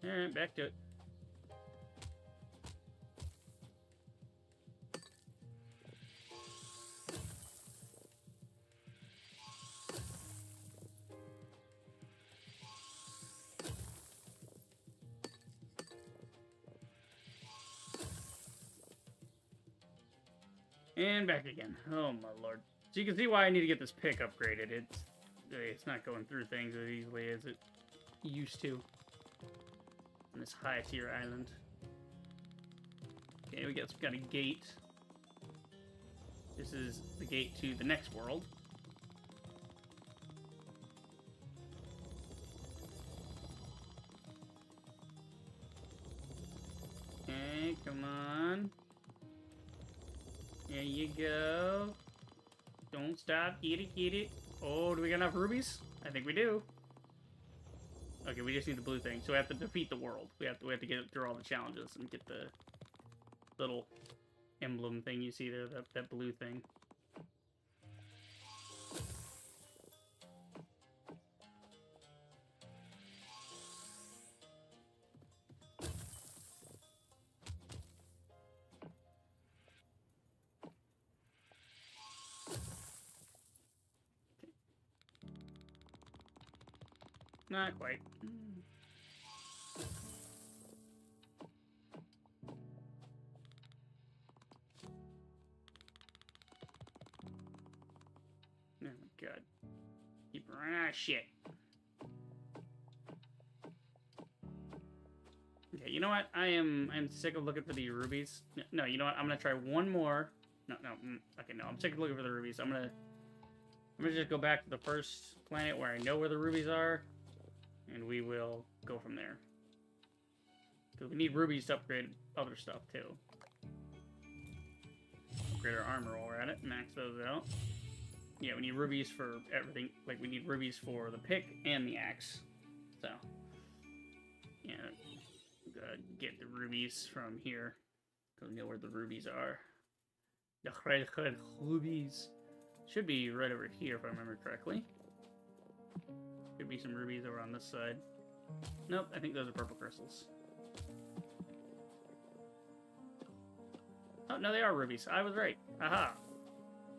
Alright, back to it. And back again. Oh my lord. So you can see why I need to get this pick upgraded. It's not going through things as easily as it used to on this high tier island. Okay, we got a gate. This is the gate to the next world. Okay, come on. There you go. Don't stop. Get it. Oh, do we got enough rubies? I think we do. Okay, we just need the blue thing. So we have to defeat the world. We have to get through all the challenges and get the little emblem thing you see there, that blue thing. Not quite. Oh my god. Keep running out of shit. Okay, you know what? I'm sick of looking for the rubies. No, you know what? I'm gonna try one more. No. Okay, no. I'm sick of looking for the rubies. I'm gonna just go back to the first planet where I know where the rubies are. And we will go from there. Because we need rubies to upgrade other stuff, too. Upgrade our armor while we're at it. Max those out. Yeah, we need rubies for everything. Like, we need rubies for the pick and the axe. So, yeah. Gotta get the rubies from here. Because we know where the rubies are. The red rubies. Should be right over here, if I remember correctly. Could be some rubies over on this side. Nope, I think those are purple crystals. Oh, no, they are rubies. I was right. Aha!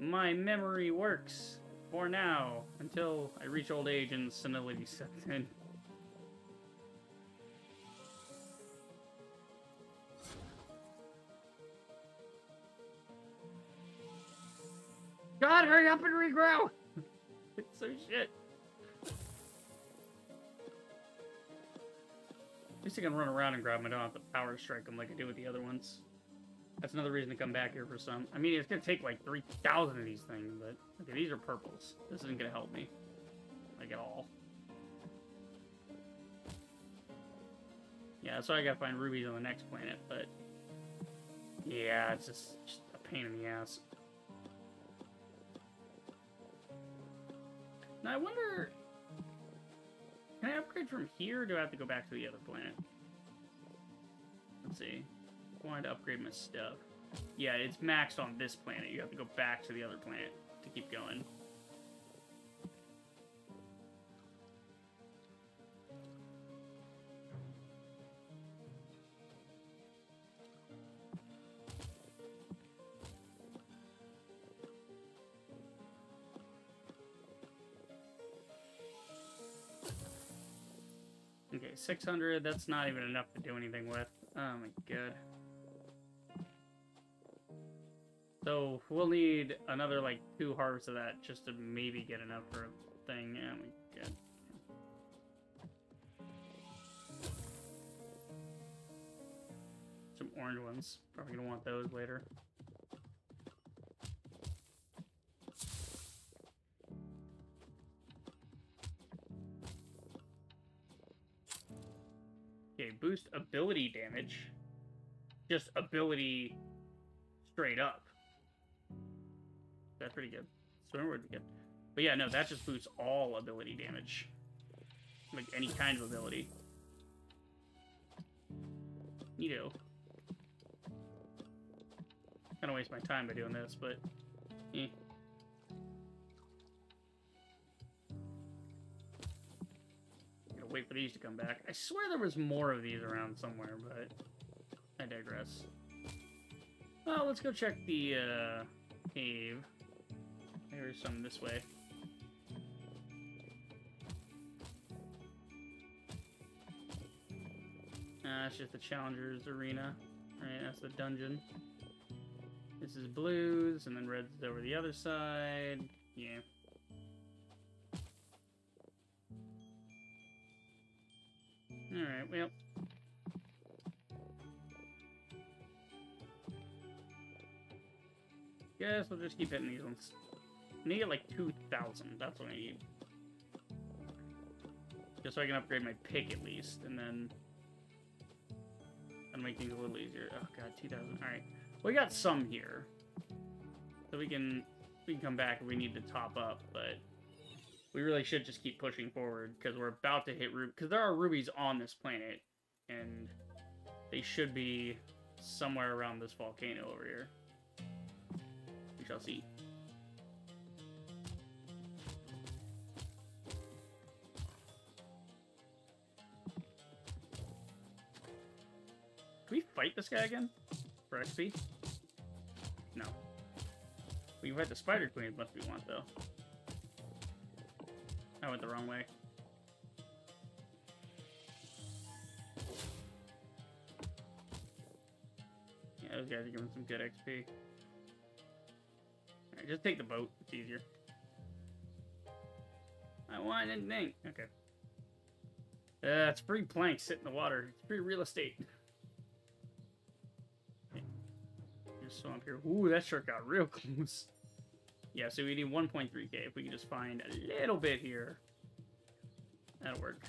My memory works. For now. Until I reach old age and senility sets in. God, hurry up and regrow! It's so shit. At least I can run around and grab them. I don't have to power strike them like I do with the other ones. That's another reason to come back here for some. I mean, it's gonna take like 3,000 of these things, but okay, these are purples. This isn't gonna help me, like at all. Yeah, that's why I gotta find rubies on the next planet, but yeah, it's just a pain in the ass. Now I wonder, can I upgrade from here, or do I have to go back to the other planet? Let's see. I wanted to upgrade my stuff. Yeah, it's maxed on this planet. You have to go back to the other planet to keep going. Okay, 600, that's not even enough to do anything with. Oh my god. So, we'll need another, like, 2 harvests of that just to maybe get enough for a thing. Oh my god. Some orange ones. Probably gonna want those later. Okay, boost ability damage. Just ability straight up. That's pretty good. Swimmer would be good. But yeah, no, that just boosts all ability damage. Like any kind of ability. Neato. Kinda waste my time by doing this, but eh. Wait for these to come back. I swear there was more of these around somewhere, but I digress. Well, let's go check the cave. There's some this way. That's just the Challenger's Arena. Alright, that's the dungeon. This is blues, and then red's over the other side. Yeah. Alright, well. Guess we'll just keep hitting these ones. I need to get like 2,000. That's what I need. Just so I can upgrade my pick at least, and then that'll make things a little easier. Oh god, 2,000. Alright. We got some here. So we can come back if we need to top up, but we really should just keep pushing forward, because we're about to hit ruby. Because there are rubies on this planet, and they should be somewhere around this volcano over here. We shall see. Can we fight this guy again? For XP? No. We can fight the Spider Queen as much as we want, though. I went the wrong way. Yeah, those guys are giving some good XP. Alright, just take the boat. It's easier. I want anything. Okay. It's free planks sit in the water. It's free real estate. Okay. Just swamp here. Ooh, that shark got real close. Yeah, so we need 1.3k. If we can just find a little bit here, that'll work.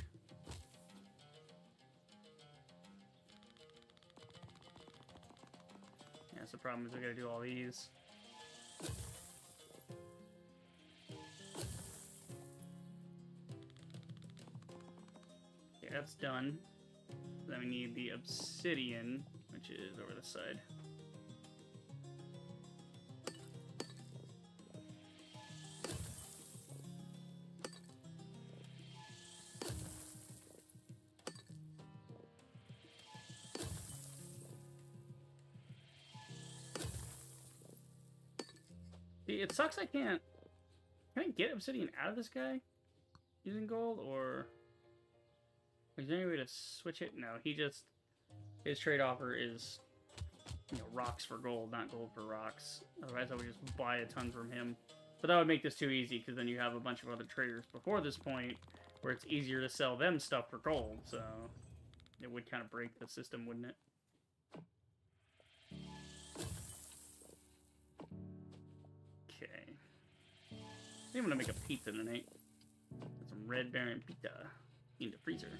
Yeah, that's the problem is we gotta do all these. Okay, that's done. Then we need the obsidian, which is over this side. See, it sucks I can't... Can I get obsidian out of this guy? Using gold, or... Is there any way to switch it? No, he just... His trade offer is, you know, rocks for gold, not gold for rocks. Otherwise I would just buy a ton from him. But that would make this too easy, because then you have a bunch of other traders before this point, where it's easier to sell them stuff for gold, so it would kind of break the system, wouldn't it? Okay. I think I'm gonna make a pizza tonight. Put some Red Baron pizza in the freezer.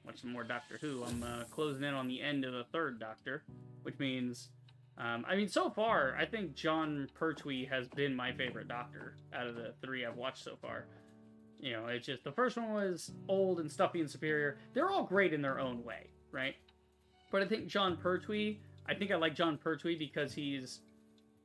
Watch some more Doctor Who. I'm closing in on the end of the third Doctor, which means, I mean, so far, I think Jon Pertwee has been my favorite Doctor out of the 3 I've watched so far. You know, it's just, the first one was old and stuffy and superior. They're all great in their own way, right? But I think Jon Pertwee, I like Jon Pertwee because he's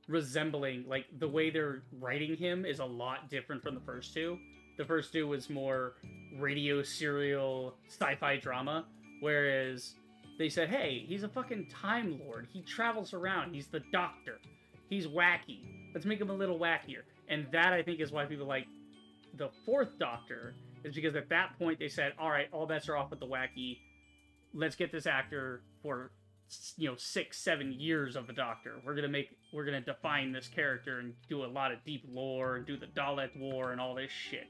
resembling, like, the way they're writing him is a lot different from the first 2. The first 2 was more radio serial sci-fi drama, whereas they said, hey, he's a fucking Time Lord. He travels around. He's the Doctor. He's wacky. Let's make him a little wackier. And that, I think, is why people like the 4th Doctor, is because at that point they said, all right, all bets are off with the wacky. Let's get this actor for, 6-7 years of the Doctor. We're gonna define this character and do a lot of deep lore and do the Dalek War and all this shit.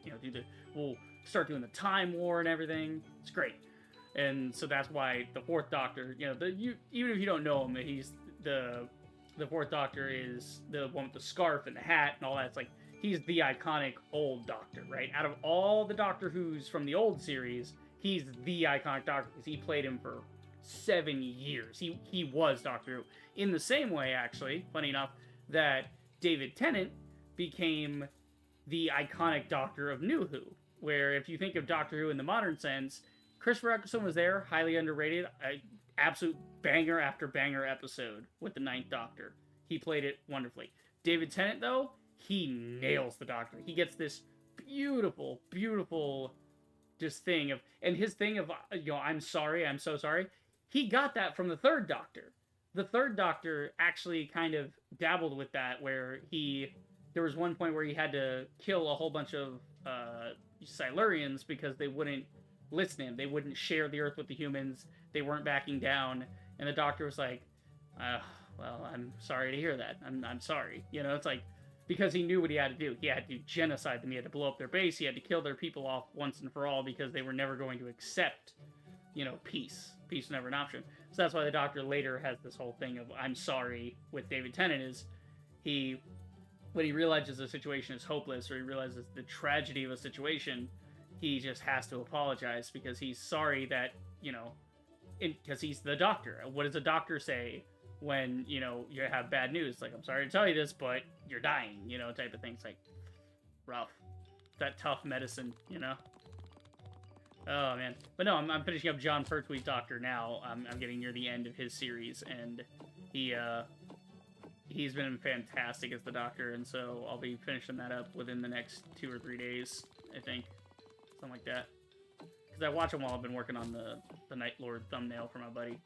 We'll start doing the Time War and everything. It's great. And so that's why the 4th Doctor, even if you don't know him, he's the 4th Doctor is the one with the scarf and the hat and all that. It's like, he's the iconic old Doctor, right? Out of all the Doctor Who's from the old series, he's the iconic Doctor because he played him for 7 years. He was Doctor Who. In the same way, actually, funny enough, that David Tennant became the iconic Doctor of New Who, where if you think of Doctor Who in the modern sense, Christopher Eccleston was there, highly underrated, absolute banger after banger episode with the 9th Doctor. He played it wonderfully. David Tennant, though, he nails the Doctor. He gets this beautiful, beautiful just thing of, and his thing of, I'm sorry, I'm so sorry, he got that from the 3rd Doctor. The 3rd Doctor actually kind of dabbled with that, where there was one point where he had to kill a whole bunch of Silurians because they wouldn't listen to him. They wouldn't share the Earth with the humans. They weren't backing down. And the Doctor was like, well, I'm sorry to hear that. I'm sorry. It's like, because he knew what he had to do. He had to genocide them. He had to blow up their base. He had to kill their people off once and for all because they were never going to accept, peace. Peace was never an option. So that's why the Doctor later has this whole thing of, I'm sorry, with David Tennant, is when he realizes the situation is hopeless, or he realizes the tragedy of a situation, he just has to apologize because he's sorry that, because he's the Doctor. What does a doctor say when, you have bad news? Like, I'm sorry to tell you this, but you're dying, type of thing. It's like, rough. That tough medicine, Oh, man. But no, I'm finishing up Jon Pertwee's Doctor now. I'm getting near the end of his series, and he's been fantastic as the Doctor, and so I'll be finishing that up within the next 2 or 3 days, I think. Something like that. Because I watch them while I've been working on the Night Lord thumbnail for my buddy.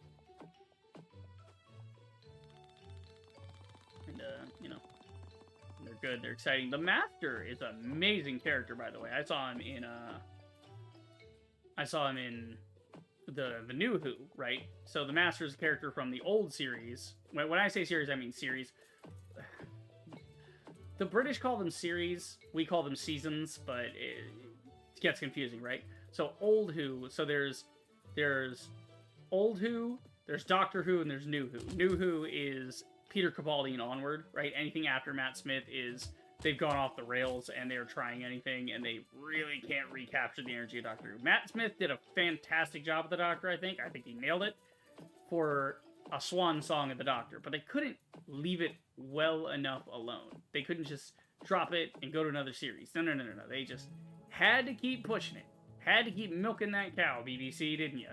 And, they're good, they're exciting. The Master is an amazing character, by the way. I saw him in the New Who, right? So the Master is a character from the old series. When I say series, I mean series. The British call them series, we call them seasons, but it gets confusing, right? So old Who, so there's old Who, there's Doctor Who, and there's New Who. New Who is Peter Capaldi and onward, right? Anything after Matt Smith is, they've gone off the rails and they're trying anything and they really can't recapture the energy of Doctor Who. Matt Smith did a fantastic job with the Doctor, I think. I think he nailed it for a swan song of the Doctor, but they couldn't leave it well enough alone. They couldn't just drop it and go to another series. No. They just had to keep pushing it. Had to keep milking that cow, BBC, didn't you?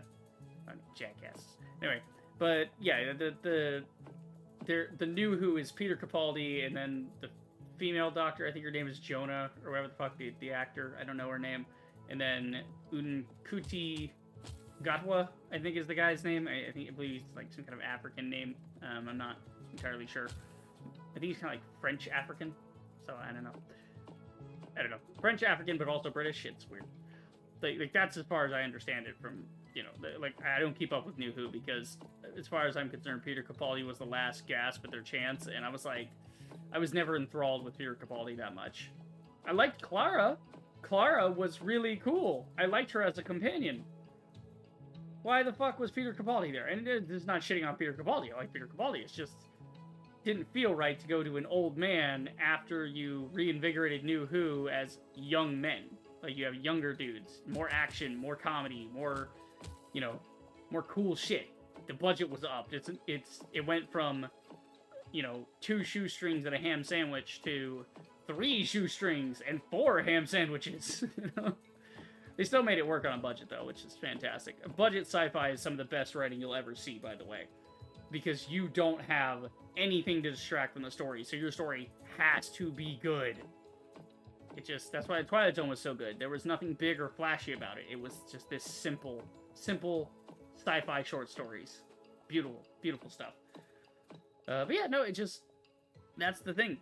Jackasses. Anyway, but yeah, the New Who is Peter Capaldi, and then the female Doctor, I think her name is Jonah, or whatever the fuck, the actor, I don't know her name, and then Unkuti Gatwa, I think is the guy's name. I believe he's like some kind of African name. I'm not entirely sure. I think he's kind of like French African, so I don't know. French African, but also British. It's weird. Like that's as far as I understand it from, like I don't keep up with New Who because as far as I'm concerned, Peter Capaldi was the last gasp at their chance, and I was like, I was never enthralled with Peter Capaldi that much. I liked Clara. Clara was really cool. I liked her as a companion. Why the fuck was Peter Capaldi there? And it's not shitting on Peter Capaldi. I like Peter Capaldi. It's just didn't feel right to go to an old man after you reinvigorated New Who as young men. Like, you have younger dudes, more action, more comedy, more, more cool shit. The budget was upped. It went from, 2 shoestrings and a ham sandwich to 3 shoestrings and 4 ham sandwiches. They still made it work on a budget, though, which is fantastic. Budget sci-fi is some of the best writing you'll ever see, by the way. Because you don't have anything to distract from the story, so your story has to be good. That's why Twilight Zone was so good. There was nothing big or flashy about it. It was just this simple sci-fi short stories. Beautiful, beautiful stuff. But yeah, no, that's the thing.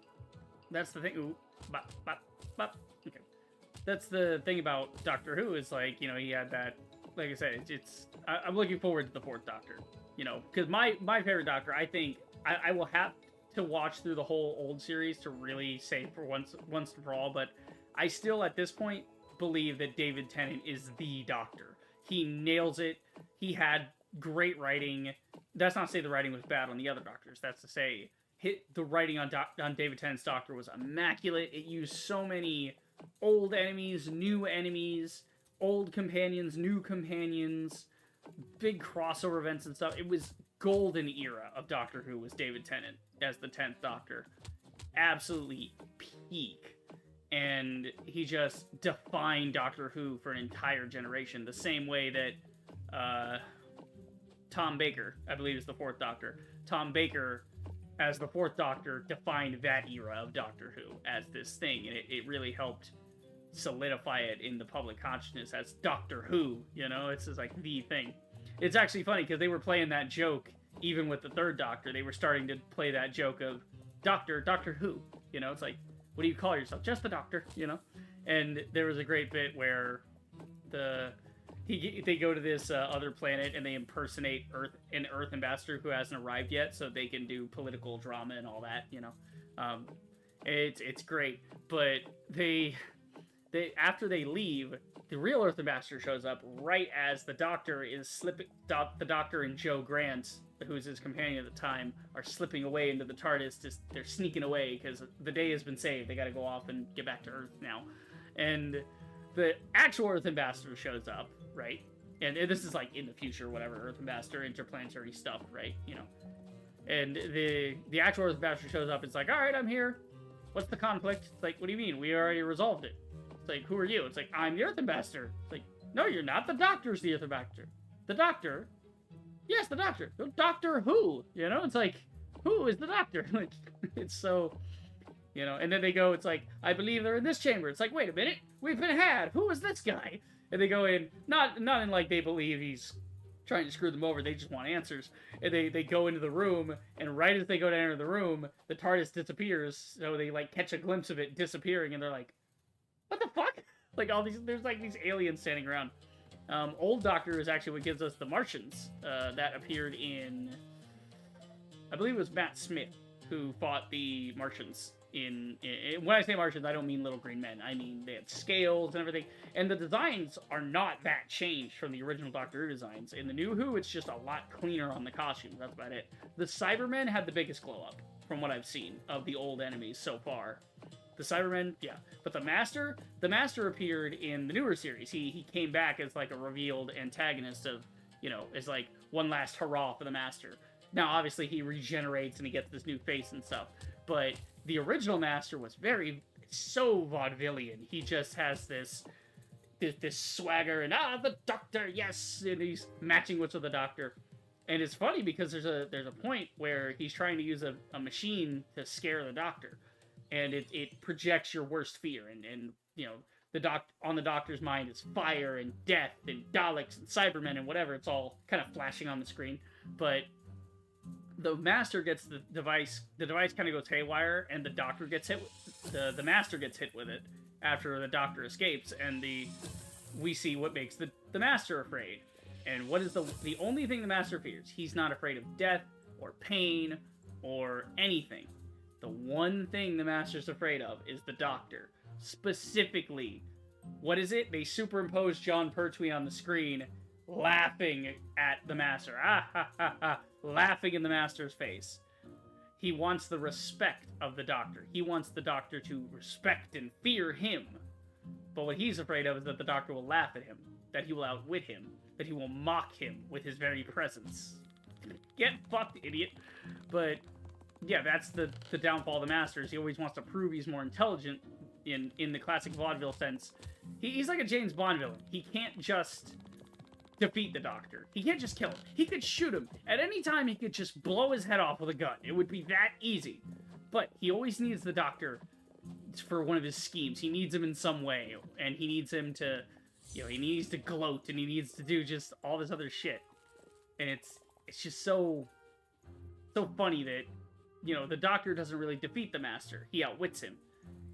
That's the thing. Ooh, bop, bop, bop. Okay. That's the thing about Doctor Who is, like, he had that, like I said, I'm looking forward to the 4th Doctor. Because my favorite Doctor, I think, I will have to watch through the whole old series to really say for once and for all, but I still, at this point, believe that David Tennant is the Doctor. He nails it. He had great writing. That's not to say the writing was bad on the other Doctors. That's to say the writing on David Tennant's Doctor was immaculate. It used so many old enemies, new enemies, old companions, new companions, big crossover events and stuff. It was golden era of Doctor Who was David Tennant as the 10th Doctor. Absolutely peak. And he just defined Doctor Who for an entire generation, the same way that Tom Baker, I believe is the 4th Doctor, Tom Baker as the 4th Doctor defined that era of Doctor Who as this thing, and it really helped solidify it in the public consciousness as Doctor Who, it's just like the thing. It's actually funny because they were playing that joke even with the 3rd Doctor. They were starting to play that joke of Doctor Who, it's like, what do you call yourself? Just the Doctor, And there was a great bit where they go to this other planet and they impersonate an Earth ambassador who hasn't arrived yet, so they can do political drama and all that. It's great, but they after they leave, the real Earth ambassador shows up right as the Doctor is slipping. The Doctor and Joe Grant, who's his companion at the time, are slipping away into the TARDIS. They're sneaking away because the day has been saved. They got to go off and get back to Earth now. And the actual Earth ambassador shows up, right? And this is like in the future, whatever. Earth ambassador, interplanetary stuff, right? And the actual Earth ambassador shows up. It's like, all right, I'm here. What's the conflict? It's like, what do you mean? We already resolved it. It's like, who are you? It's like, I'm the Earth ambassador. It's like, no, you're not. The Doctor's the Earth ambassador. The Doctor? Yes, the Doctor. Doctor Who? It's like, who is the Doctor? Like, it's so, and then they go, it's like, I believe they're in this chamber. It's like, wait a minute, we've been had. Who is this guy? And they go in, not in like they believe he's trying to screw them over. They just want answers. And they go into the room, and right as they go to enter the room, the TARDIS disappears. So they like catch a glimpse of it disappearing, and they're like, what the fuck? Like there's like these aliens standing around. Old Doctor is actually what gives us the Martians that appeared in, I believe it was Matt Smith who fought the Martians. When I say Martians, I don't mean little green men. I mean they had scales and everything. And the designs are not that changed from the original Doctor Who designs. In the New Who, it's just a lot cleaner on the costumes. That's about it. The Cybermen had the biggest glow up from what I've seen of the old enemies so far. The Cybermen, yeah. But the Master appeared in the newer series. He came back as like a revealed antagonist of, as like one last hurrah for the Master. Now, obviously, he regenerates and he gets this new face and stuff. But the original Master was so vaudevillian. He just has this swagger and, the Doctor, yes! And he's matching wits with the Doctor. And it's funny because there's a point where he's trying to use a machine to scare the Doctor. And it projects your worst fear, and on the Doctor's mind is fire and death and Daleks and Cybermen and whatever. It's all kind of flashing on the screen. But the Master gets the device kind of goes haywire, and the Doctor gets hit. The Master gets hit with it after the Doctor escapes, and the we see what makes the Master afraid. And what is the only thing the Master fears? He's not afraid of death or pain or anything. The one thing the Master's afraid of is the Doctor. Specifically, what is it? They superimpose Jon Pertwee on the screen, laughing at the Master. Ah ha ha ha. Laughing in the Master's face. He wants the respect of the Doctor. He wants the Doctor to respect and fear him. But what he's afraid of is that the Doctor will laugh at him, that he will outwit him, that he will mock him with his very presence. Get fucked, idiot. But yeah, that's the downfall of the Master, is he always wants to prove he's more intelligent in the classic vaudeville sense. He's like a James Bond villain. He can't just defeat the Doctor. He can't just kill him. He could shoot him. At any time, he could just blow his head off with a gun. It would be that easy. But he always needs the Doctor for one of his schemes. He needs him in some way, and he needs him to, he needs to gloat, and he needs to do just all this other shit. And it's just so funny that, the Doctor doesn't really defeat the Master. He outwits him.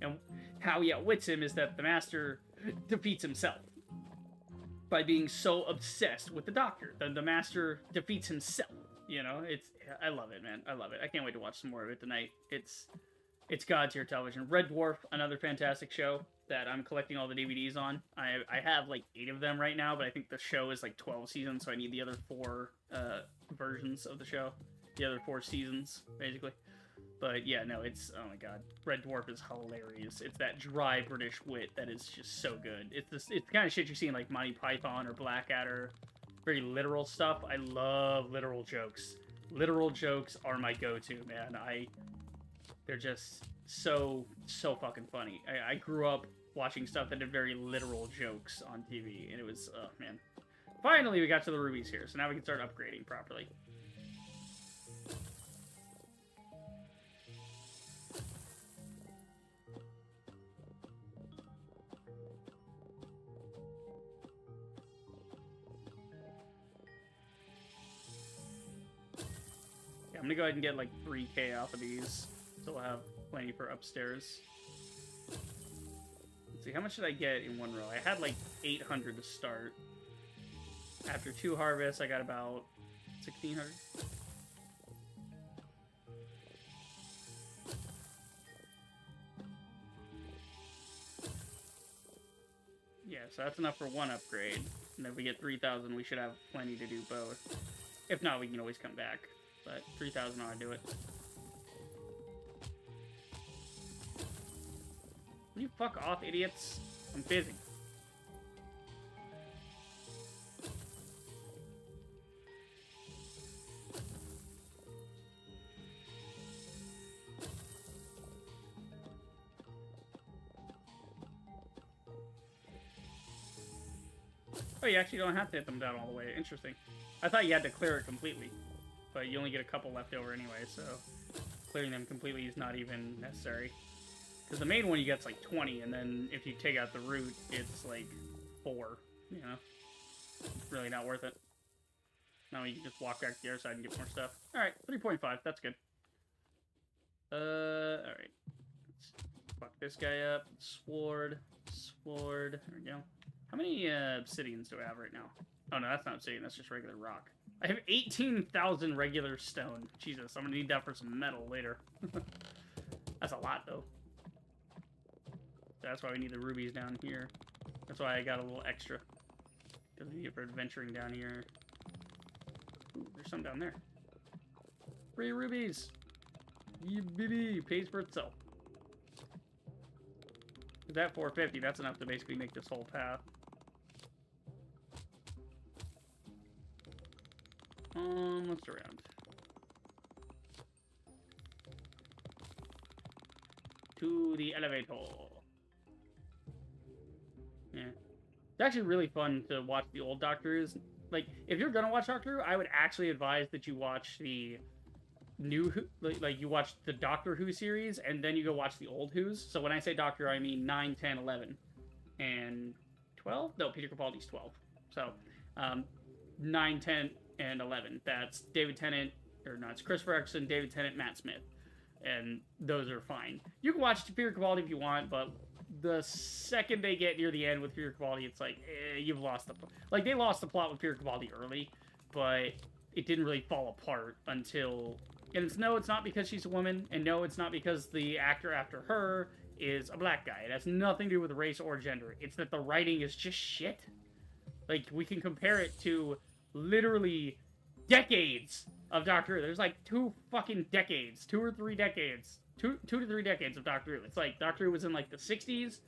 And how he outwits him is that the Master defeats himself by being so obsessed with the Doctor. The Master defeats himself. I love it, man. I love it. I can't wait to watch some more of it tonight. It's God tier television. Red Dwarf, another fantastic show that I'm collecting all the DVDs on. I have like 8 of them right now, but I think the show is like 12 seasons, so I need the other 4 versions of the show. The other 4 seasons, basically. But yeah, no, it's, oh my god. Red Dwarf is hilarious. It's that dry British wit that is just so good. It's the kind of shit you see in like Monty Python or Blackadder. Very literal stuff. I love literal jokes. Literal jokes are my go-to, man. They're just so fucking funny. I grew up watching stuff that did very literal jokes on TV, and it was, oh man. Finally, we got to the rubies here, so now we can start upgrading properly. I'm gonna go ahead and get like 3k off of these, so we'll have plenty for upstairs. Let's see, how much did I get in one row? I had like 800 to start. After 2 harvests, I got about 1600. Yeah, so that's enough for 1 upgrade. And if we get 3,000, we should have plenty to do both. If not, we can always come back. But 3,000 ought to do it. Will you fuck off, idiots? I'm busy. Oh, you actually don't have to hit them down all the way. Interesting. I thought you had to clear it completely. But you only get a couple left over anyway, so clearing them completely is not even necessary. Because the main one you get's like 20, and then if you take out the root, it's like 4, Really not worth it. Now you can just walk back to the other side and get more stuff. Alright, 3.5, that's good. Alright. Let's fuck this guy up. Sword. There we go. How many obsidians do I have right now? Oh no, that's not obsidian, that's just regular rock. I have 18,000 regular stone. Jesus, I'm gonna need that for some metal later. That's a lot, though. That's why we need the rubies down here. That's why I got a little extra. Because we need it for adventuring down here. Ooh, there's some down there. Free rubies! BB pays for itself. With that 450, that's enough to basically make this whole path. What's around? To the elevator. Yeah. It's actually really fun to watch the old Doctor Who's. Like, if you're gonna watch Doctor Who, I would actually advise that you watch the new, like you watch the Doctor Who series, and then you go watch the old Who's. So when I say Doctor Who, I mean 9, 10, 11, and 12? No, Peter Capaldi's 12. So, 9, 10, and 11. That's David Tennant, or no, it's Christopher Eccleston, David Tennant, Matt Smith. And those are fine. You can watch Peter Capaldi if you want, but the second they get near the end with Peter Capaldi, it's like, you've lost the... Like, they lost the plot with Peter Capaldi early, but it didn't really fall apart until... And it's not because she's a woman, and no, it's not because the actor after her is a black guy. It has nothing to do with race or gender. It's that the writing is just shit. Like, we can compare it to literally decades of Doctor Who. There's like 2 fucking decades. 2 or 3 decades. 2 to 3 decades of Doctor Who. It's like Doctor Who was in like the 60s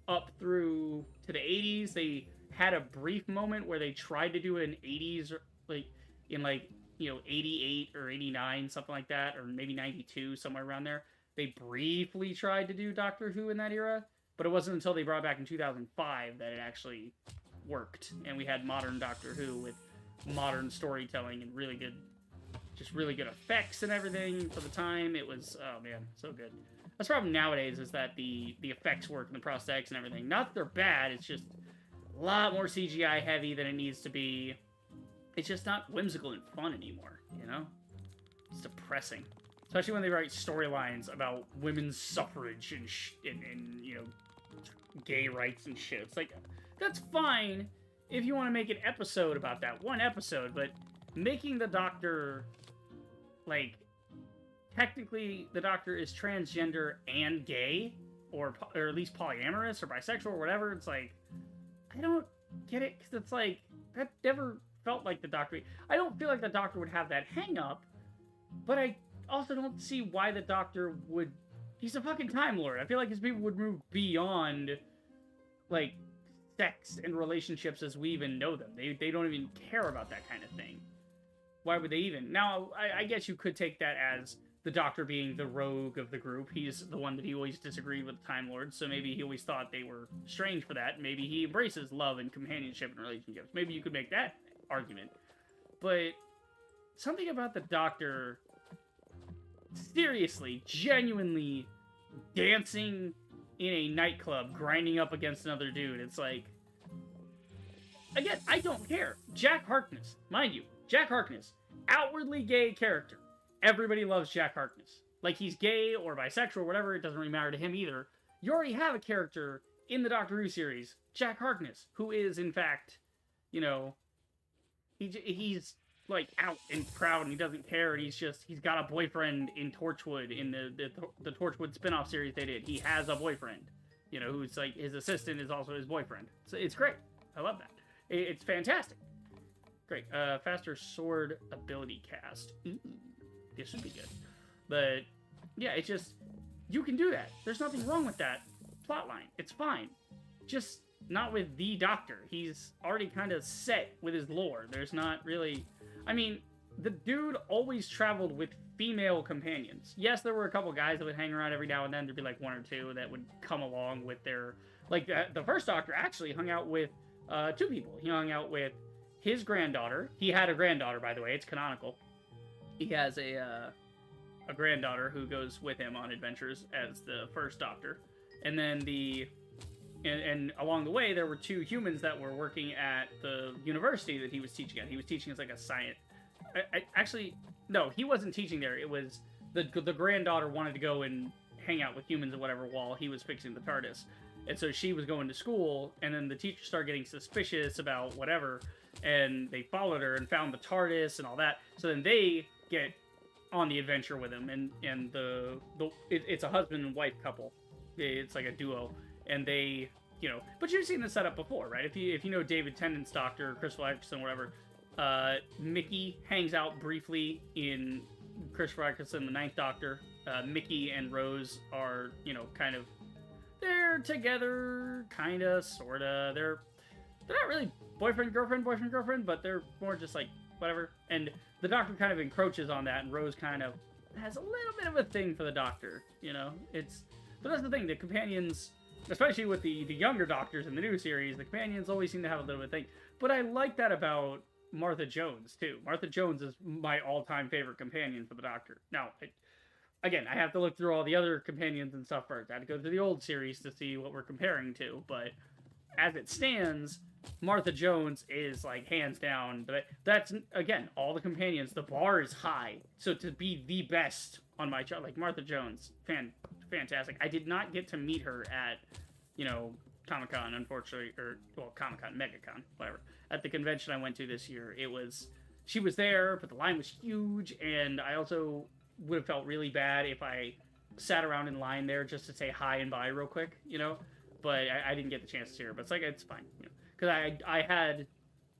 up through to the 80s. They had a brief moment where they tried to do an 80s, like, in like, you know, 88 or 89, something like that, or maybe 92, somewhere around there. They briefly tried to do Doctor Who in that era, but it wasn't until they brought it back in 2005 that it actually worked, and we had modern Doctor Who with modern storytelling and really good effects and everything for the time. It was, oh man, so good. That's the problem nowadays, is that the effects work and the prosthetics and everything, not that they're bad, it's just a lot more CGI heavy than it needs to be. It's just not whimsical and fun anymore, you know? It's depressing. Especially when they write storylines about women's suffrage and you know, gay rights and shit. It's like, that's fine if you want to make an episode about that. One episode, but making the Doctor, like, technically the Doctor is transgender and gay, or at least polyamorous or bisexual or whatever, it's like, I don't get it, because it's like, that never felt like the Doctor. I don't feel like the Doctor would have that hang-up, but I also don't see why the Doctor would... He's a fucking Time Lord. I feel like his people would move beyond, like, sex and relationships as we even know them. They don't even care about that kind of thing. Why would they even? Now, I guess you could take that as the Doctor being the rogue of the group. He's the one that he always disagreed with the Time Lords, so maybe he always thought they were strange for that. Maybe he embraces love and companionship and relationships. Maybe you could make that argument. But something about the Doctor seriously, genuinely dancing in a nightclub, grinding up against another dude. It's like, again, I don't care. Jack Harkness, mind you, Jack Harkness, outwardly gay character. Everybody loves Jack Harkness. Like, he's gay or bisexual or whatever, it doesn't really matter to him either. You already have a character in the Doctor Who series, Jack Harkness, who is, in fact, you know, he's like out and proud and he doesn't care, and he's got a boyfriend in Torchwood, in the Torchwood spin-off series they did. He has a boyfriend, you know, who's like, his assistant is also his boyfriend. So it's great. I love that. It's fantastic. Great. Faster sword ability cast. Ooh, this would be good. But yeah, it's just, you can do that. There's nothing wrong with that plotline. It's fine. Just not with the Doctor. He's already kind of set with his lore. There's not really... I mean, the dude always traveled with female companions. Yes, there were a couple guys that would hang around every now and then. There'd be like 1 or 2 that would come along with their... Like, the first Doctor actually hung out with 2 people. He hung out with his granddaughter. He had a granddaughter, by the way. It's canonical. He has a granddaughter who goes with him on adventures as the first Doctor. And then And along the way, there were 2 humans that were working at the university that he was teaching at. He was teaching as like a science... Actually, no, he wasn't teaching there. It was the granddaughter wanted to go and hang out with humans and whatever while he was fixing the TARDIS. And so she was going to school, and then the teacher started getting suspicious about whatever, and they followed her and found the TARDIS and all that. So then they get on the adventure with him, and it's a husband and wife couple. It's like a duo. And they, you know, but you've seen this setup before, right? If you know David Tennant's Doctor, Christopher Eccleston, whatever, Mickey hangs out briefly in Christopher Eccleston, the 9th Doctor. Mickey and Rose are, you know, kind of, they're together, kinda, sorta. They're not really boyfriend, girlfriend, but they're more just like, whatever. And the Doctor kind of encroaches on that, and Rose kind of has a little bit of a thing for the Doctor, you know? But that's the thing, the companions... Especially with the younger Doctors in the new series, the companions always seem to have a little bit of thing. But I like that about Martha Jones, too. Martha Jones is my all-time favorite companion for the Doctor. Now, again, I have to look through all the other companions and stuff first. I had to go through the old series to see what we're comparing to. But as it stands, Martha Jones is, like, hands down. But that's, again, all the companions. The bar is high. So to be the best on my chart, like Martha Jones, fantastic. I did not get to meet her at you know, Comic-Con, unfortunately, or, well, Comic-Con, MegaCon, whatever. At the convention I went to this year, she was there, but the line was huge, and I also would have felt really bad if I sat around in line there just to say hi and bye real quick, you know? But I didn't get the chance to see her, but it's like, it's fine, you know? Because I had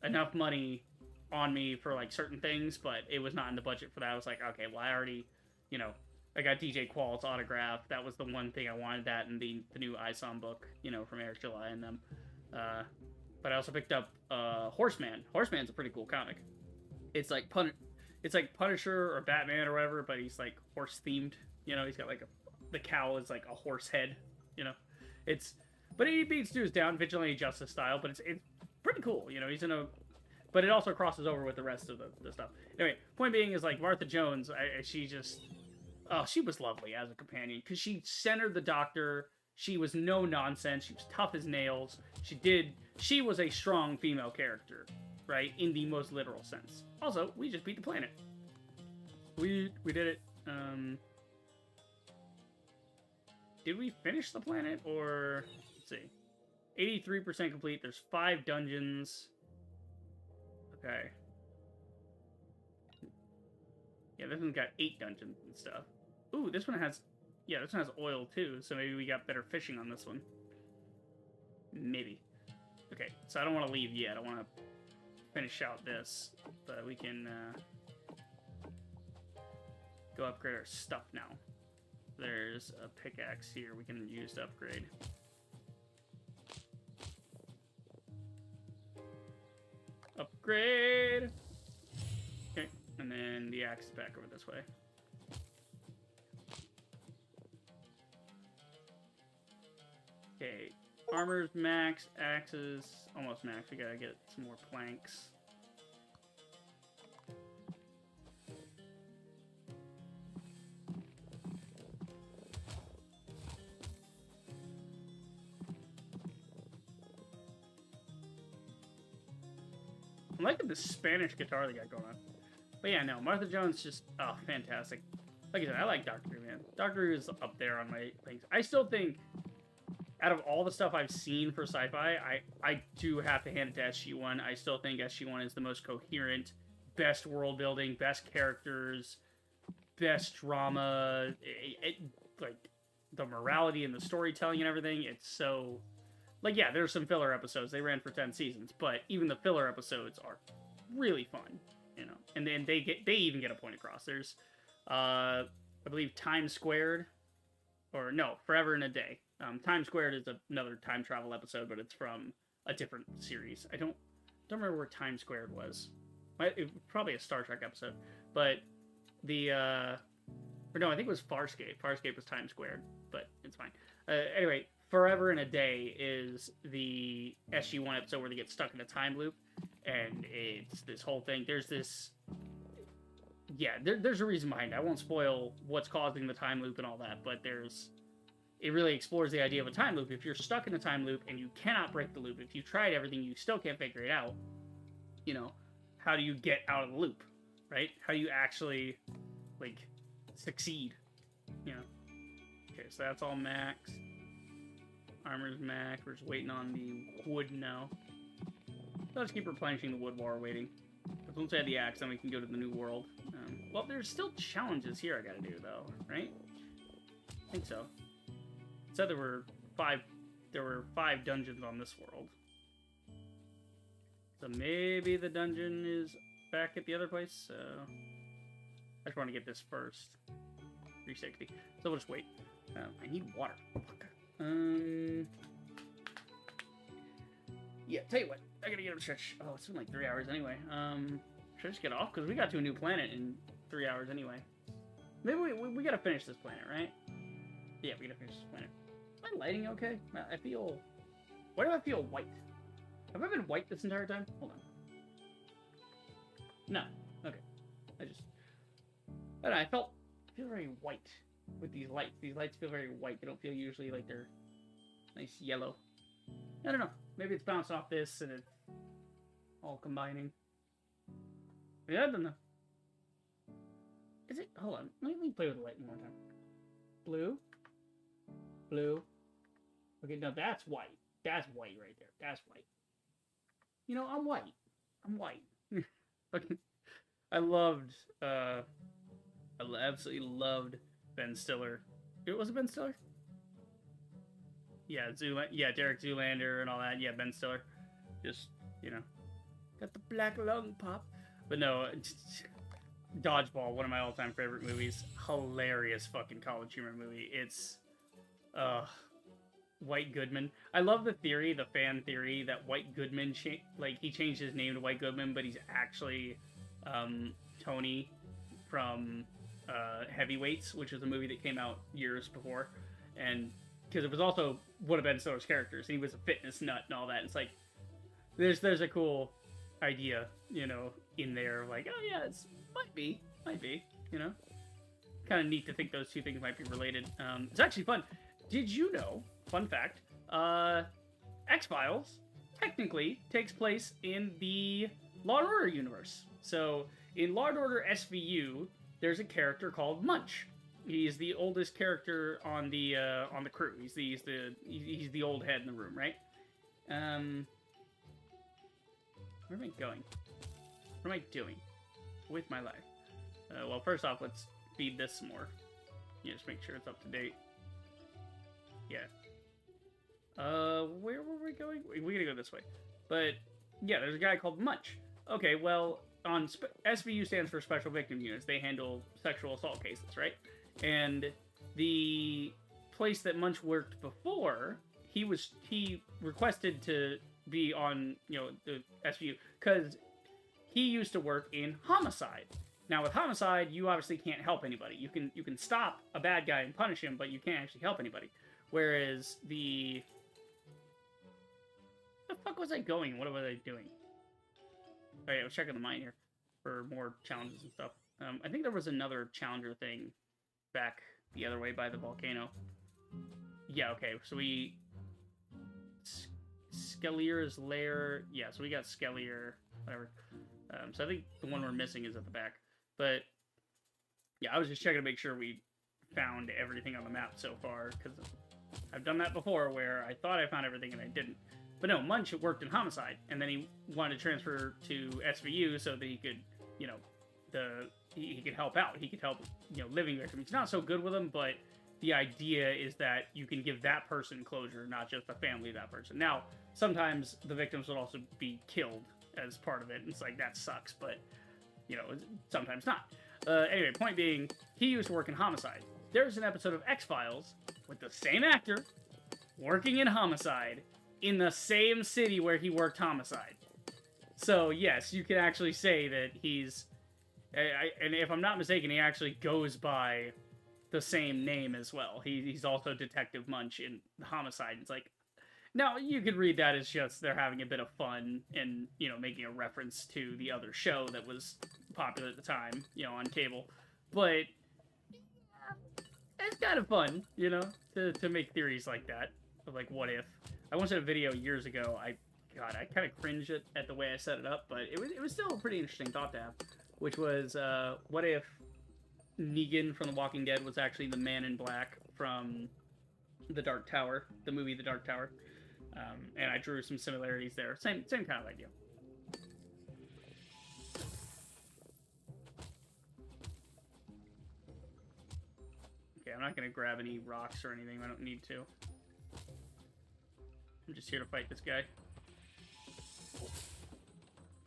enough money on me for, like, certain things, but it was not in the budget for that. I was like, okay, well, I already, you know, I got DJ Qual's autograph. That was the one thing I wanted, that and the new ISOM book, you know, from Eric July and them. But I also picked up Horseman. Horseman's a pretty cool comic. It's like Punisher or Batman or whatever, but he's like horse themed. You know, he's got like the cowl is like a horse head. You know, but he beats dudes down vigilante justice style. But it's pretty cool. You know, but it also crosses over with the rest of the stuff. Anyway, point being is like Martha Jones. She was lovely as a companion because she centered the Doctor. She was no nonsense. She was tough as nails. She was a strong female character, right? In the most literal sense. Also, we just beat the planet. We did it. Did we finish the planet or let's see. 83% complete. There's 5 dungeons. Okay. Yeah, this one's got 8 dungeons and stuff. Ooh, this one has oil too, so maybe we got better fishing on this one. Maybe. Okay, so I don't want to leave yet. I want to finish out this, but we can go upgrade our stuff now. There's a pickaxe here we can use to upgrade. Upgrade! Okay, and then the axe is back over this way. Okay, armor's max, axes almost max. We gotta get some more planks. I'm liking the Spanish guitar they got going on. But yeah, no, Martha Jones just, oh, fantastic. Like I said, I like Doctor Who, man. Doctor Who is up there on my things. I still think, out of all the stuff I've seen for sci-fi, I do have to hand it to SG-1. I still think SG-1 is the most coherent, best world building, best characters, best drama, like the morality and the storytelling and everything. It's so, like, yeah, there's some filler episodes. They ran for 10 seasons, but even the filler episodes are really fun, you know. And then they even get a point across. There's, I believe, Time Squared, or no, Forever in a Day. Time Squared is another time travel episode, but it's from a different series. I don't remember where Time Squared was. Probably a Star Trek episode, but or no, I think it was Farscape. Farscape was Time Squared, but it's fine. Anyway, Forever in a Day is the SG-1 episode where they get stuck in a time loop, and it's this whole thing. There's this, yeah, there's a reason behind it. I won't spoil what's causing the time loop and all that, but it really explores the idea of a time loop. If you're stuck in a time loop and you cannot break the loop, if you've tried everything, you still can't figure it out, you know, how do you get out of the loop, right? How do you actually, like, succeed, you know? Okay, so that's all max. Armor's max. We're just waiting on the wood now. So let's keep replenishing the wood while we're waiting. Because once I have the axe, then we can go to the new world. Well, there's still challenges here I gotta do, though, right? I think so. It said there were 5 dungeons on this world. So maybe the dungeon is back at the other place, so I just want to get this first. 360. So we'll just wait. I need water. Fuck. Yeah, tell you what. I gotta get up stretch. Oh, it's been like 3 hours anyway. Should I just get off? Because we got to a new planet in 3 hours anyway. Maybe we gotta finish this planet, right? Yeah, we gotta finish this planet. Is my lighting okay? I feel... Why do I feel white? Have I been white this entire time? Hold on. No. Okay. I don't know, I feel very white with these lights. These lights feel very white. They don't feel usually like they're nice yellow. I don't know. Maybe it's bouncing off this and it's all combining. Yeah, I don't know. Is it? Hold on. Let me play with the light one more time. Blue. Blue. Okay, no, that's white. That's white right there. That's white. You know, I'm white. I'm white. Okay. I loved, absolutely loved Ben Stiller. Was it Ben Stiller? Yeah, Derek Zoolander and all that. Yeah, Ben Stiller. Just, you know, got the black lung pop. But no, Dodgeball, one of my all-time favorite movies. Hilarious fucking college humor movie. It's, White Goodman. I love the theory, the fan theory, that White Goodman, he changed his name to White Goodman, but he's actually Tony from Heavyweights, which was a movie that came out years before, and because it was also one of Ben Stiller's characters, and he was a fitness nut and all that. And it's like there's a cool idea, you know, in there, like, oh yeah, it's might be, you know, kind of neat to think those two things might be related. It's actually fun. Did you know? Fun fact: X-Files technically takes place in the Law and Order universe. So in Law and Order SVU, there's a character called Munch. He's the oldest character on the crew. He's the old head in the room, right? Where am I going? What am I doing with my life? Well, first off, let's feed this some more. Yeah, just make sure it's up to date. Yeah. Where were we going? We're gonna go this way. But yeah, there's a guy called Munch. Okay, well, on SVU stands for Special Victim Units. They handle sexual assault cases, right? And the place that Munch worked before, he requested to be on, you know, the SVU because he used to work in homicide. Now with homicide, you obviously can't help anybody. You can stop a bad guy and punish him, but you can't actually help anybody. Whereas the fuck was I going? What was I doing? Oh yeah, I was checking the mine here for more challenges and stuff. I think there was another challenger thing back the other way by the volcano. Yeah, okay, so we... Skelier's lair... Yeah, so we got Skelier, whatever. So I think the one we're missing is at the back. But, yeah, I was just checking to make sure we found everything on the map so far, because I've done that before where I thought I found everything and I didn't. But no, Munch worked in homicide, and then he wanted to transfer to SVU so that he could, you know, he could help out. He could help, you know, living victims. He's not so good with them, but the idea is that you can give that person closure, not just the family of that person. Now, sometimes the victims would also be killed as part of it. It's like, that sucks, but, you know, sometimes not. Anyway, point being, he used to work in homicide. There's an episode of X-Files with the same actor working in homicide in the same city where he worked homicide. So, yes, you can actually say that he's... and if I'm not mistaken, he actually goes by the same name as well. He's also Detective Munch in homicide. It's like... Now, you could read that as just they're having a bit of fun and, you know, making a reference to the other show that was popular at the time, you know, on cable. But... it's kind of fun, you know, to make theories like that. Of like, what if... I once did a video years ago. I kind of cringed at the way I set it up, but it was still a pretty interesting thought to have, which was, what if Negan from The Walking Dead was actually the Man in Black from The Dark Tower, the movie The Dark Tower, and I drew some similarities there. Same kind of idea. Okay, I'm not gonna grab any rocks or anything. I don't need to. I'm just here to fight this guy.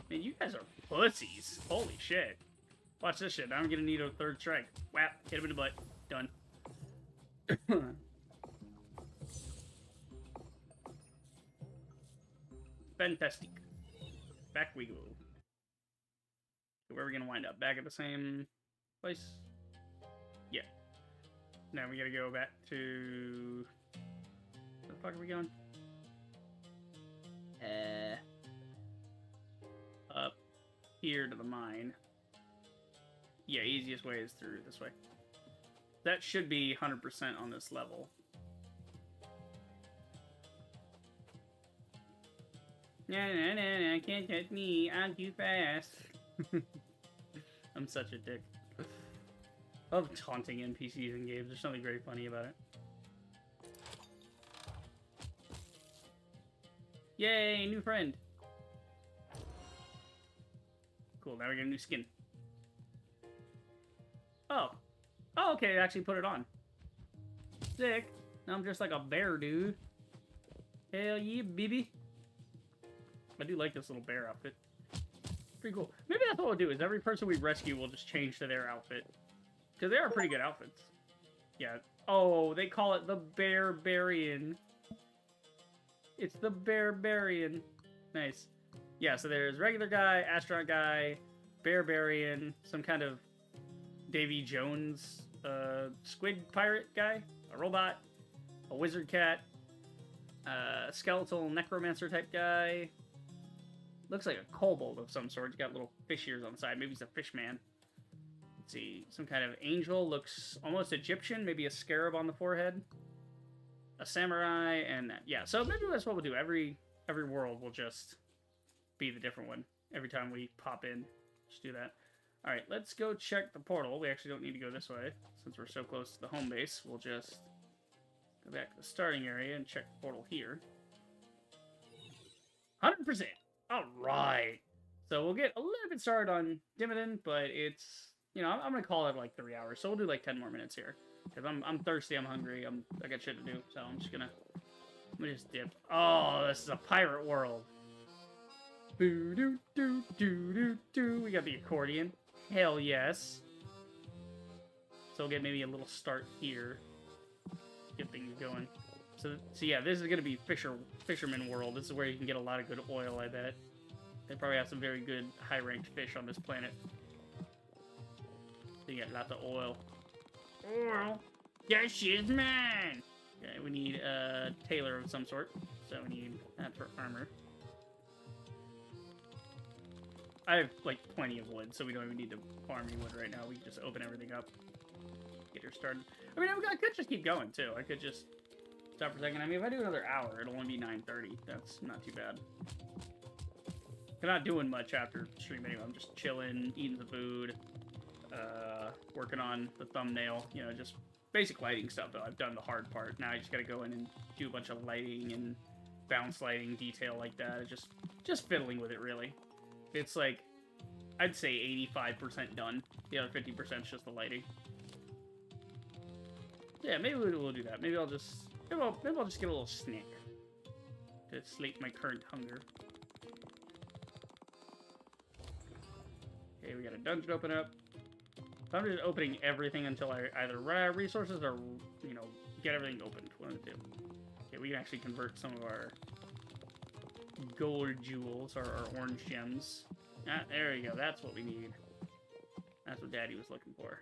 Man, you guys are pussies. Holy shit. Watch this shit. Now I'm gonna need a third strike. Whap. Hit him in the butt. Done. Fantastic. Back we go. Where are we gonna wind up? Back at the same place? Yeah. Now we gotta go back to... Where the fuck are we going? Up here to the mine. Yeah, easiest way is through this way. That should be 100% on this level. No, can't touch me. I'm too fast. I'm such a dick. I love taunting NPCs in games. There's something very funny about it. Yay, new friend. Cool, now we get a new skin. Oh. Oh, okay, I actually put it on. Sick. Now I'm just like a bear, dude. Hell yeah, baby. I do like this little bear outfit. Pretty cool. Maybe that's what we'll do, is every person we rescue will just change to their outfit. Because they are pretty good outfits. Yeah. Oh, they call it the Bearbarian. It's the Bearbarian. Nice. Yeah, so there's regular guy, astronaut guy, Bearbarian, some kind of Davy Jones squid pirate guy, a robot, a wizard cat, a skeletal necromancer type guy. Looks like a kobold of some sort. He's got little fish ears on the side. Maybe he's a fish man. Let's see. Some kind of angel. Looks almost Egyptian. Maybe a scarab on the forehead. A samurai. And yeah, so maybe that's what we'll do. Every world will just be the different one. Every time we pop in. Just do that. Alright, let's go check the portal. We actually don't need to go this way. Since we're so close to the home base, we'll just go back to the starting area and check the portal here. 100%! Alright! So we'll get a little bit started on Dimmadin, but it's, you know, I'm going to call it like 3 hours. So we'll do like 10 more minutes here. Because I'm thirsty, I'm hungry, I got shit to do. So I'm just going to, let me just dip. Oh, this is a pirate world. Boo doo doo doo doo doo. We got the accordion. Hell yes. So we'll get maybe a little start here. Get things going. So yeah, this is going to be Fisherman World. This is where you can get a lot of good oil, I bet. They probably have some very good high-ranked fish on this planet. So you get lots of oil. Oil! That shit's mine! Okay, we need a tailor of some sort. So we need that for armor. I have, like, plenty of wood, so we don't even need to farm any wood right now. We can just open everything up. Get her started. I mean, I could just keep going, too. I could just stop for a second. I mean, if I do another hour, it'll only be 9:30. That's not too bad. I'm not doing much after stream anyway. I'm just chilling, eating the food, working on the thumbnail. You know, just basic lighting stuff, though. I've done the hard part. Now I just gotta go in and do a bunch of lighting and bounce lighting, detail like that. It's just fiddling with it, really. It's like, I'd say 85% done. The other 50% is just the lighting. Yeah, maybe we'll do that. Maybe I'll just get a little snack to slate my current hunger. Okay, we got a dungeon open up. So I'm just opening everything until I either run out of resources or, you know, get everything opened. One of the two. Okay, we can actually convert some of our gold jewels or our orange gems. Ah, there we go. That's what we need. That's what Daddy was looking for.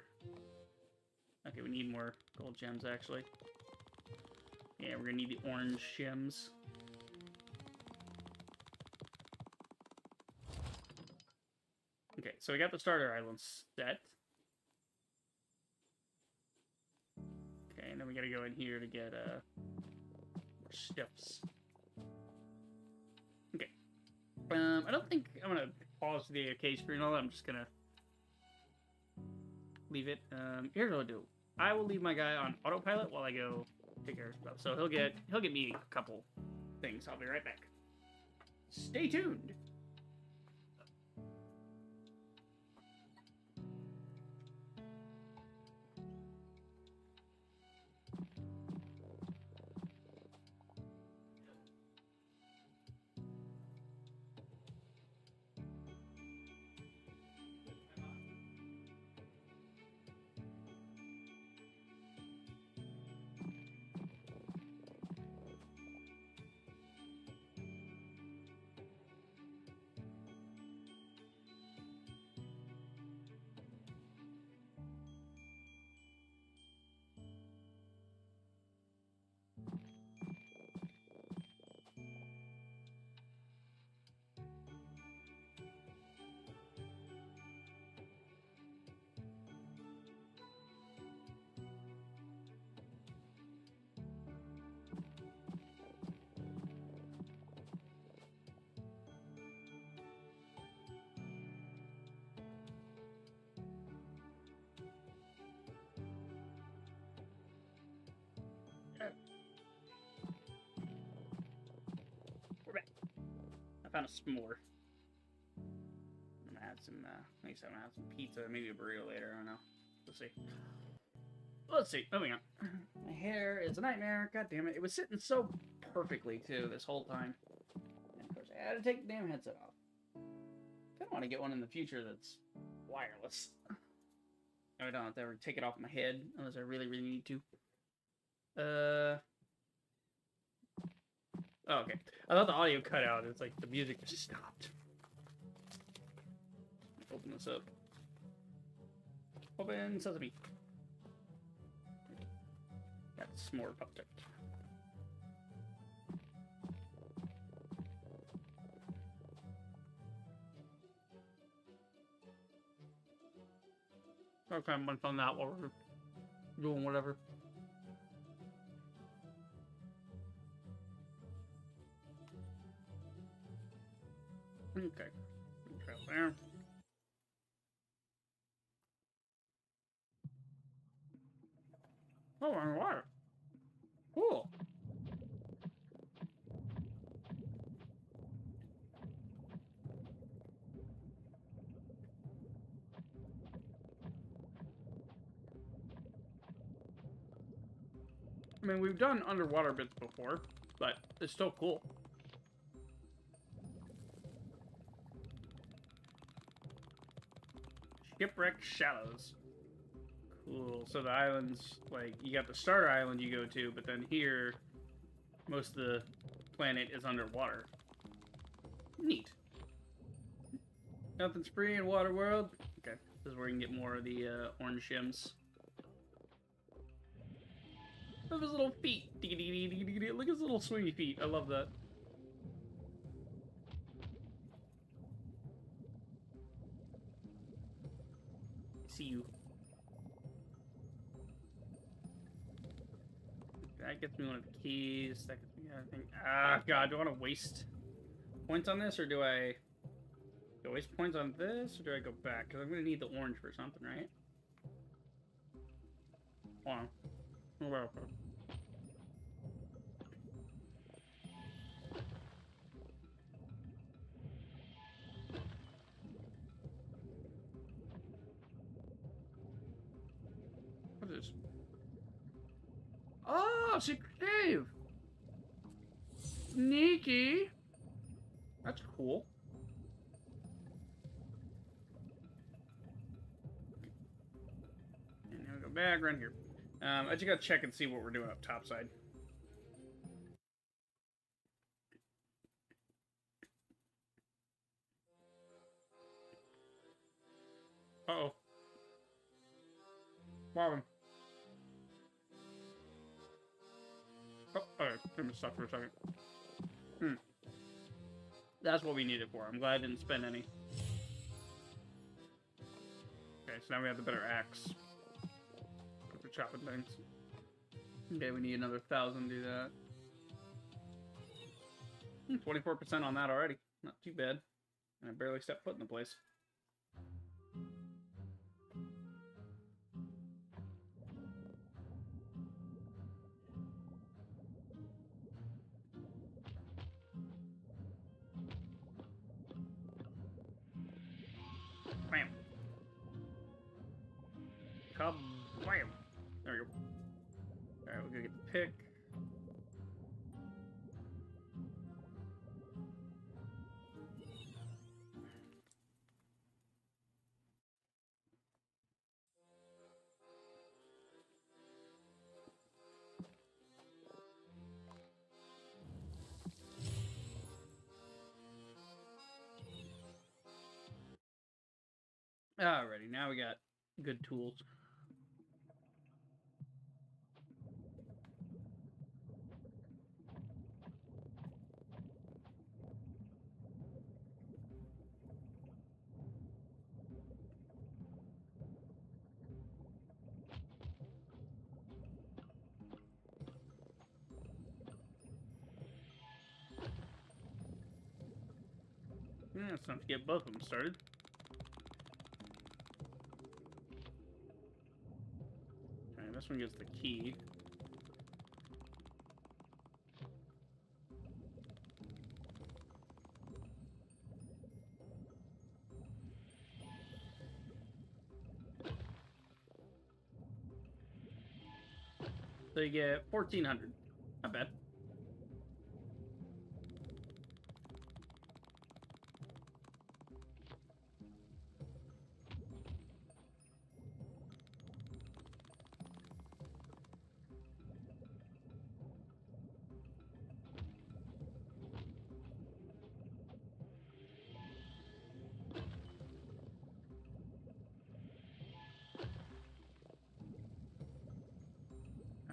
Okay, we need more gold gems, actually. Yeah, we're gonna need the orange gems. Okay, so we got the starter island set. Okay, and then we gotta go in here to get more stuffs. Okay. I don't think I'm gonna pause the arcade screen and all that. I'm just gonna leave it. Here's what I'll do. I will leave my guy on autopilot while I go take care of stuff. So he'll get me a couple things. I'll be right back. Stay tuned. a s'more. I'm gonna have some, at least I'm gonna have some pizza, maybe a burrito later, I don't know. We'll see. Let's see, moving on. My hair is a nightmare, god damn it. It was sitting so perfectly, too, this whole time. And of course, I had to take the damn headset off. I kinda want to get one in the future that's wireless. I don't have to ever take it off my head, unless I really, really need to. Oh, okay. I thought the audio cut out. It's like the music just stopped. Open this up. Open sesame. Got s'more pop tart. I'll kind of munch on that while we're doing whatever. Okay. Trail there. Oh, we're in water. Cool. I mean, we've done underwater bits before, but it's still cool. Shipwreck Shallows. Cool. So the islands, like, you got the starter island you go to, but then here, most of the planet is underwater. Neat. Nothing's free in Waterworld. Okay, this is where you can get more of the orange shims. Look at his little feet. Look at his little swingy feet. I love that. See you. That gets me one of the keys. That gets me everything. Ah, God, do I want to waste points on this, or do I waste points on this, or do I go back? Because I'm going to need the orange for something, right? Hold on. What is this? Oh, secret cave! Sneaky! That's cool. And now we go back around here. I just gotta check and see what we're doing up topside. Uh-oh. Wow. Oh, alright. I'm gonna stop for a second. That's what we need it for. I'm glad I didn't spend any. Okay, so now we have the better axe. For chopping things. Okay, we need another 1,000 to do that. 24% on that already. Not too bad. And I barely stepped foot in the place. Bam. Kablam. There we go. Alright, we're gonna get the pick. Alrighty, now we got good tools. Yeah, it's enough to get both of them started. Alright, this one gets the key. So you get 1,400. Not bad.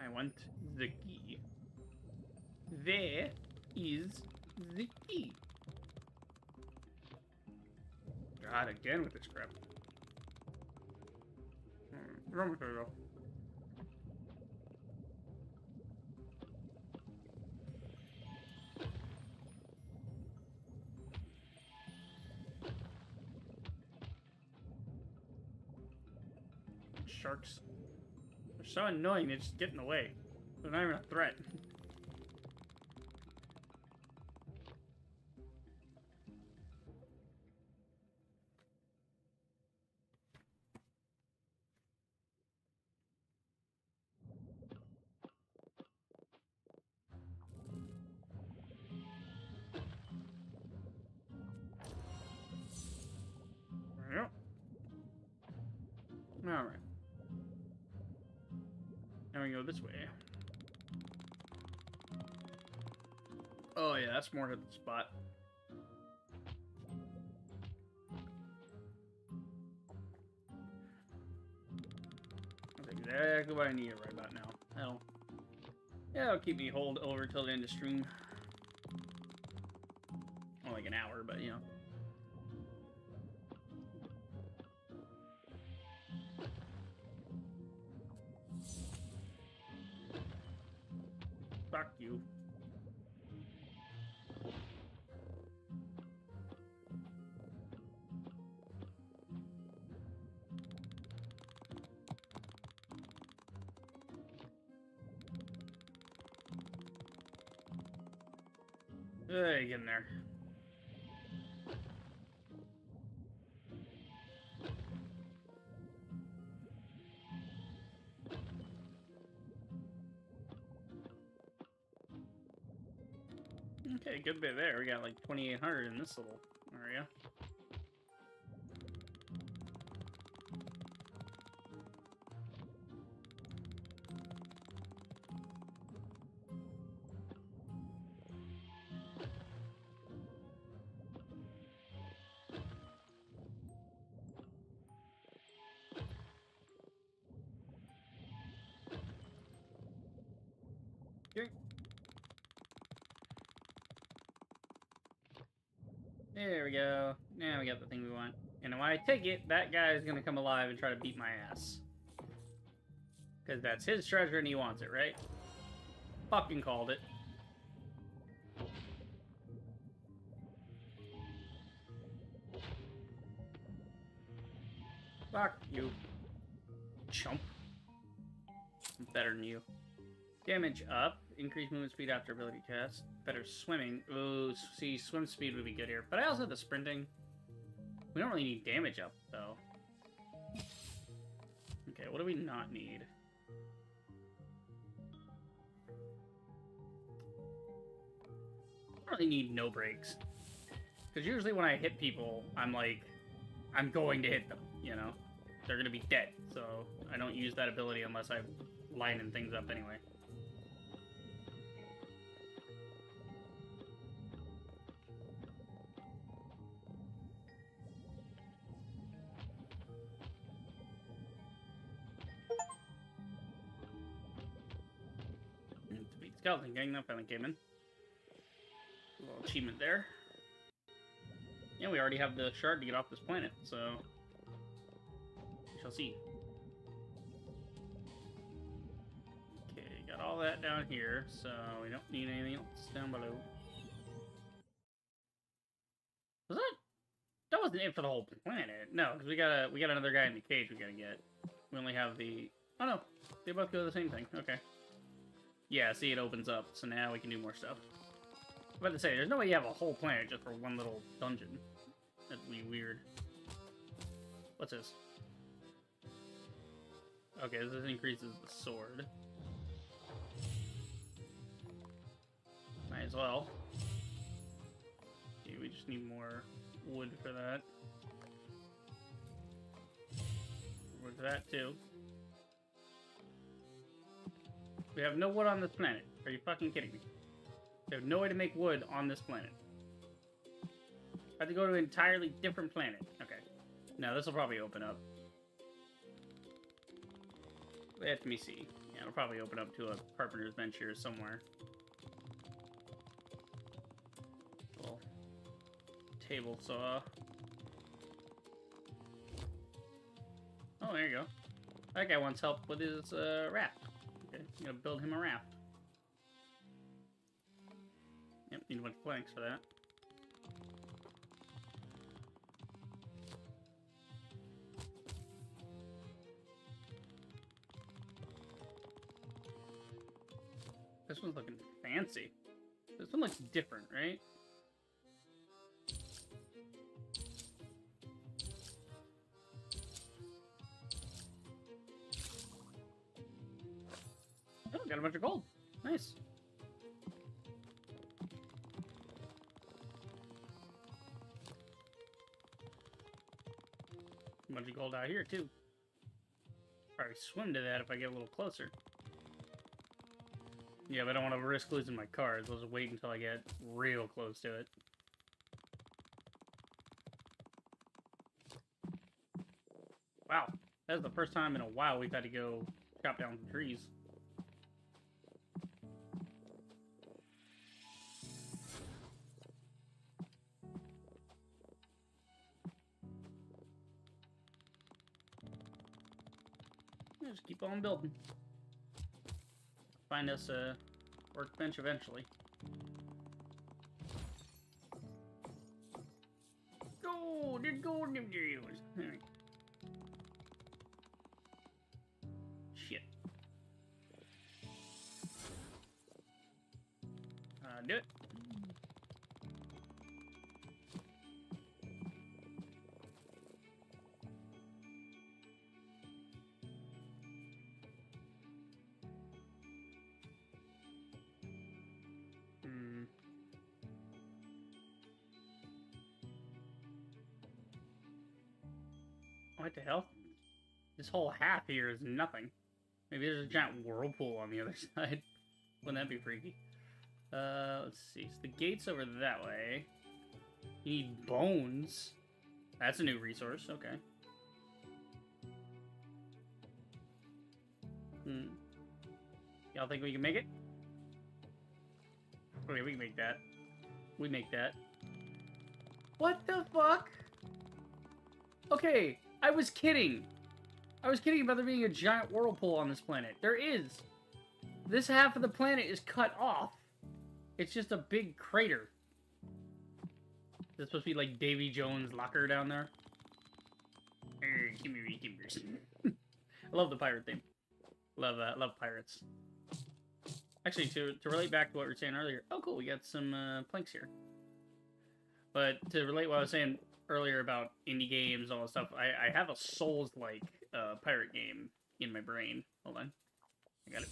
I want the key. There is the key. God, again with this crap. Where am I gonna go? Sharks. They're so annoying, they just get in the way. They're not even a threat. Yep. Alright. Now we go this way. Oh yeah, that's more to the spot. That's exactly what I need right about now. That'll keep me hold over till the end of stream. Well, like an hour, but you know. Fuck you. Hey, get in there. Okay, good bit there. We got like 2,800 in this little area. Here. There we go. Now we got the thing we want. And when I take it, that guy is gonna come alive and try to beat my ass. Because that's his treasure and he wants it, right? Fucking called it. Fuck you. Chump. I'm better than you. Damage up. Increase movement speed after ability cast. Better swimming. Ooh, see, swim speed would be good here. But I also have the sprinting. We don't really need damage up, though. Okay, what do we not need? I don't really need no breaks. Because usually when I hit people, I'm like, I'm going to hit them, you know? They're going to be dead, so I don't use that ability unless I'm lining things up anyway. Defeat Skeleton Gang, that finally came in. A little achievement there. Yeah, we already have the shard to get off this planet, so we shall see. Okay, got all that down here, so we don't need anything else down below. Was that wasn't it for the whole planet? No, because we got another guy in the cage we gotta get. We only have the... Oh no, they both go to the same thing. Okay. Yeah, see, it opens up, so now we can do more stuff. I was about to say, there's no way you have a whole planet just for one little dungeon. That'd be weird. What's this? Okay, this increases the sword. as well. Okay, we just need more wood for that. Wood for that too. We have no wood on this planet. Are you fucking kidding me? We have no way to make wood on this planet. I have to go to an entirely different planet. Okay. Now this will probably open up. Let me see. Yeah, it'll probably open up to a carpenter's bench here somewhere. Little table saw. Oh, there you go. That guy wants help with his raft. Okay, I'm gonna build him a raft. Yep, need a bunch of planks for that. This one's looking fancy. This one looks different, right? Oh, got a bunch of gold. Nice. A bunch of gold out here, too. Probably swim to that if I get a little closer. Yeah, but I don't want to risk losing my cards. I'll just wait until I get real close to it. Wow. That's the first time in a while we've had to go chop down some trees. Yeah, just keep on building. Find us a workbench eventually. Oh, there's gold in them deals. Alright. Shit. Do it. What the hell? This whole half here is nothing. Maybe there's a giant whirlpool on the other side. Wouldn't that be freaky? Let's see. So the gate's over that way. You need bones. That's a new resource. Okay. Y'all think we can make it? Okay, we can make that. We make that. What the fuck? Okay, I was kidding. I was kidding about there being a giant whirlpool on this planet. There is. This half of the planet is cut off. It's just a big crater. Is this supposed to be like Davy Jones' locker down there? Give me timbers. I love the pirate theme. Love pirates. Actually, to relate back to what we were saying earlier. Oh, cool. We got some planks here. But to relate what I was saying earlier about indie games, all that stuff, I have a Souls-like pirate game in my brain. Hold on. I got it.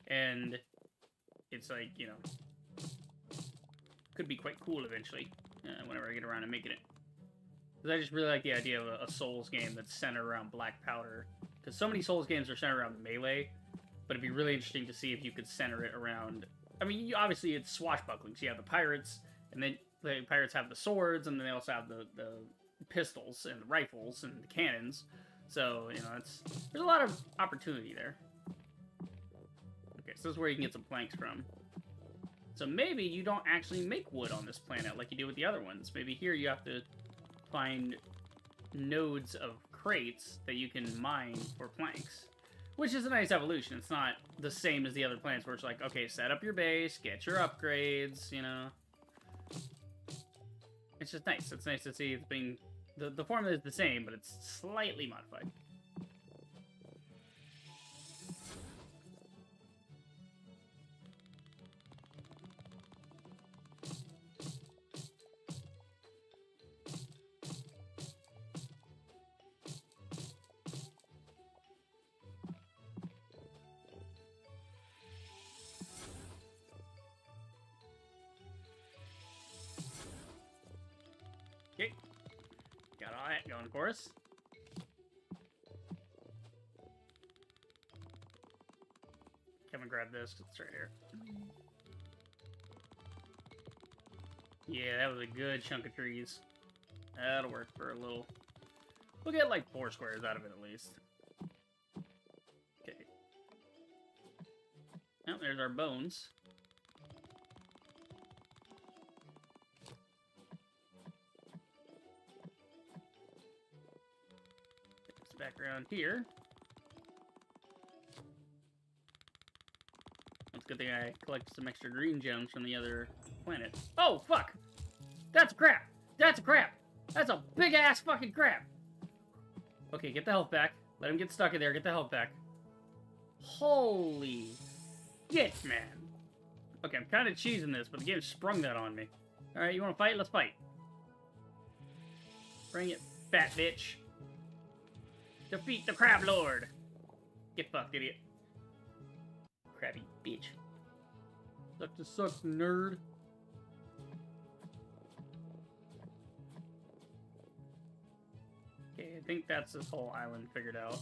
And it's like, you know, could be quite cool eventually, whenever I get around to making it. Because I just really like the idea of a Souls game that's centered around black powder. Because so many Souls games are centered around melee, but it'd be really interesting to see if you could center it around... I mean, obviously it's swashbuckling, so you have the pirates, and then the pirates have the swords, and then they also have the pistols, and the rifles, and the cannons. So, you know, there's a lot of opportunity there. Okay, so this is where you can get some planks from. So maybe you don't actually make wood on this planet like you do with the other ones. Maybe here you have to find nodes of crates that you can mine for planks. Which is a nice evolution. It's not the same as the other planets where it's like, okay, set up your base, get your upgrades, you know. It's just nice. It's nice to see it's being... The formula is the same, but it's slightly modified. going for us. Come and grab this. It's right here. Yeah, that was a good chunk of trees. That'll work for a little. We'll get like 4 squares out of it at least. Okay. Oh, there's our bones. Get this back around here. That's a good thing I collected some extra green gems from the other planet. Oh, fuck! That's a crab! That's a crab! That's a big-ass fucking crab! Okay, get the health back. Let him get stuck in there. Get the health back. Holy shit, man. Okay, I'm kind of cheesing this, but the game sprung that on me. Alright, you want to fight? Let's fight. Bring it, fat bitch. Defeat the Crab Lord. Get fucked, idiot. Crabby bitch. Suck to suck, nerd. Okay, I think that's this whole island figured out.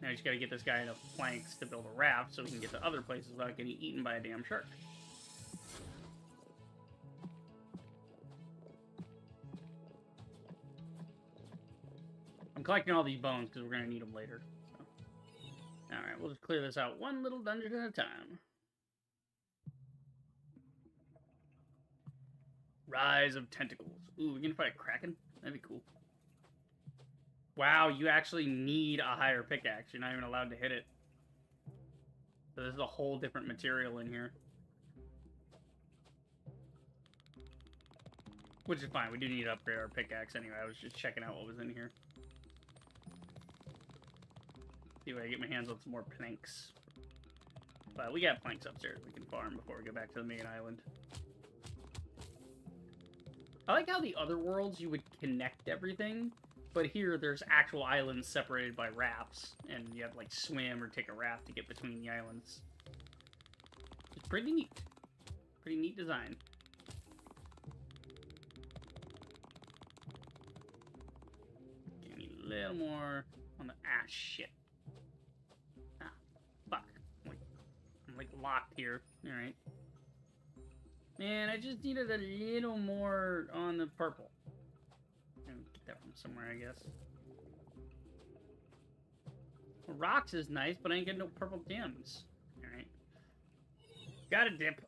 Now you just gotta get this guy enough planks to build a raft so we can get to other places without getting eaten by a damn shark. I'm collecting all these bones because we're gonna need them later. So. Alright, we'll just clear this out one little dungeon at a time. Rise of Tentacles. Ooh, we're gonna fight a Kraken? That'd be cool. Wow, you actually need a higher pickaxe. You're not even allowed to hit it. So this is a whole different material in here. Which is fine. We do need to upgrade our pickaxe anyway. I was just checking out what was in here. See if I can get my hands on some more planks. But we got planks upstairs we can farm before we go back to the main island. I like how the other worlds you would connect everything, but here there's actual islands separated by rafts, and you have to like swim or take a raft to get between the islands. It's pretty neat. Pretty neat design. Give me a little more on the shit. Ah, fuck. I'm like locked here. Alright. Man, I just needed a little more on the purple. Get that from somewhere, I guess. Well, rocks is nice, but I ain't getting no purple gems. Alright. Got a dip.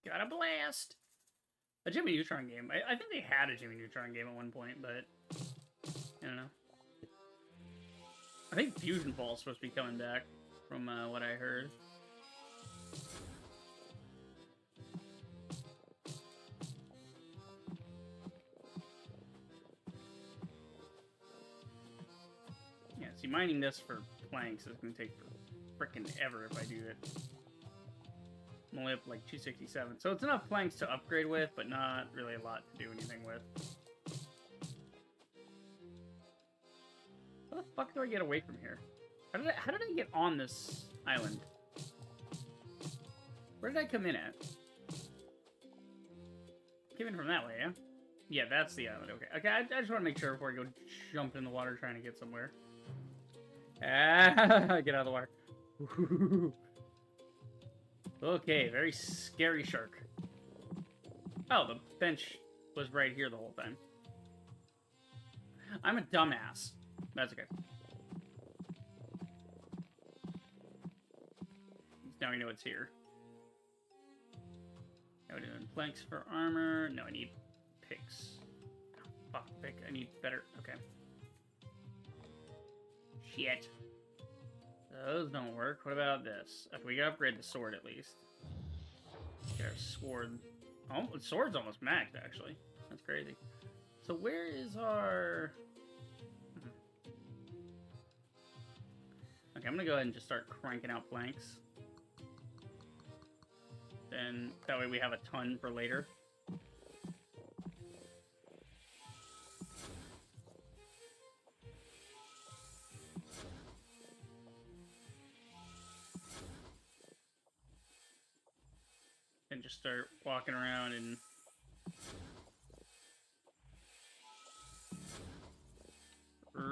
Got a blast. A Jimmy Neutron game. I think they had a Jimmy Neutron game at one point, but I don't know. I think Fusion Fall is supposed to be coming back from what I heard. See, mining this for planks is going to take frickin' ever if I do it. I'm only up like 267. So it's enough planks to upgrade with, but not really a lot to do anything with. How the fuck do I get away from here? How did I get on this island? Where did I come in at? Came in from that way, yeah? Yeah, that's the island. Okay, okay. I just want to make sure before I go jump in the water trying to get somewhere. Ah, get out of the water. Okay, very scary shark. Oh, the bench was right here the whole time. I'm a dumbass. That's okay. Now we know it's here. Now we're doing planks for armor. No, I need picks. Oh, fuck, pick. I need better. Okay. Shit. Those don't work. What about this? Okay, we gotta upgrade the sword at least. Get our sword. Oh, the sword's almost maxed, actually. That's crazy. So where is our... Okay, I'm gonna go ahead and just start cranking out planks. Then, that way we have a ton for later. And just start walking around and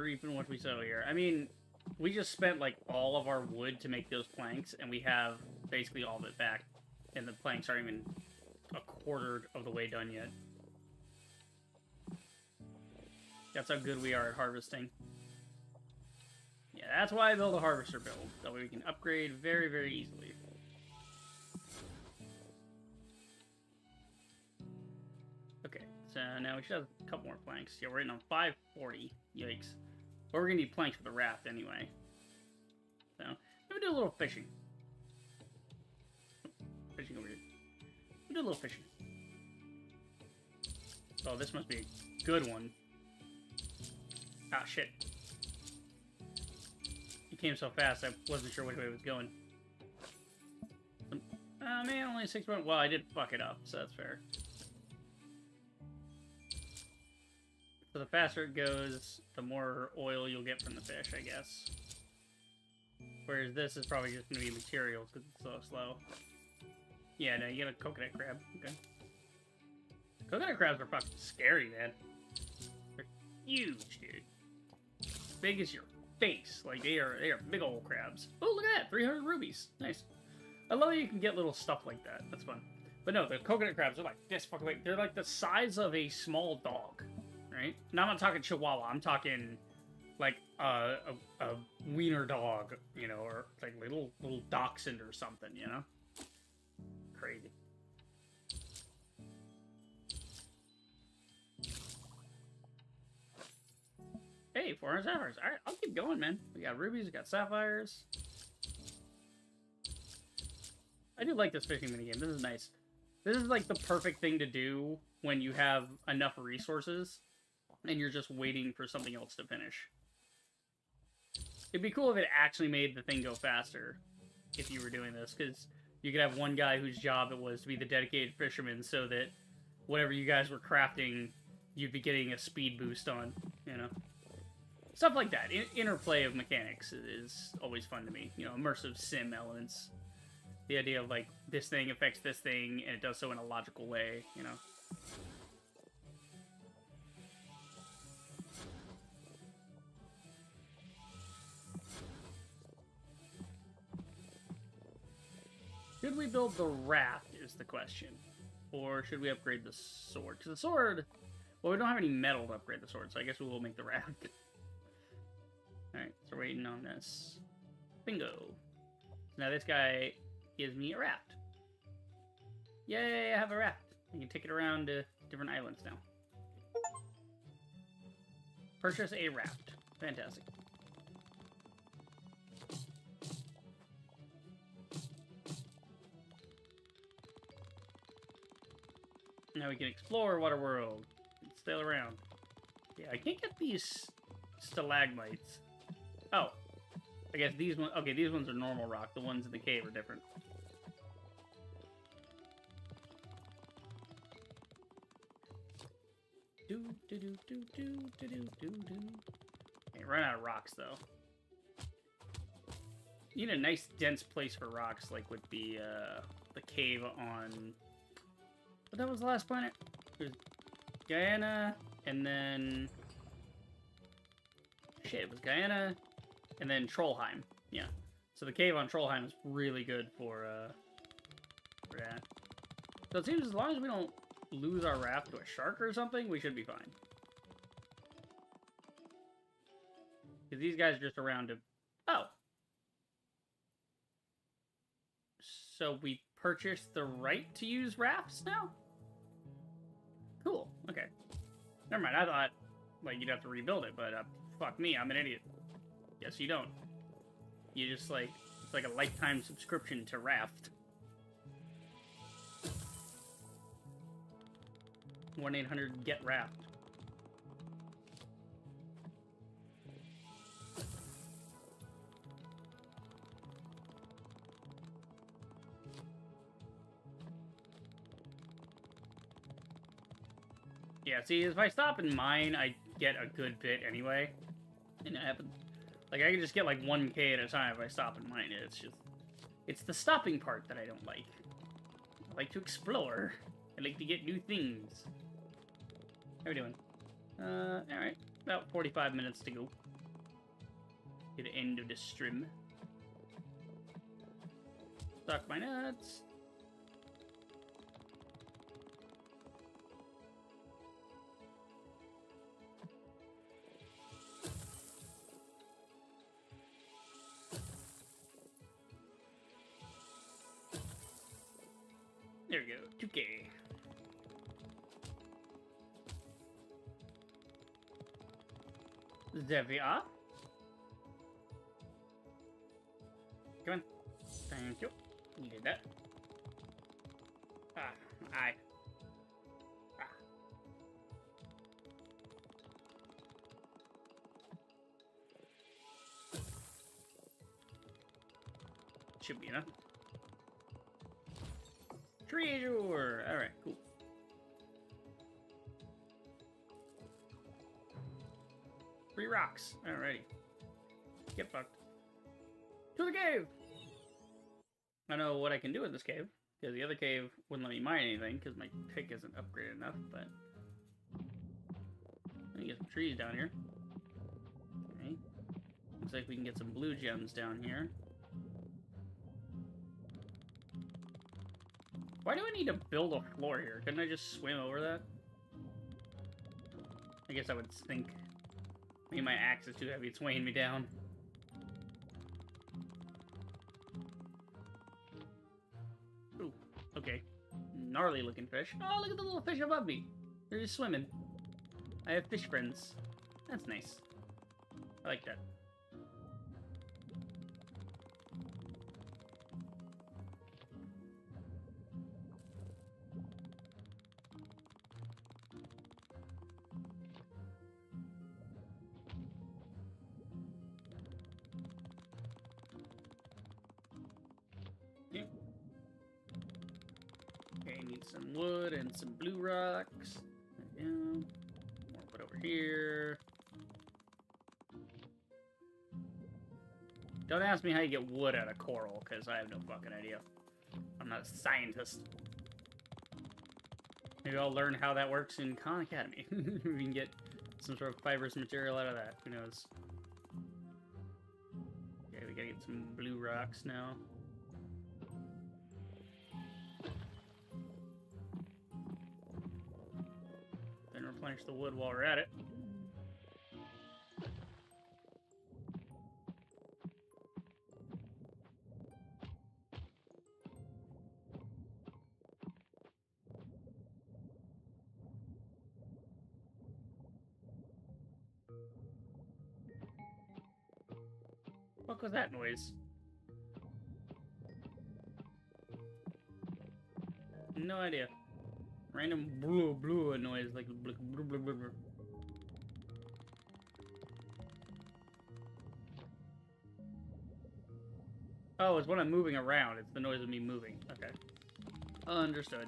reap and what we sow here. I mean, we just spent, like, all of our wood to make those planks, and we have basically all of it back. And the planks aren't even a quarter of the way done yet. That's how good we are at harvesting. Yeah, that's why I build a harvester build. That way we can upgrade very, very easily. Okay, so now we should have a couple more planks. Yeah, we're hitting on 540. Yikes. But we're gonna need planks for the raft anyway. So, let me do a little fishing. Fishing over here. Let me do a little fishing. Oh, this must be a good one. Ah, shit. He came so fast, I wasn't sure which way it was going. Man, only 6 points. Well, I did fuck it up, so that's fair. So the faster it goes, the more oil you'll get from the fish, I guess. Whereas this is probably just going to be materials because it's so slow. Yeah, no, you get a coconut crab. Okay. Coconut crabs are fucking scary, man. They're huge, dude. Big as your face. Like, they are big old crabs. Oh, look at that! 300 rubies. Nice. I love that you can get little stuff like that. That's fun. But no, the coconut crabs are like this fucking big. They're like the size of a small dog. Right? Now I'm not talking Chihuahua. I'm talking like a wiener dog, you know, or like little dachshund or something, you know? Crazy. Hey, 400 sapphires. Alright, I'll keep going, man. We got rubies, we got sapphires. I do like this fishing minigame. This is nice. This is like the perfect thing to do when you have enough resources and you're just waiting for something else to finish. It'd be cool if it actually made the thing go faster if you were doing this, because you could have one guy whose job it was to be the dedicated fisherman so that whatever you guys were crafting, you'd be getting a speed boost on, you know? Stuff like that. Interplay of mechanics is always fun to me. You know, immersive sim elements. The idea of, like, this thing affects this thing, and it does so in a logical way, you know? Should we build the raft, is the question. Or should we upgrade the sword? Because the sword... Well, we don't have any metal to upgrade the sword, so I guess we will make the raft. Alright, so we're waiting on this. Bingo. Now this guy gives me a raft. Yay, I have a raft. I can take it around to different islands now. Purchase a raft. Fantastic. Now we can explore Waterworld. Sail around. Yeah, I can't get these stalagmites. Oh. I guess these ones... Okay, these ones are normal rock. The ones in the cave are different. Okay, run out of rocks, though. You need a nice, dense place for rocks, like with the cave on... But that was the last planet. There's Guyana, and then... Shit, it was Guyana, and then Trollheim. Yeah. So the cave on Trollheim is really good for that. So it seems as long as we don't lose our raft to a shark or something, we should be fine. Because these guys are just around to... Oh! So we purchased the right to use rafts now? Cool. Okay. Never mind. I thought, like, you'd have to rebuild it, but fuck me. I'm an idiot. Guess you don't. You just, like... It's like a lifetime subscription to Raft. 1-800-GET-RAFT. Yeah, see, if I stop in mine, I get a good bit anyway. And it happens. Like, I can just get, like, 1k at a time if I stop in mine. It's just... It's the stopping part that I don't like. I like to explore. I like to get new things. How are we doing? Alright. About 45 minutes to go. to the end of the stream. Suck my nuts. There we go, 2K. There we are. Come on. Thank you. Needed that. Aye. Should be enough. Treasure! Alright, cool. Three rocks. Alrighty. Get fucked. To the cave! I know what I can do in this cave, because the other cave wouldn't let me mine anything, because my pick isn't upgraded enough, but... Let me get some trees down here. Okay. Looks like we can get some blue gems down here. Why do I need to build a floor here? Couldn't I just swim over that? I guess I would think. Maybe my axe is too heavy, it's weighing me down. Ooh, okay. Gnarly looking fish. Oh, look at the little fish above me. They're just swimming. I have fish friends. That's nice. I like that. Okay, need some wood and some blue rocks. There we go. More wood over here. Don't ask me how you get wood out of coral, because I have no fucking idea. I'm not a scientist. Maybe I'll learn how that works in Khan Academy. We can get some sort of fibrous material out of that. Who knows? Okay, we gotta get some blue rocks now. Then replenish the wood while we're at it. What was that noise? No idea. Random blue noise, like blue. Oh, it's when I'm moving around. It's the noise of me moving. Okay. Understood.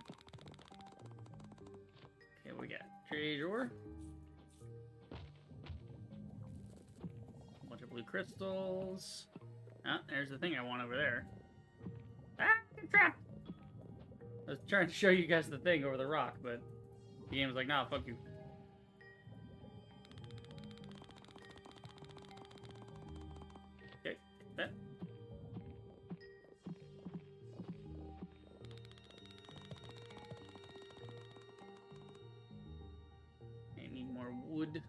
Okay, what we got? Treasure. Bunch of blue crystals. Ah, there's the thing I want over there. Ah, I'm trapped! I was trying to show you guys the thing over the rock, but the game was like, nah, fuck you. Okay, that. I need more wood.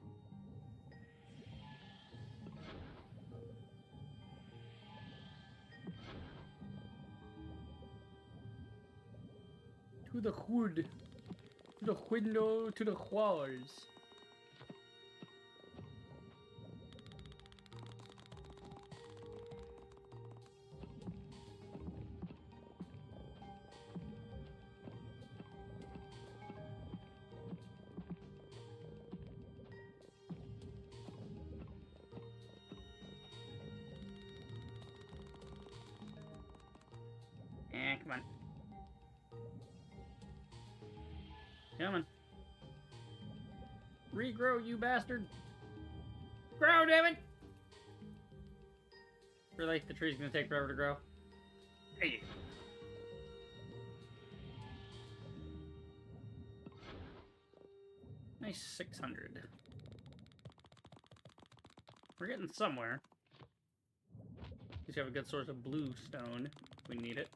To the hood, to the window, to the walls. Come on. Come on. Regrow, you bastard. Grow, damn it! Really? The tree's gonna take forever to grow? Hey. Nice 600. We're getting somewhere. Because you have a good source of blue stone. We need it.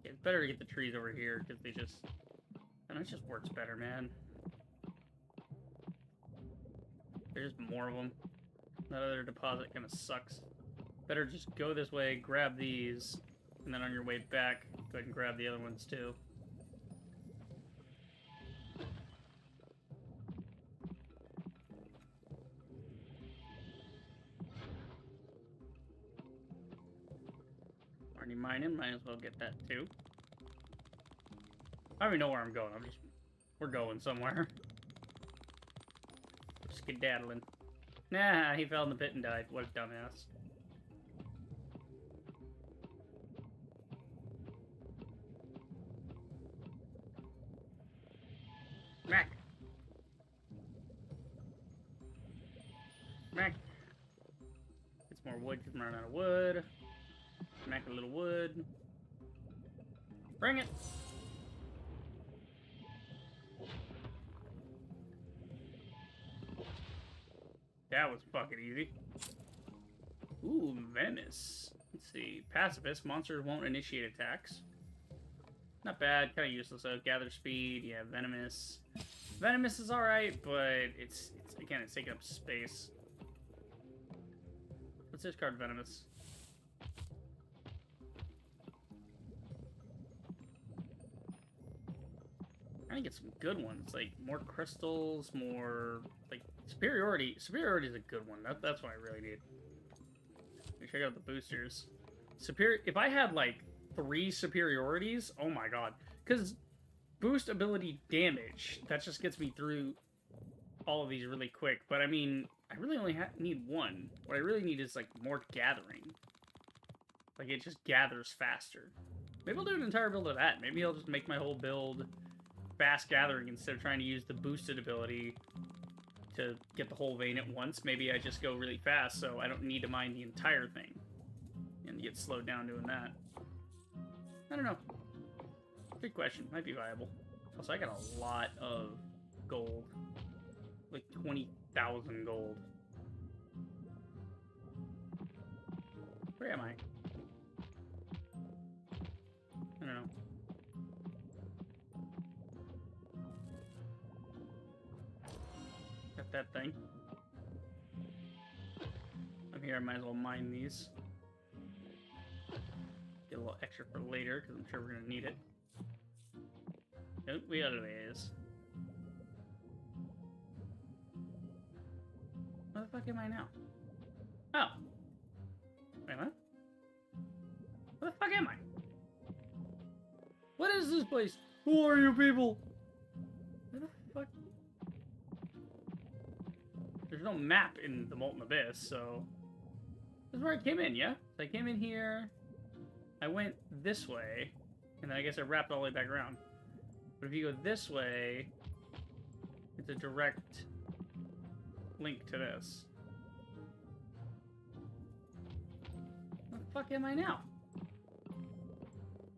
Yeah, it's better to get the trees over here, because they just... And it just works better, man. There's more of them. That other deposit kind of sucks. Better just go this way, grab these, and then on your way back, go ahead and grab the other ones too. Already mining, might as well get that too. I don't even know where I'm going. We're going somewhere. Skedaddling. Nah, he fell in the pit and died. What a dumbass. Mac. Mac. Get some more wood because I'm running out of wood. Mac a little wood. Bring it. That was fucking easy. Ooh, venomous. Let's see. Pacifist. Monsters won't initiate attacks. Not bad. Kind of useless though. Gather speed. Yeah, venomous. Venomous is alright, but it's again, it's taking up space. Let's discard venomous. I need to get some good ones, like more crystals, more like superiority. Superiority is a good one. That's what I really need. Check out the boosters. If I had like 3 superiorities, oh my god, because boost ability damage, that just gets me through all of these really quick. But I mean, I really only need 1. What I really need is like more gathering. Like it just gathers faster. Maybe I'll do an entire build of that. Maybe I'll just make my whole build fast gathering instead of trying to use the boosted ability to get the whole vein at once. Maybe I just go really fast so I don't need to mine the entire thing and get slowed down doing that. I don't know. Good question. Might be viable. Also, I got a lot of gold. Like 20,000 gold. Where am I? I don't know. Got that thing. I'm here, I might as well mine these. Get a little extra for later, because I'm sure we're going to need it. Nope, we got ways. Where the fuck am I now? Oh. Wait, what? Where the fuck am I? What is this place? Who are you people? Where the fuck? There's no map in the Molten Abyss, so... This is where I came in, yeah? So I came in here, I went this way, and then I guess I wrapped all the way back around. But if you go this way, it's a direct link to this. Where the fuck am I now?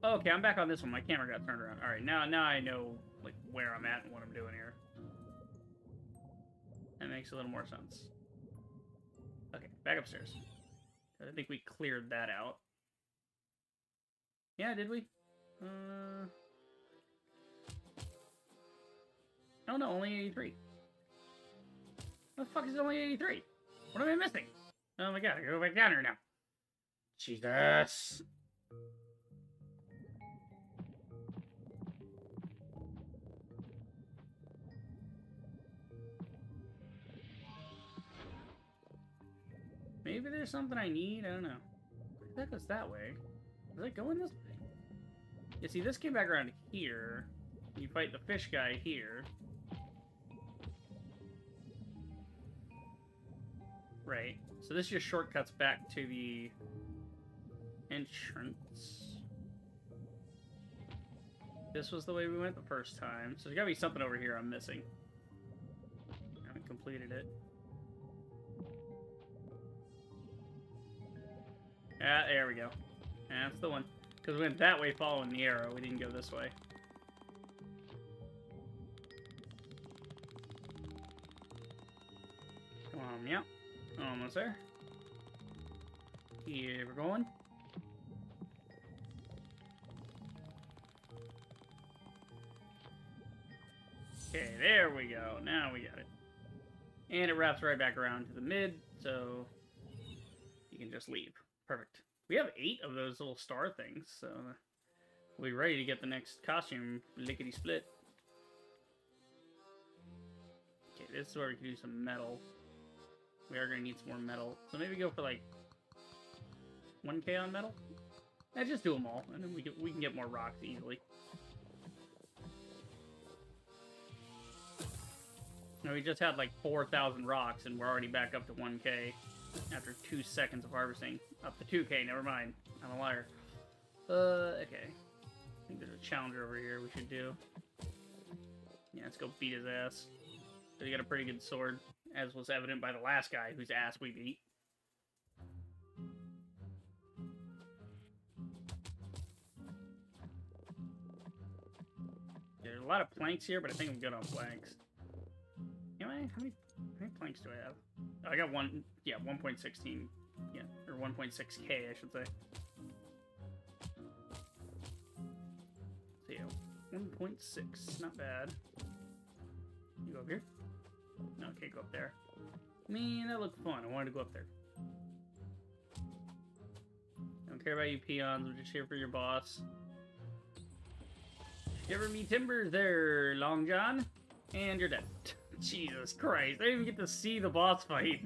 Oh, okay, I'm back on this one. My camera got turned around. Alright, now I know like where I'm at and what I'm doing here. That makes a little more sense. Okay, back upstairs. I think we cleared that out. Yeah, did we? Oh no, only 83. What the fuck is only 83? What am I missing? Oh my god, I gotta go back down here now. Jesus. Maybe there's something I need, I don't know. That goes that way. Is it going this way? Yeah, see, this came back around here. You fight the fish guy here. Right. So this just shortcuts back to the entrance. This was the way we went the first time. So there's gotta be something over here I'm missing. I haven't completed it. Ah, there we go. That's the one. Because we went that way following the arrow. We didn't go this way. Come Yeah. Almost there. Here we're going. Okay, there we go. Now we got it. And it wraps right back around to the mid, so you can just leave. Perfect. We have 8 of those little star things, so we're ready to get the next costume lickety-split. Okay, this is where we can do some metal. We are going to need some more metal, so maybe go for like 1k on metal? Yeah, just do them all, and then we can get more rocks easily. Now, we just had like 4,000 rocks, and we're already back up to 1k after 2 seconds of harvesting. Up to 2k, never mind. I'm a liar. Okay. I think there's a challenger over here we should do. Yeah, let's go beat his ass. He got a pretty good sword, as was evident by the last guy whose ass we beat. There's a lot of planks here, but I think I'm good on planks. Anyway, how many planks do I have? Oh, I got one, yeah, 1.16, yeah, or 1.6k, I should say. So yeah, 1.6, not bad. You go over here? No, can't go up there. Man, that looked fun. I wanted to go up there. I don't care about you peons, I'm just here for your boss. Shiver me timbers there, Long John. And you're dead. Jesus Christ, I didn't even get to see the boss fight.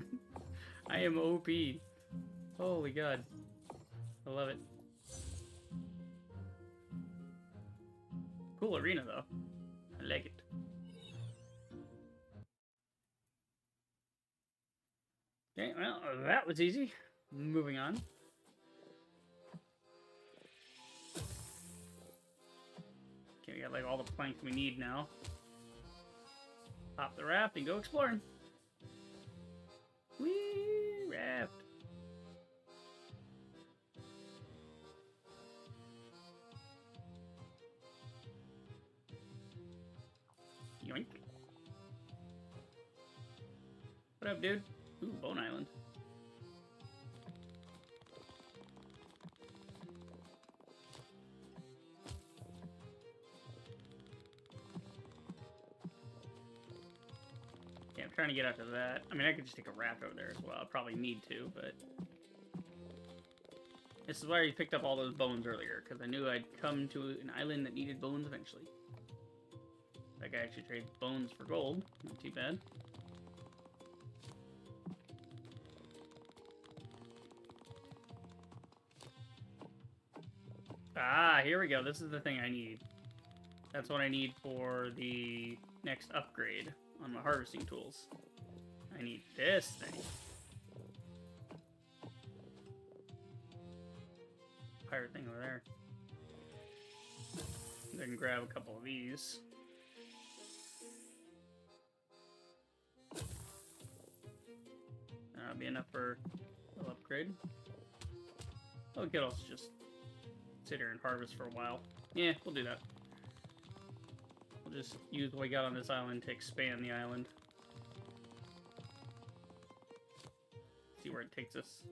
I am OP. Holy God. I love it. Cool arena, though. I like it. Okay, well, that was easy. Moving on. Okay, we got like all the planks we need now. Pop the raft and go exploring. Whee! Raft. Yoink. What up, dude? Ooh, Bone Island. Yeah, I'm trying to get out to that. I mean, I could just take a raft over there as well. I probably need to, but... This is why I picked up all those bones earlier, because I knew I'd come to an island that needed bones eventually. That guy actually trades bones for gold. Not too bad. Ah, here we go. This is the thing I need. That's what I need for the next upgrade on my harvesting tools. I need this thing. Pirate thing over there. Then grab a couple of these. That'll be enough for a little upgrade. Oh, we could also just sit here and harvest for a while. Yeah, we'll do that. We'll just use what we got on this island to expand the island. See where it takes us.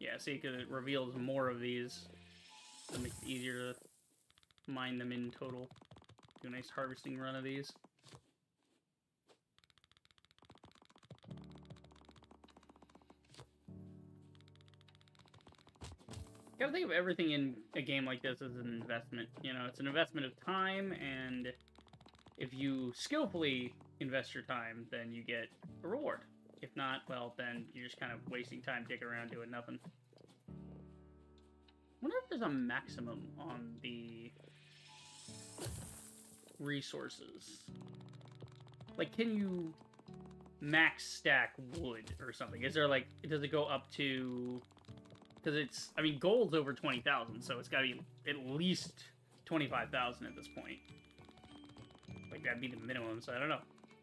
Yeah, see, because it reveals more of these. So it makes it easier to mine them in total. Do a nice harvesting run of these. You gotta think of everything in a game like this as an investment. You know, it's an investment of time, and if you skillfully invest your time, then you get a reward. If not, well, then you're just kind of wasting time digging around doing nothing. I wonder if there's a maximum on the resources. Like, can you max stack wood or something? Is there, like, does it go up to... Because it's, I mean, gold's over 20,000, so it's got to be at least 25,000 at this point. Like, that'd be the minimum, so I don't know.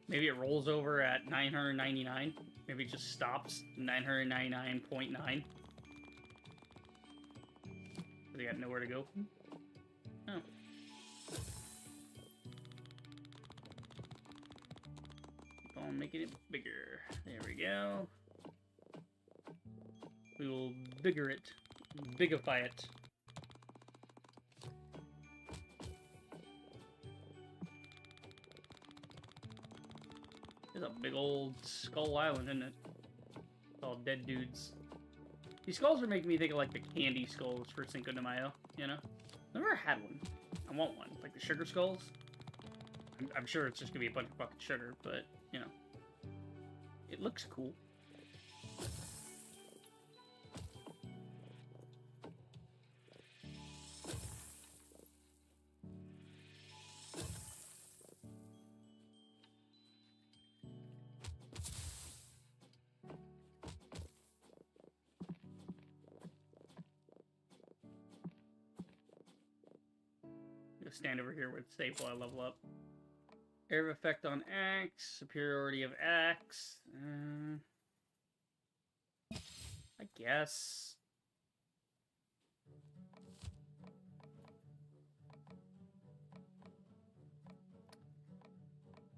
Maybe it rolls over at 999. Maybe it just stops 999.9. They got nowhere to go. Oh. on making it bigger. There we go. We will bigger it. Bigify it. There's a big old Skull Island, isn't it? It's all dead dudes. These skulls are making me think of like the candy skulls for Cinco de Mayo, you know? I've never had one. I want one. Like the sugar skulls. I'm sure it's just gonna be a bunch of fucking sugar, but, you know. It looks cool. Stand over here with staple, I level up. Area of effect on axe, superiority of axe. I guess.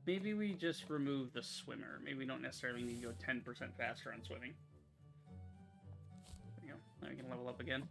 Maybe we just remove the swimmer. Maybe we don't necessarily need to go 10% faster on swimming. There we go. Now we can level up again.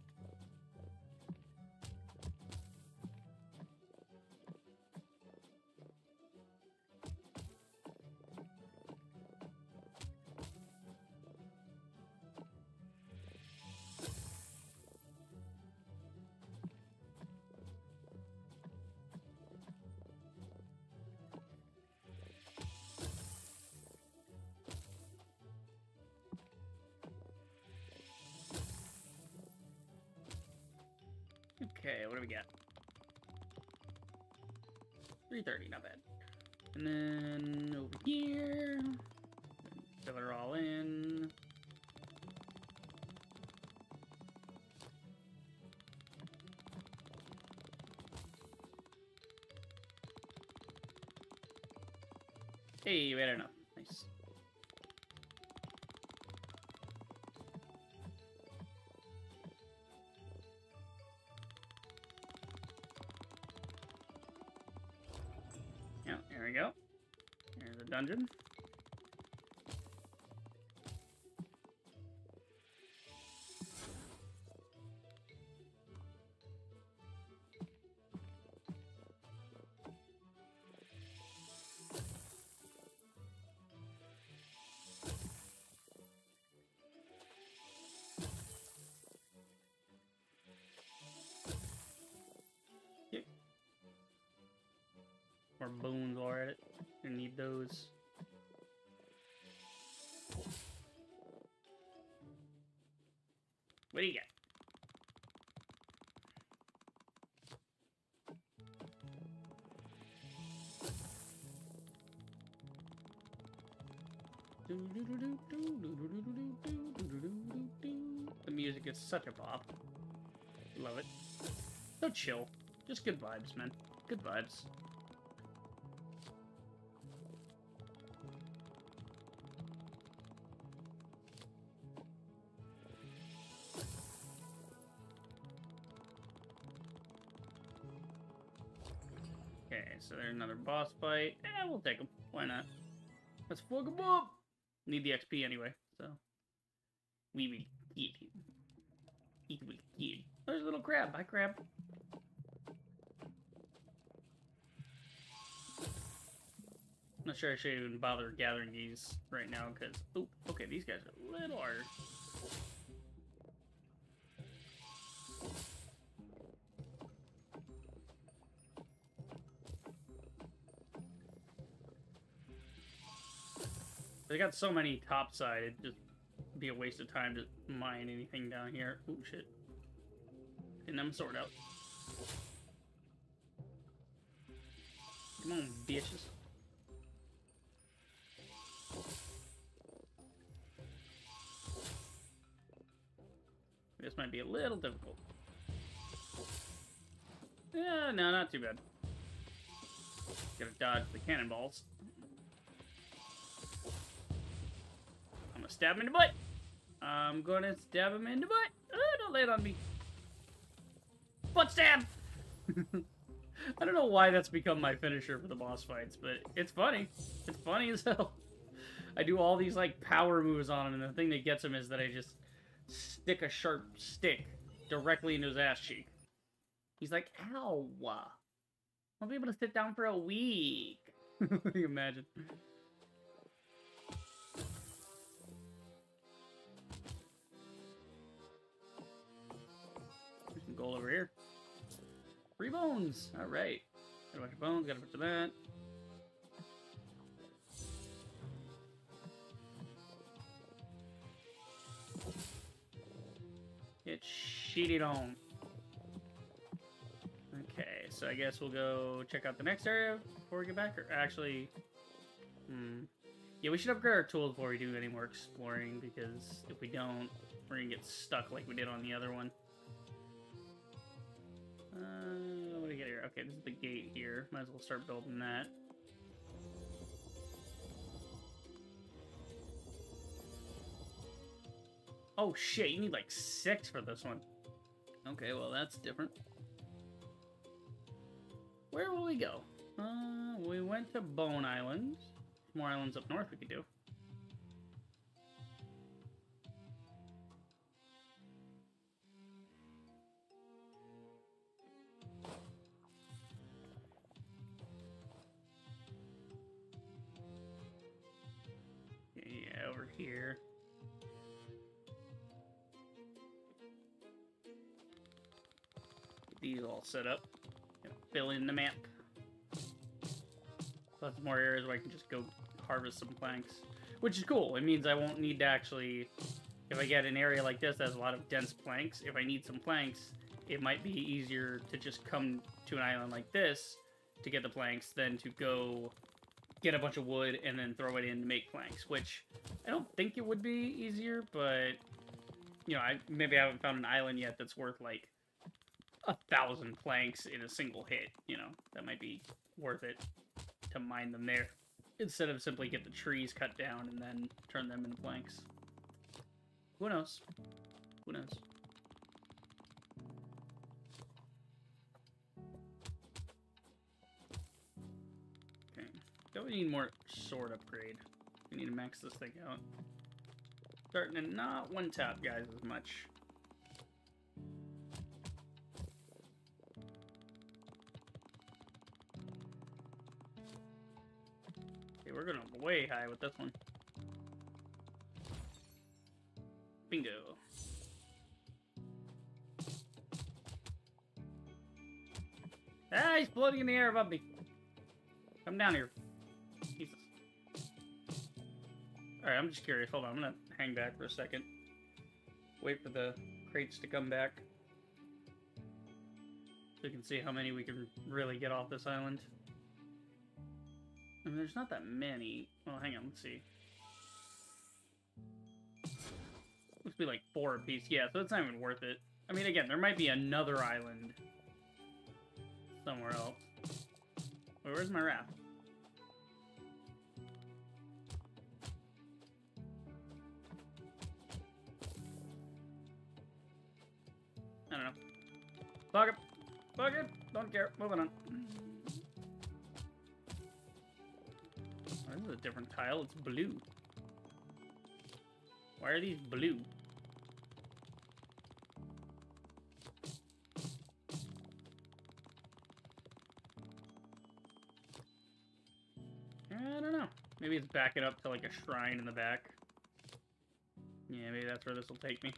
Okay, what do we got? 330, not bad. And then over here, fill it all in. Hey, we had enough. Nice. Yeah, there we go. There's a dungeon. More bones are at it. Gonna need those. What do you got? The music is such a bop. Love it. So chill. Just good vibes, man. Good vibes. Okay, so there's another boss fight. We'll take him. Why not? Let's fuck him up! Need the XP anyway, so. We will get him. He will get him. There's a little crab. Hi, crab. I'm not sure I should even bother gathering these right now, because... Oh, okay, these guys are a little harder. They got so many topside, it'd just be a waste of time to mine anything down here. Oh shit. Getting them sword out. Come on, bitches. This might be a little difficult. Yeah, no, not too bad. Gotta dodge the cannonballs. I'm gonna stab him in the butt. I'm gonna stab him in the butt. Oh, don't lay it on me. Butt stab! I don't know why that's become my finisher for the boss fights, but it's funny. It's funny as hell. I do all these like power moves on him, and the thing that gets him is that I just stick a sharp stick directly into his ass cheek. He's like, ow. I'll be able to sit down for a week. Can you imagine? There's some gold over here. 3 bones. All right. Got a bunch of bones. Got a bunch of that. Get sheeted on. Okay, so I guess we'll go check out the next area before we get back. Or actually, yeah, we should upgrade our tools before we do any more exploring, because if we don't, we're gonna get stuck like we did on the other one. What do we get here? Okay, this is the gate here. Might as well start building that. Oh shit, you need like 6 for this one. Okay, well that's different. Where will we go? We went to Bone Island. More islands up north we could do. Yeah, over here. Get these all set up. Fill in the map. Plus more areas where I can just go harvest some planks. Which is cool. It means I won't need to actually... If I get an area like this that has a lot of dense planks, if I need some planks, it might be easier to just come to an island like this to get the planks than to go get a bunch of wood and then throw it in to make planks. Which, I don't think it would be easier, but... You know, maybe I haven't found an island yet that's worth, like, 1,000 planks in a single hit, you know, that might be worth it to mine them there instead of simply get the trees cut down and then turn them into planks. Who knows? Who knows? Okay, don't we need more sword upgrade? We need to max this thing out. Starting to not one-tap guys as much. We're going way high with this one. Bingo. Ah, he's floating in the air above me. Come down here. Jesus. Alright, I'm just curious. Hold on, I'm gonna hang back for a second. Wait for the crates to come back. So we can see how many we can really get off this island. I mean, there's not that many. Well, hang on, let's see. Looks to be like 4 apiece. Yeah, so it's not even worth it. I mean, again, there might be another island somewhere else. Wait, where's my raft? I don't know. Fuck it. Fuck it. Don't care. Moving on. This is a different tile. It's blue. Why are these blue? I don't know. Maybe it's backing up to like a shrine in the back. Yeah, maybe that's where this will take me.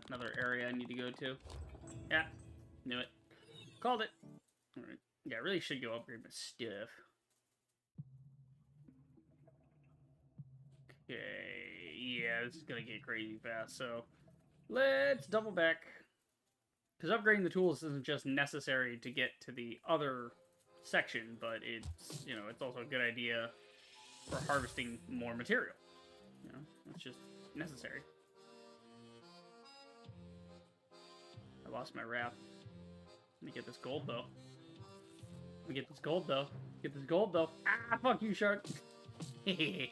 Another area I need to go to. Yeah, knew it. Called it. All right. Yeah, I really should go upgrade my stuff. Okay, yeah, this is gonna get crazy fast, so let's double back. Because upgrading the tools isn't just necessary to get to the other section, but it's, you know, it's also a good idea for harvesting more material. You know, it's just necessary. I lost my raft. Let me get this gold, though. Let me get this gold, though. Get this gold, though. Ah, fuck you, shark. Hehehe.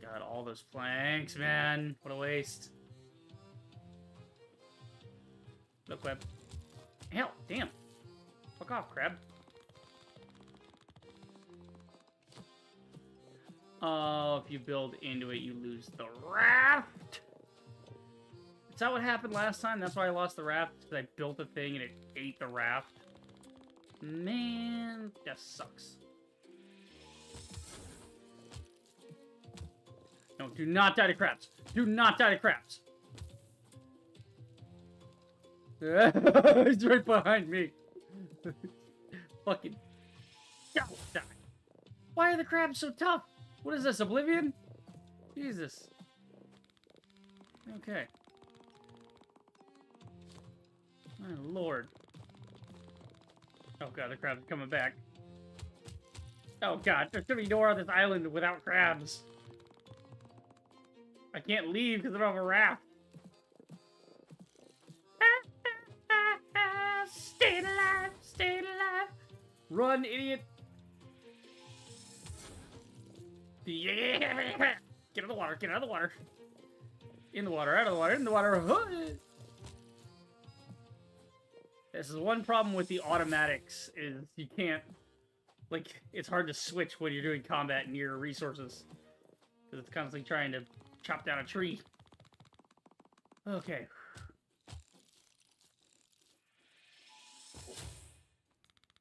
God, all those planks, man. What a waste. Look, web. Hell, damn. Fuck off, crab. Oh, if you build into it, you lose the raft. Is that what happened last time? That's why I lost the raft, because I built a thing and it ate the raft. Man, that sucks. No, do not die to crabs. Do not die to crabs. He's right behind me. Fucking don't die. Why are the crabs so tough? What is this, Oblivion? Jesus. Okay. My lord. Oh god, the crabs are coming back. Oh god, there's gonna be nowhere on this island without crabs. I can't leave because I don't have a raft. Stay alive, stay alive. Run, idiot. Yeah. Get out of the water, get out of the water. In the water, out of the water, in the water. This is one problem with the automatics, is you can't, like, it's hard to switch when you're doing combat near resources. Because it's constantly trying to chop down a tree. Okay.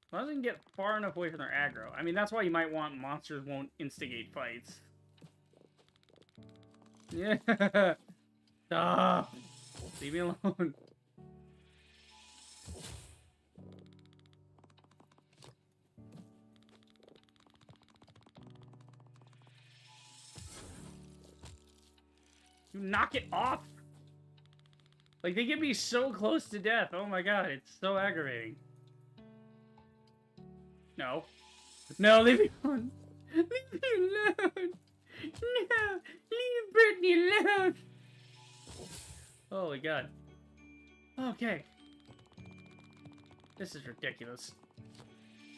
As long as I can get far enough away from their aggro. I mean, that's why you might want monsters won't instigate fights. Yeah. Stop. Leave me alone. You knock it off. Like, they get me so close to death. Oh my god, it's so aggravating. No. No, leave me alone. Leave me alone. No, leave Brittany alone. Holy god. Okay. This is ridiculous.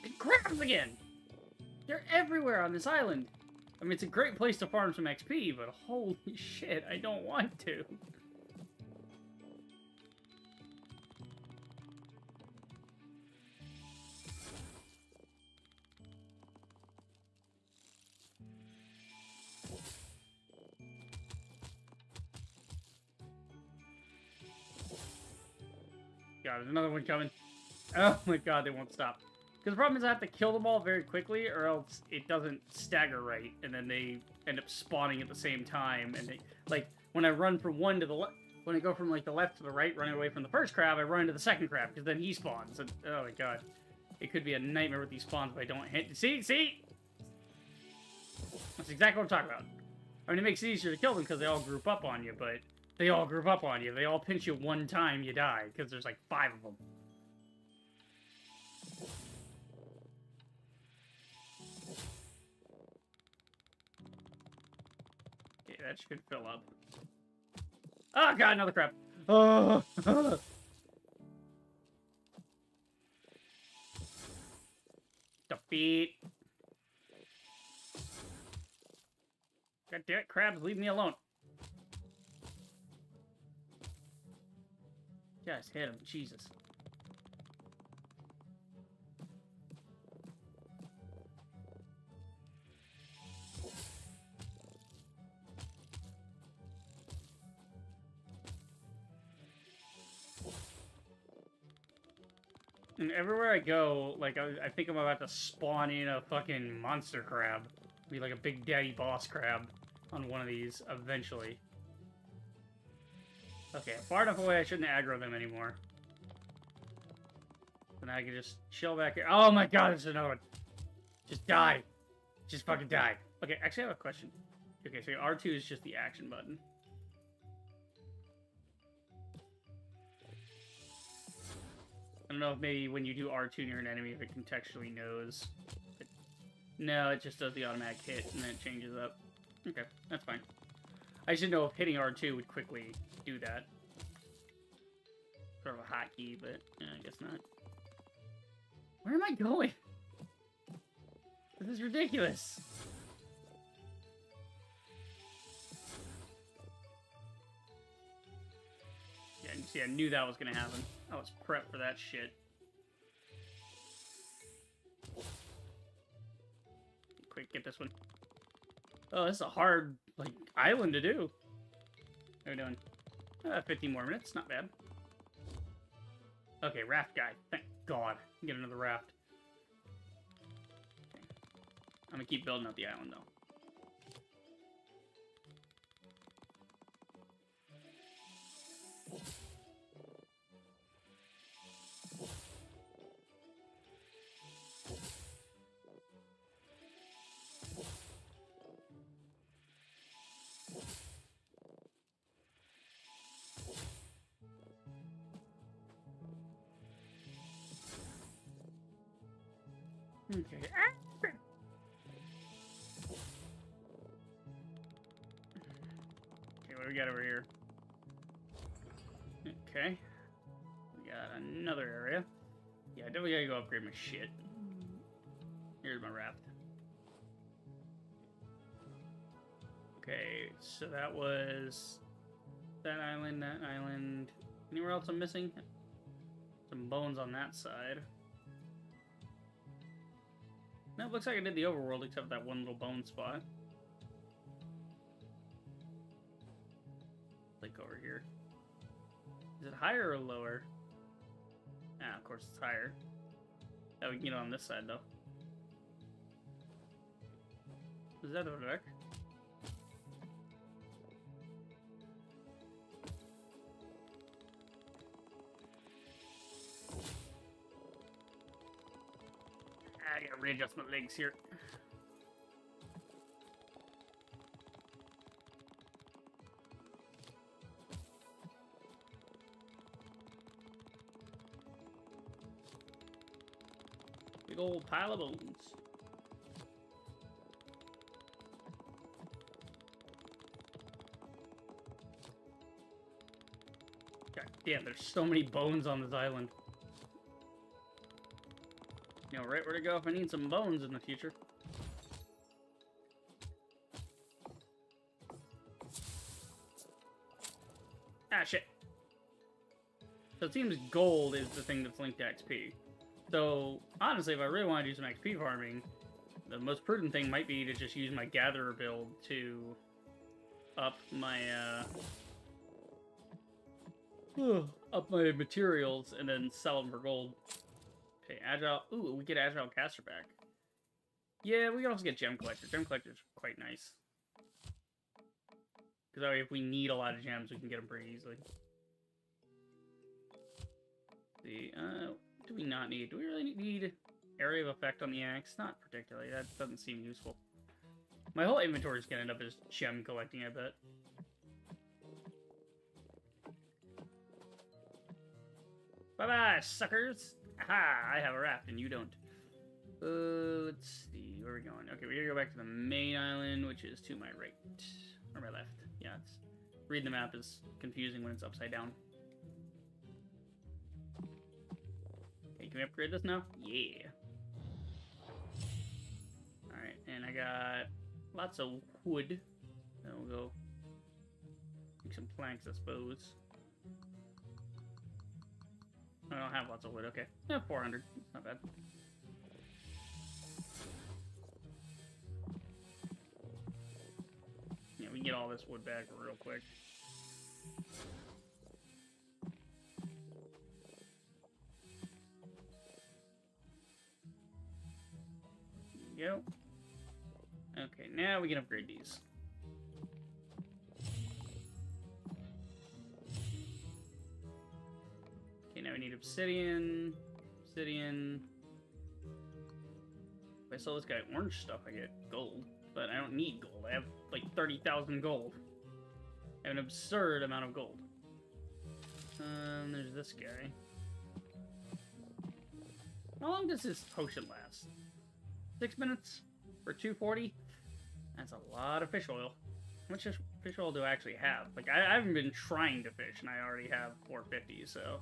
The crabs again! They're everywhere on this island. I mean, it's a great place to farm some XP, but holy shit, I don't want to. God, there's another one coming. Oh my god, they won't stop. Because the problem is I have to kill them all very quickly, or else it doesn't stagger right, and then they end up spawning at the same time. And they, like, when I run from one to the left, when I go from, like, the left to the right, running away from the first crab, I run into the second crab, because then he spawns. And, oh my god. It could be a nightmare with these spawns if I don't hit. See? See? That's exactly what I'm talking about. I mean, it makes it easier to kill them because they all group up on you, but they all group up on you. They all pinch you one time, you die, because there's, like, 5 of them. That should fill up. Oh god, another crab. Oh. Defeat. God damn it, crabs, leave me alone. Just hit him, Jesus. And everywhere I go, like, I think I'm about to spawn in a fucking monster crab. Be like a big daddy boss crab on one of these eventually. Okay, far enough away I shouldn't aggro them anymore. And I can just chill back here. Oh my god, there's another one. Just die. Just fucking die. Okay, actually I have a question. Okay, so R2 is just the action button. I don't know if maybe when you do R2 near an enemy, if it contextually knows. But no, it just does the automatic hit, and then it changes up. Okay, that's fine. I should know if hitting R2 would quickly do that. Sort of a hotkey, but I guess not. Where am I going? This is ridiculous. Yeah, see, I knew that was going to happen. I was prepped for that shit. Quick, get this one. Oh, this is a hard, like, island to do. How are we doing? 15 more minutes, not bad. Okay, raft guy. Thank God. Get another raft. Okay. I'm gonna keep building up the island, though. Okay. Okay, what do we got over here? Okay. We got another area. Yeah, I definitely gotta go upgrade my shit. Here's my raft. Okay, so that was that island, that island. Anywhere else I'm missing? Some bones on that side. No, it looks like I did the overworld except that one little bone spot. Like over here. Is it higher or lower? Ah, of course it's higher. Oh, we can get on this side though. Is that over there? I gotta readjust my legs here. Big old pile of bones. God damn, there's so many bones on this island. You know, right where to go if I need some bones in the future. Ah, shit. So it seems gold is the thing that's linked to XP. So, honestly, if I really want to do some XP farming, the most prudent thing might be to just use my gatherer build to up my, up my materials and then sell them for gold. Okay, agile. Ooh, we get agile caster back. Yeah, we can also get gem collector. Gem collector's quite nice. Because that way, if we need a lot of gems, we can get them pretty easily. See, do we not need? Do we really need area of effect on the axe? Not particularly. That doesn't seem useful. My whole inventory is gonna end up as gem collecting, I bet. Bye-bye, suckers! Aha! I have a raft and you don't. Let's see. Where are we going? Okay, we're gonna go back to the main island, which is to my right. Or my left. Yeah, it's... Reading the map is confusing when it's upside down. Okay, can we upgrade this now? Yeah. Alright, and I got lots of wood. Then we'll go make some planks, I suppose. I don't have lots of wood, okay. Yeah, 400. Not bad. Yeah, we can get all this wood back real quick. There you go. Okay, now we can upgrade these. Okay, now we need obsidian. Obsidian. If I sell this guy orange stuff, I get gold. But I don't need gold. I have like 30,000 gold. I have an absurd amount of gold. There's this guy. How long does this potion last? 6 minutes? For 240? That's a lot of fish oil. How much fish oil do I actually have? Like, I haven't been trying to fish, and I already have 450, so...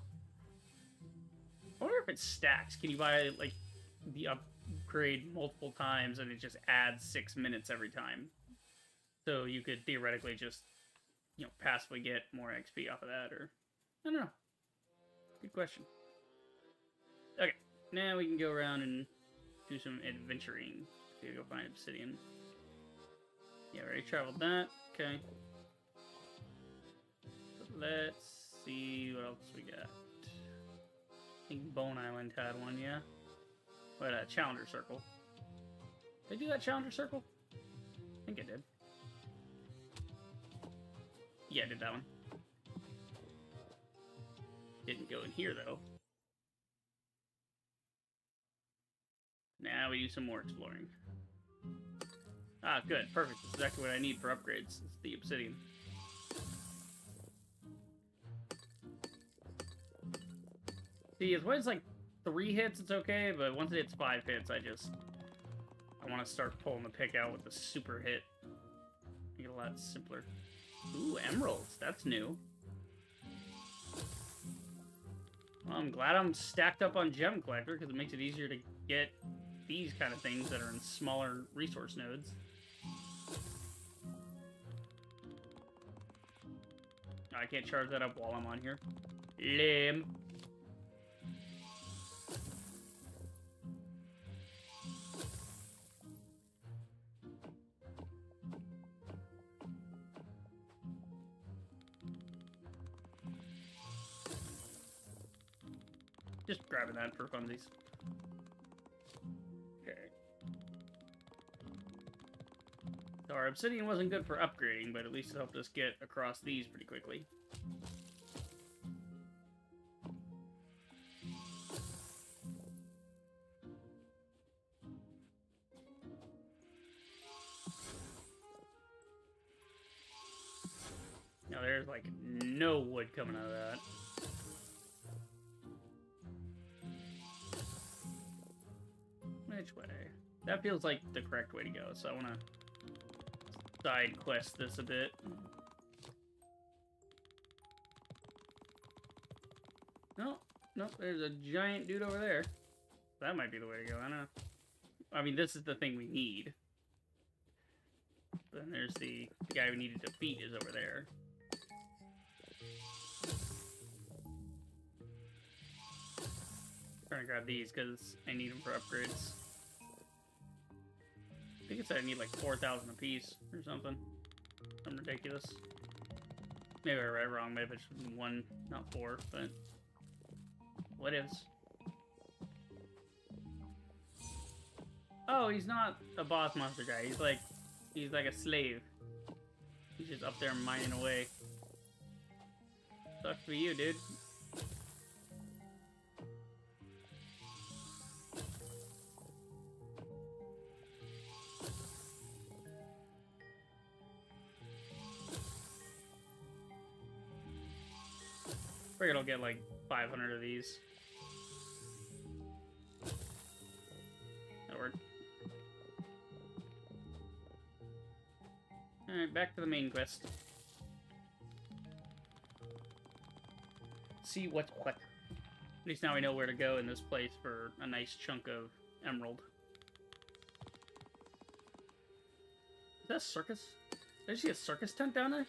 I wonder if it stacks. Can you buy, like, the upgrade multiple times, and it just adds 6 minutes every time? So you could theoretically just, you know, passively get more XP off of that, or... I don't know. Good question. Okay, now we can go around and do some adventuring. Go find obsidian. Yeah, we already traveled that. Okay. Let's see what else we got. I think Bone Island had one, yeah. What, Challenger Circle. Did I do that Challenger Circle? I think I did. Yeah, I did that one. Didn't go in here, though. Now we do some more exploring. Ah, good. Perfect. That's exactly what I need for upgrades. It's the obsidian. See, as when it's like 3 hits, it's okay, but once it hits 5 hits, I want to start pulling the pick out with the super hit. Make it a lot simpler. Ooh, emeralds. That's new. Well, I'm glad I'm stacked up on Gem Collector, because it makes it easier to get these kind of things that are in smaller resource nodes. I can't charge that up while I'm on here. Lame. Just grabbing that for funsies. Okay. So our obsidian wasn't good for upgrading, but at least it helped us get across these pretty quickly. Now there's like no wood coming out of that. Which way? That feels like the correct way to go, so I want to side quest this a bit. No, nope, there's a giant dude over there. That might be the way to go, I don't know. I mean, this is the thing we need. Then there's the guy we need to defeat is over there. Trying to grab these because I need them for upgrades. I think it said I need like 4,000 apiece or something. Something ridiculous. Maybe I read wrong. Maybe it's 1, not 4, but what ifs? Oh, he's not a boss monster guy. He's like a slave. He's just up there mining away. Sucks for you, dude. I figured I'll get like 500 of these. That worked. Alright, back to the main quest. See what's what. At least now we know where to go in this place for a nice chunk of emerald. Is that a circus? Did I see a circus tent down there?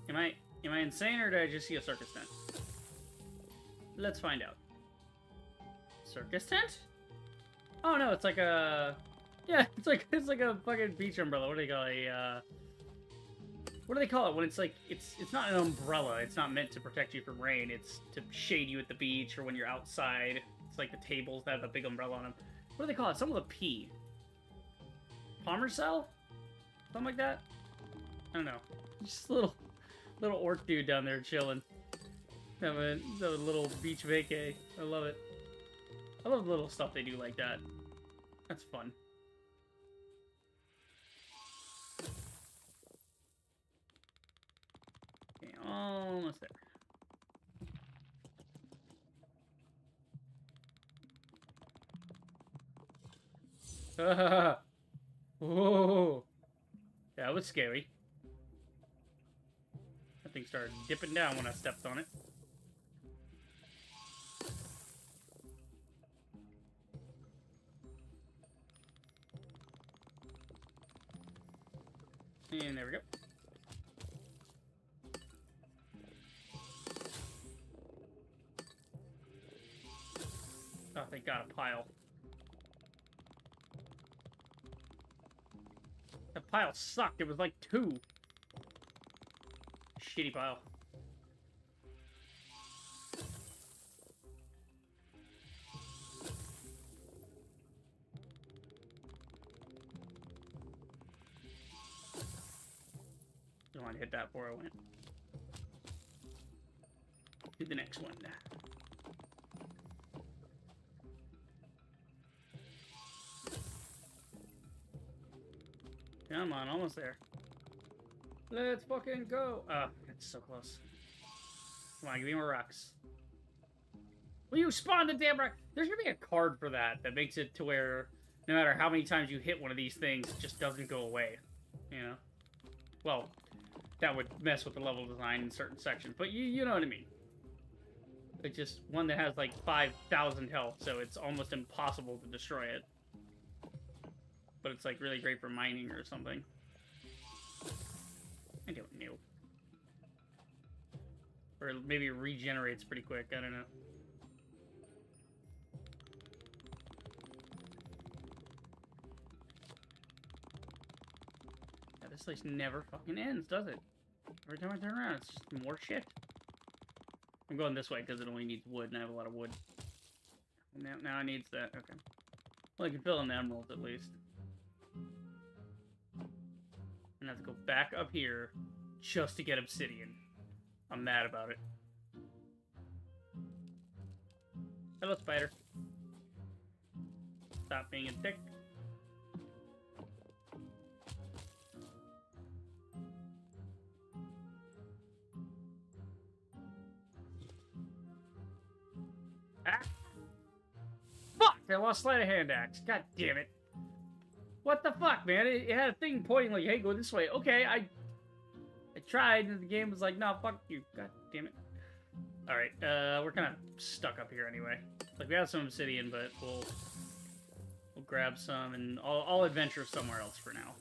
Am I insane, or did I just see a circus tent? Let's find out. Circus tent? Oh no, it's like a... Yeah, it's like a fucking beach umbrella. What do they call it? What do they call it when it's like... It's not an umbrella. It's not meant to protect you from rain. It's to shade you at the beach or when you're outside. It's like the tables that have a big umbrella on them. What do they call it? Some with a P. Palmer cell? Something like that? I don't know. Just a little orc dude down there chilling. Have a little beach vacay. I love it. I love the little stuff they do like that. That's fun. Okay, almost there. Whoa. That was scary. That thing started dipping down when I stepped on it. And there we go. Oh, thank God, a pile. A that pile sucked. It was like 2. Shitty pile. Don't want to hit that before I went. Do the next one. Come on, almost there. Let's fucking go. Oh, it's so close. Come on, give me more rocks. Will you spawn the damn rock? There's gonna be a card for that makes it to where no matter how many times you hit one of these things, it just doesn't go away. You know? Well, that would mess with the level design in certain sections, but you know what I mean. It's just one that has like 5,000 health, so it's almost impossible to destroy it. But it's like really great for mining or something. I don't know. Or maybe it regenerates pretty quick, I don't know. Yeah, this place never fucking ends, does it? Every time I turn around, it's just more shit. I'm going this way because it only needs wood, and I have a lot of wood. Now it needs that, okay. Well, I can fill in the emeralds at least. I have to go back up here just to get obsidian. I'm mad about it. Hello, spider. Stop being a dick. Ah! Fuck! I lost sleight of hand axe. God damn it. What the fuck, man? It had a thing pointing like, hey, go this way. Okay, I tried, and the game was like, no, fuck you. God damn it. Alright, we're kind of stuck up here anyway. Like, we have some obsidian, but we'll grab some, and I'll adventure somewhere else for now.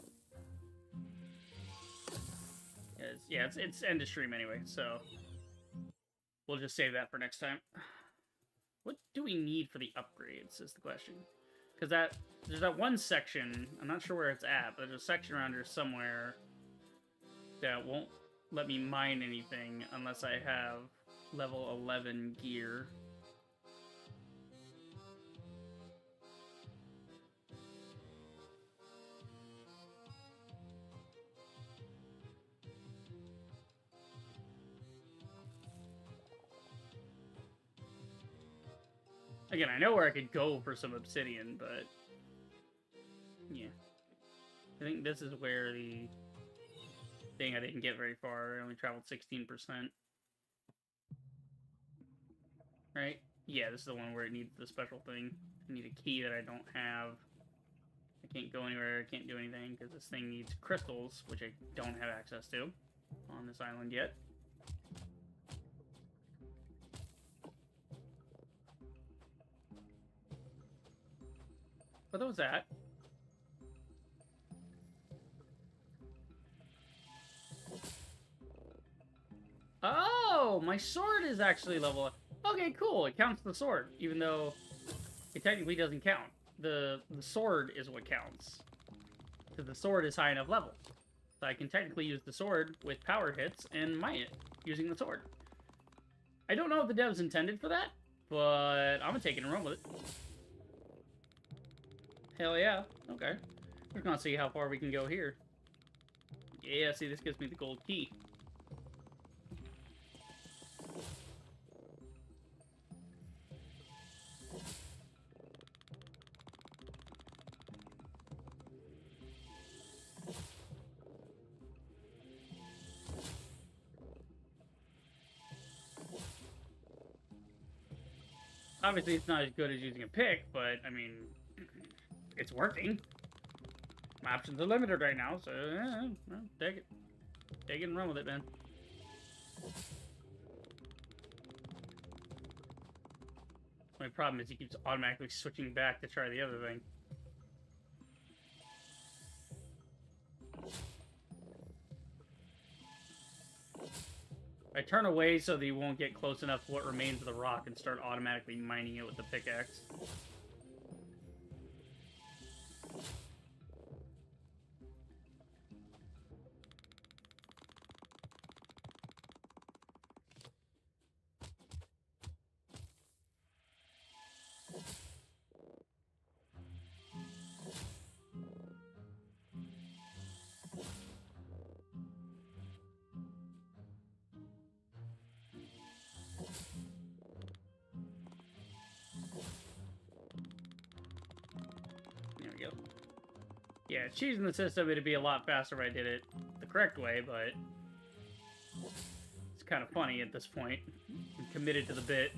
Yeah, it's end of stream anyway, so we'll just save that for next time. What do we need for the upgrades, is the question. Because there's that one section, I'm not sure where it's at, but there's a section around here somewhere that won't let me mine anything unless I have level 11 gear. Again, I know where I could go for some obsidian, but yeah. I think this is where the thing I didn't get very far. I only traveled 16%. Right? Yeah, this is the one where it needs the special thing. I need a key that I don't have. I can't go anywhere, I can't do anything, because this thing needs crystals, which I don't have access to on this island yet. What was that? Oh, my sword is actually level up. Okay, cool. It counts the sword, even though it technically doesn't count. The sword is what counts. Because the sword is high enough level. So I can technically use the sword with power hits and mine it using the sword. I don't know if the devs intended for that, but I'm gonna take it and run with it. Hell yeah. Okay. We're gonna see how far we can go here. Yeah, see, this gives me the gold key. Obviously, it's not as good as using a pick, but, I mean, it's working. My options are limited right now, so, yeah, well, take it. Take it and run with it, man. My problem is he keeps automatically switching back to try the other thing. I turn away so that he won't get close enough to what remains of the rock and start automatically mining it with the pickaxe. Yeah, cheesing the system, it'd be a lot faster if I did it the correct way, but it's kind of funny at this point. I'm committed to the bit.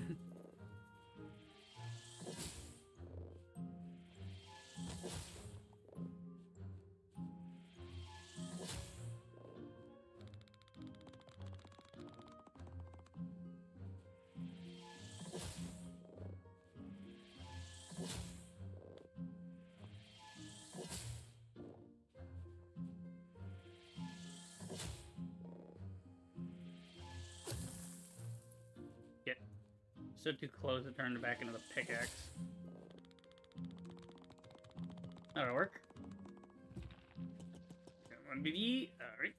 Get stood too close to turn it back into the pickaxe. That'll work. Got one BD. Alright.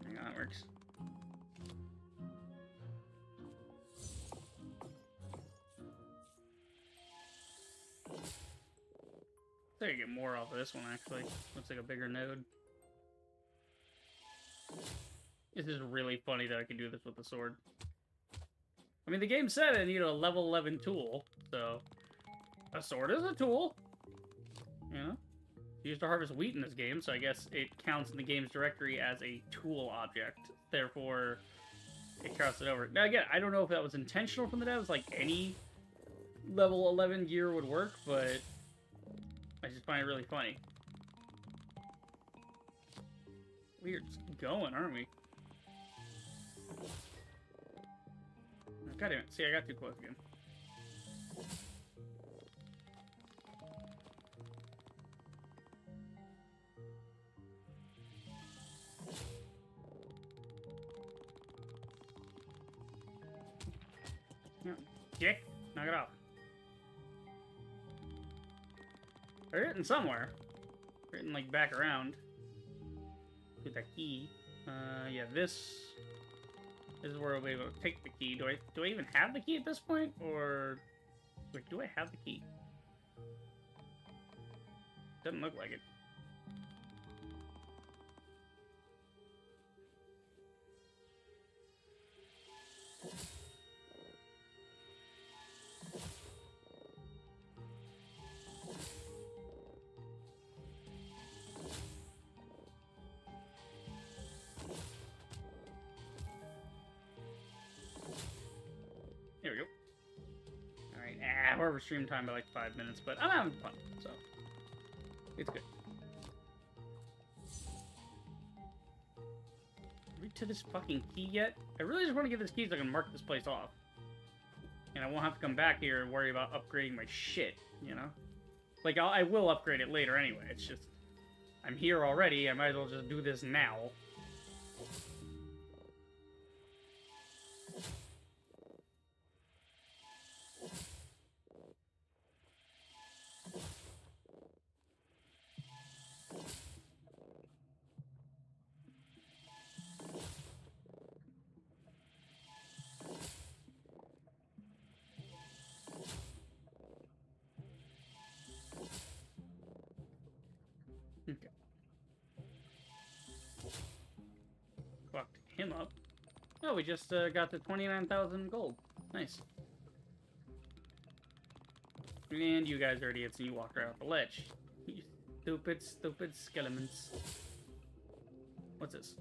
Hang on, that works. I think I get more off of this one, actually. Looks like a bigger node. This is really funny that I can do this with the sword. I mean, the game said I need a level 11 tool, so... A sword is a tool. You know? Used to harvest wheat in this game, so I guess it counts in the game's directory as a tool object. Therefore, it crosses it over. Now, again, I don't know if that was intentional from the devs, like any level 11 gear would work, but I just find it really funny. We're just going, aren't we? God damn it. See, I got too close again. Dick, knock it off. They're written somewhere. Written like back around. With that key. Yeah, this is where we'll be able to take the key. Do I even have the key at this point? Or wait, do I have the key? Doesn't look like it. There we go. Alright, we're over stream time by like 5 minutes, but I'm having fun, so it's good. Are we to this fucking key yet? I really just want to get this key so I can mark this place off. And I won't have to come back here and worry about upgrading my shit, you know? Like, I will upgrade it later anyway, it's just... I'm here already, I might as well just do this now. Okay. Fucked him up. Oh, we just got to 29,000 gold. Nice. And you guys are idiots and you walked right off the ledge. You stupid, stupid skeletons. What's this?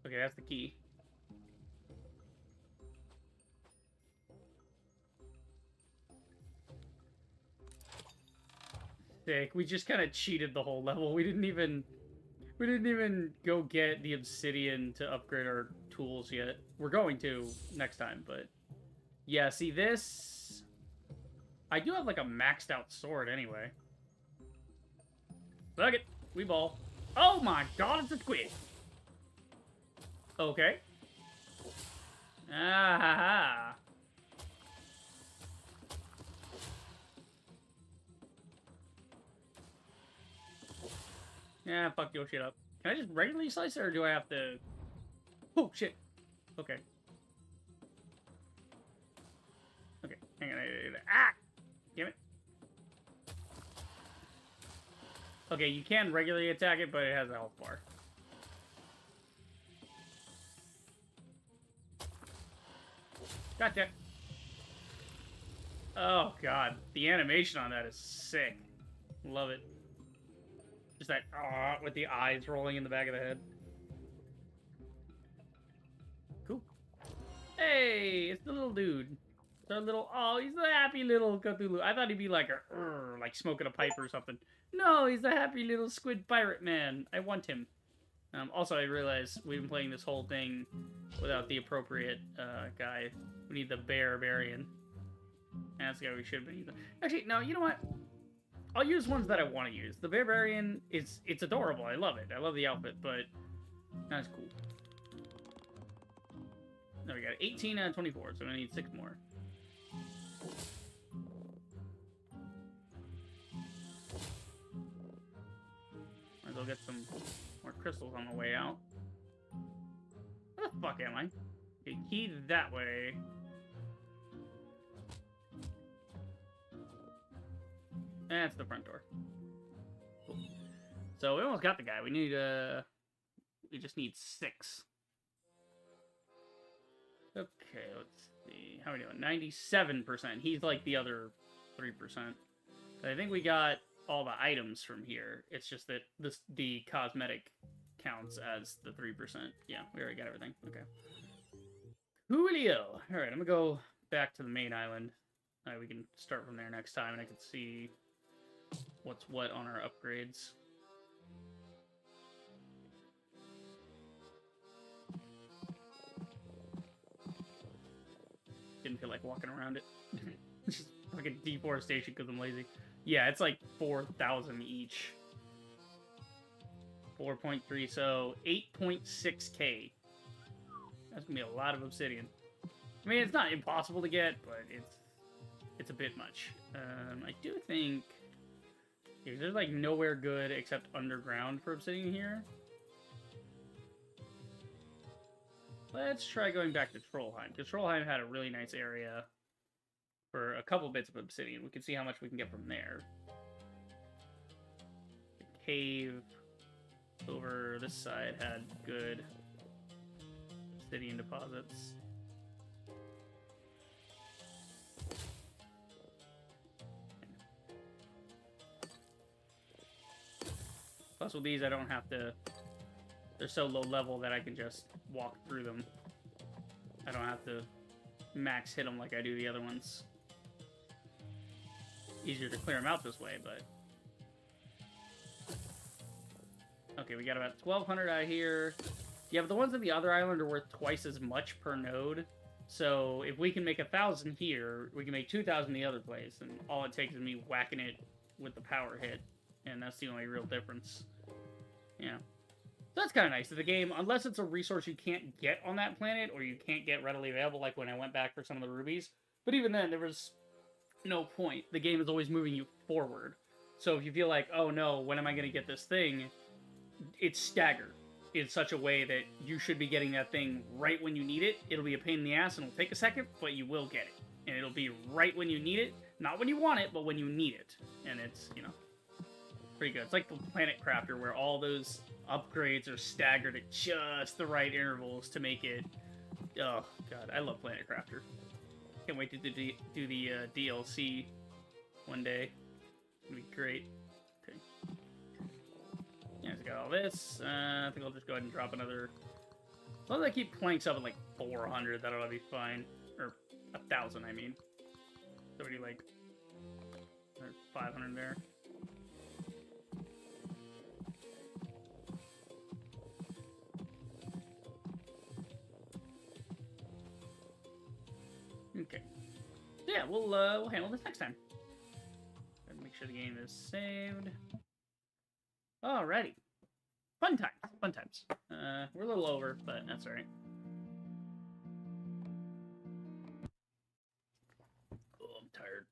Okay, that's the key. Sick. We just kind of cheated the whole level. We didn't even go get the obsidian to upgrade our tools yet. We're going to next time, but yeah, see this? I do have like a maxed out sword anyway. Fuck it. We ball. Oh my god, it's a squid. Okay. Ah ha ha. Yeah, fuck your shit up. Can I just regularly slice it, or do I have to... Oh, shit. Okay. Okay. Hang on. Ah! Damn it. Okay, you can regularly attack it, but it has a health bar. Gotcha. Oh, God. The animation on that is sick. Love it. Just that, with the eyes rolling in the back of the head. Cool. Hey, it's the little dude. It's our little, oh, he's the happy little Cthulhu. I thought he'd be like like smoking a pipe or something. No, he's the happy little squid pirate man. I want him. Also, I realized we've been playing this whole thing without the appropriate guy. We need the barbarian. That's the guy we should have been using. Actually, no, you know what? I'll use ones that I want to use. The barbarian it's adorable. I love it. I love the outfit, but that's cool. Now we got 18 out of 24, so I need 6 more. Might as well get some more crystals on the way out. Where the fuck am I? Okay, key that way. That's the front door. Cool. So we almost got the guy. We need we just need 6. Okay, let's see. How are we doing? 97%. He's like the other 3%. I think we got all the items from here. It's just that the cosmetic counts as the 3%. Yeah, we already got everything. Okay. Julio. All right, I'm gonna go back to the main island. We can start from there next time, and I can see what's what on our upgrades. Didn't feel like walking around it. Just fucking deforestation because I'm lazy. Yeah, it's like 4,000 each. 4.3, so 8.6k. That's gonna be a lot of obsidian. I mean, it's not impossible to get, but it's a bit much. I do think there's like nowhere good except underground for obsidian here. Let's try going back to Trollheim, because Trollheim had a really nice area for a couple bits of obsidian. We can see how much we can get from there. The cave over this side had good obsidian deposits. Plus with these I don't have to, they're so low level that I can just walk through them. I don't have to max hit them like I do the other ones. Easier to clear them out this way, but... Okay, we got about 1,200 out here. Yeah, but the ones on the other island are worth twice as much per node. So if we can make 1,000 here, we can make 2,000 the other place, and all it takes is me whacking it with the power hit, and that's the only real difference. Yeah. So that's kind of nice. The game, unless it's a resource you can't get on that planet, or you can't get readily available, like when I went back for some of the rubies. But even then, there was no point. The game is always moving you forward. So if you feel like, oh no, when am I going to get this thing? It's staggered in such a way that you should be getting that thing right when you need it. It'll be a pain in the ass and it'll take a second, but you will get it. And it'll be right when you need it. Not when you want it, but when you need it. And it's, you know, pretty good. It's like the Planet Crafter, where all those upgrades are staggered at just the right intervals to make it... Oh, God, I love Planet Crafter. Can't wait to do the DLC one day. It's gonna be great. Okay. Yeah, I got all this. I think I'll just go ahead and drop another... As long as I keep planks up at like 400, that'll be fine. Or 1,000, I mean. So we do like... There's 500 there. Okay. So yeah, we'll handle this next time. Gotta make sure the game is saved. Alrighty. Fun times. Fun times. We're a little over, but that's alright. Oh, I'm tired.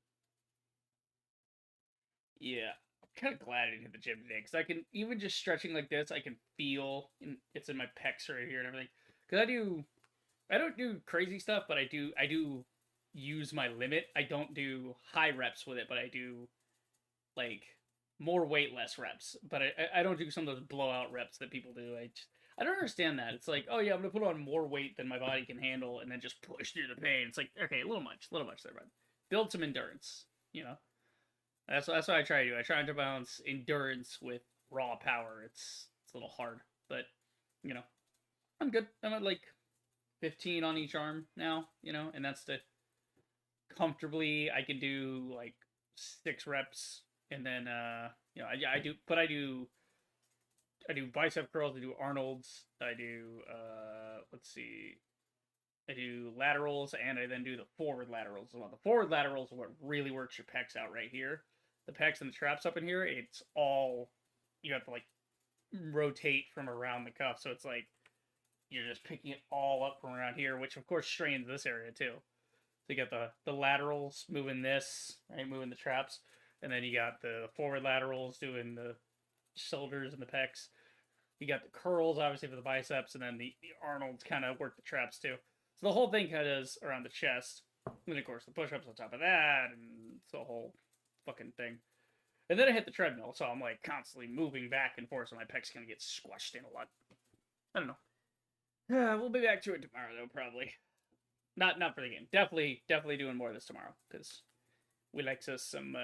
Yeah. Kind of glad I didn't hit the gym today, because I can, even just stretching like this, I can feel it's in my pecs right here and everything. Because I don't do crazy stuff, but I do use my limit. I don't do high reps with it, but I do like more weight, less reps. But I don't do some of those blowout reps that people do. I don't understand that. It's like, oh yeah, I'm gonna put on more weight than my body can handle, and then just push through the pain. It's like, okay, a little much there, bud. Build some endurance. You know, that's what I try to do. I try to balance endurance with raw power. It's a little hard, but you know, I'm good. I'm at like 15 on each arm now. You know, and that's to comfortably. I can do like 6 reps, and then you know, I do bicep curls, I do Arnold's, I do let's see, I do laterals, and I then do the forward laterals as well. The forward laterals are what really works your pecs out right here. The pecs and the traps up in here, it's all you have to like rotate from around the cuff, so it's like you're just picking it all up from around here, which of course strains this area too. So you got the laterals moving this, right, moving the traps, and then you got the forward laterals doing the shoulders and the pecs. You got the curls, obviously, for the biceps, and then the Arnold's kind of work the traps too. So the whole thing kind of is around the chest. And of course, the push ups on top of that, and it's the whole fucking thing. And then I hit the treadmill, so I'm like constantly moving back and forth, so my pecs kind of get squashed in a lot. I don't know. We'll be back to it tomorrow, though, probably. Not for the game. Definitely doing more of this tomorrow, because we like some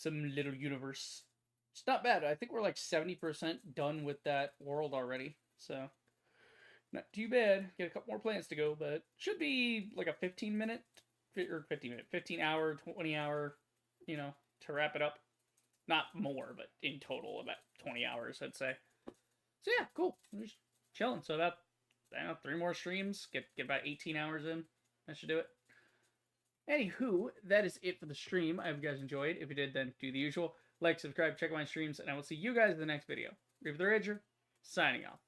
little universe. It's not bad. I think we're like 70% done with that world already. So, not too bad. Get a couple more plants to go, but should be like a 15 hour, 20 hour, you know, to wrap it up. Not more, but in total about 20 hours, I'd say. So yeah, cool. We're just chilling. So about, I don't know, 3 more streams. Get about 18 hours in. That should do it. Anywho, that is it for the stream. I hope you guys enjoyed. If you did, then do the usual. Like, subscribe, check out my streams, and I will see you guys in the next video. Reaper the Rager, signing off.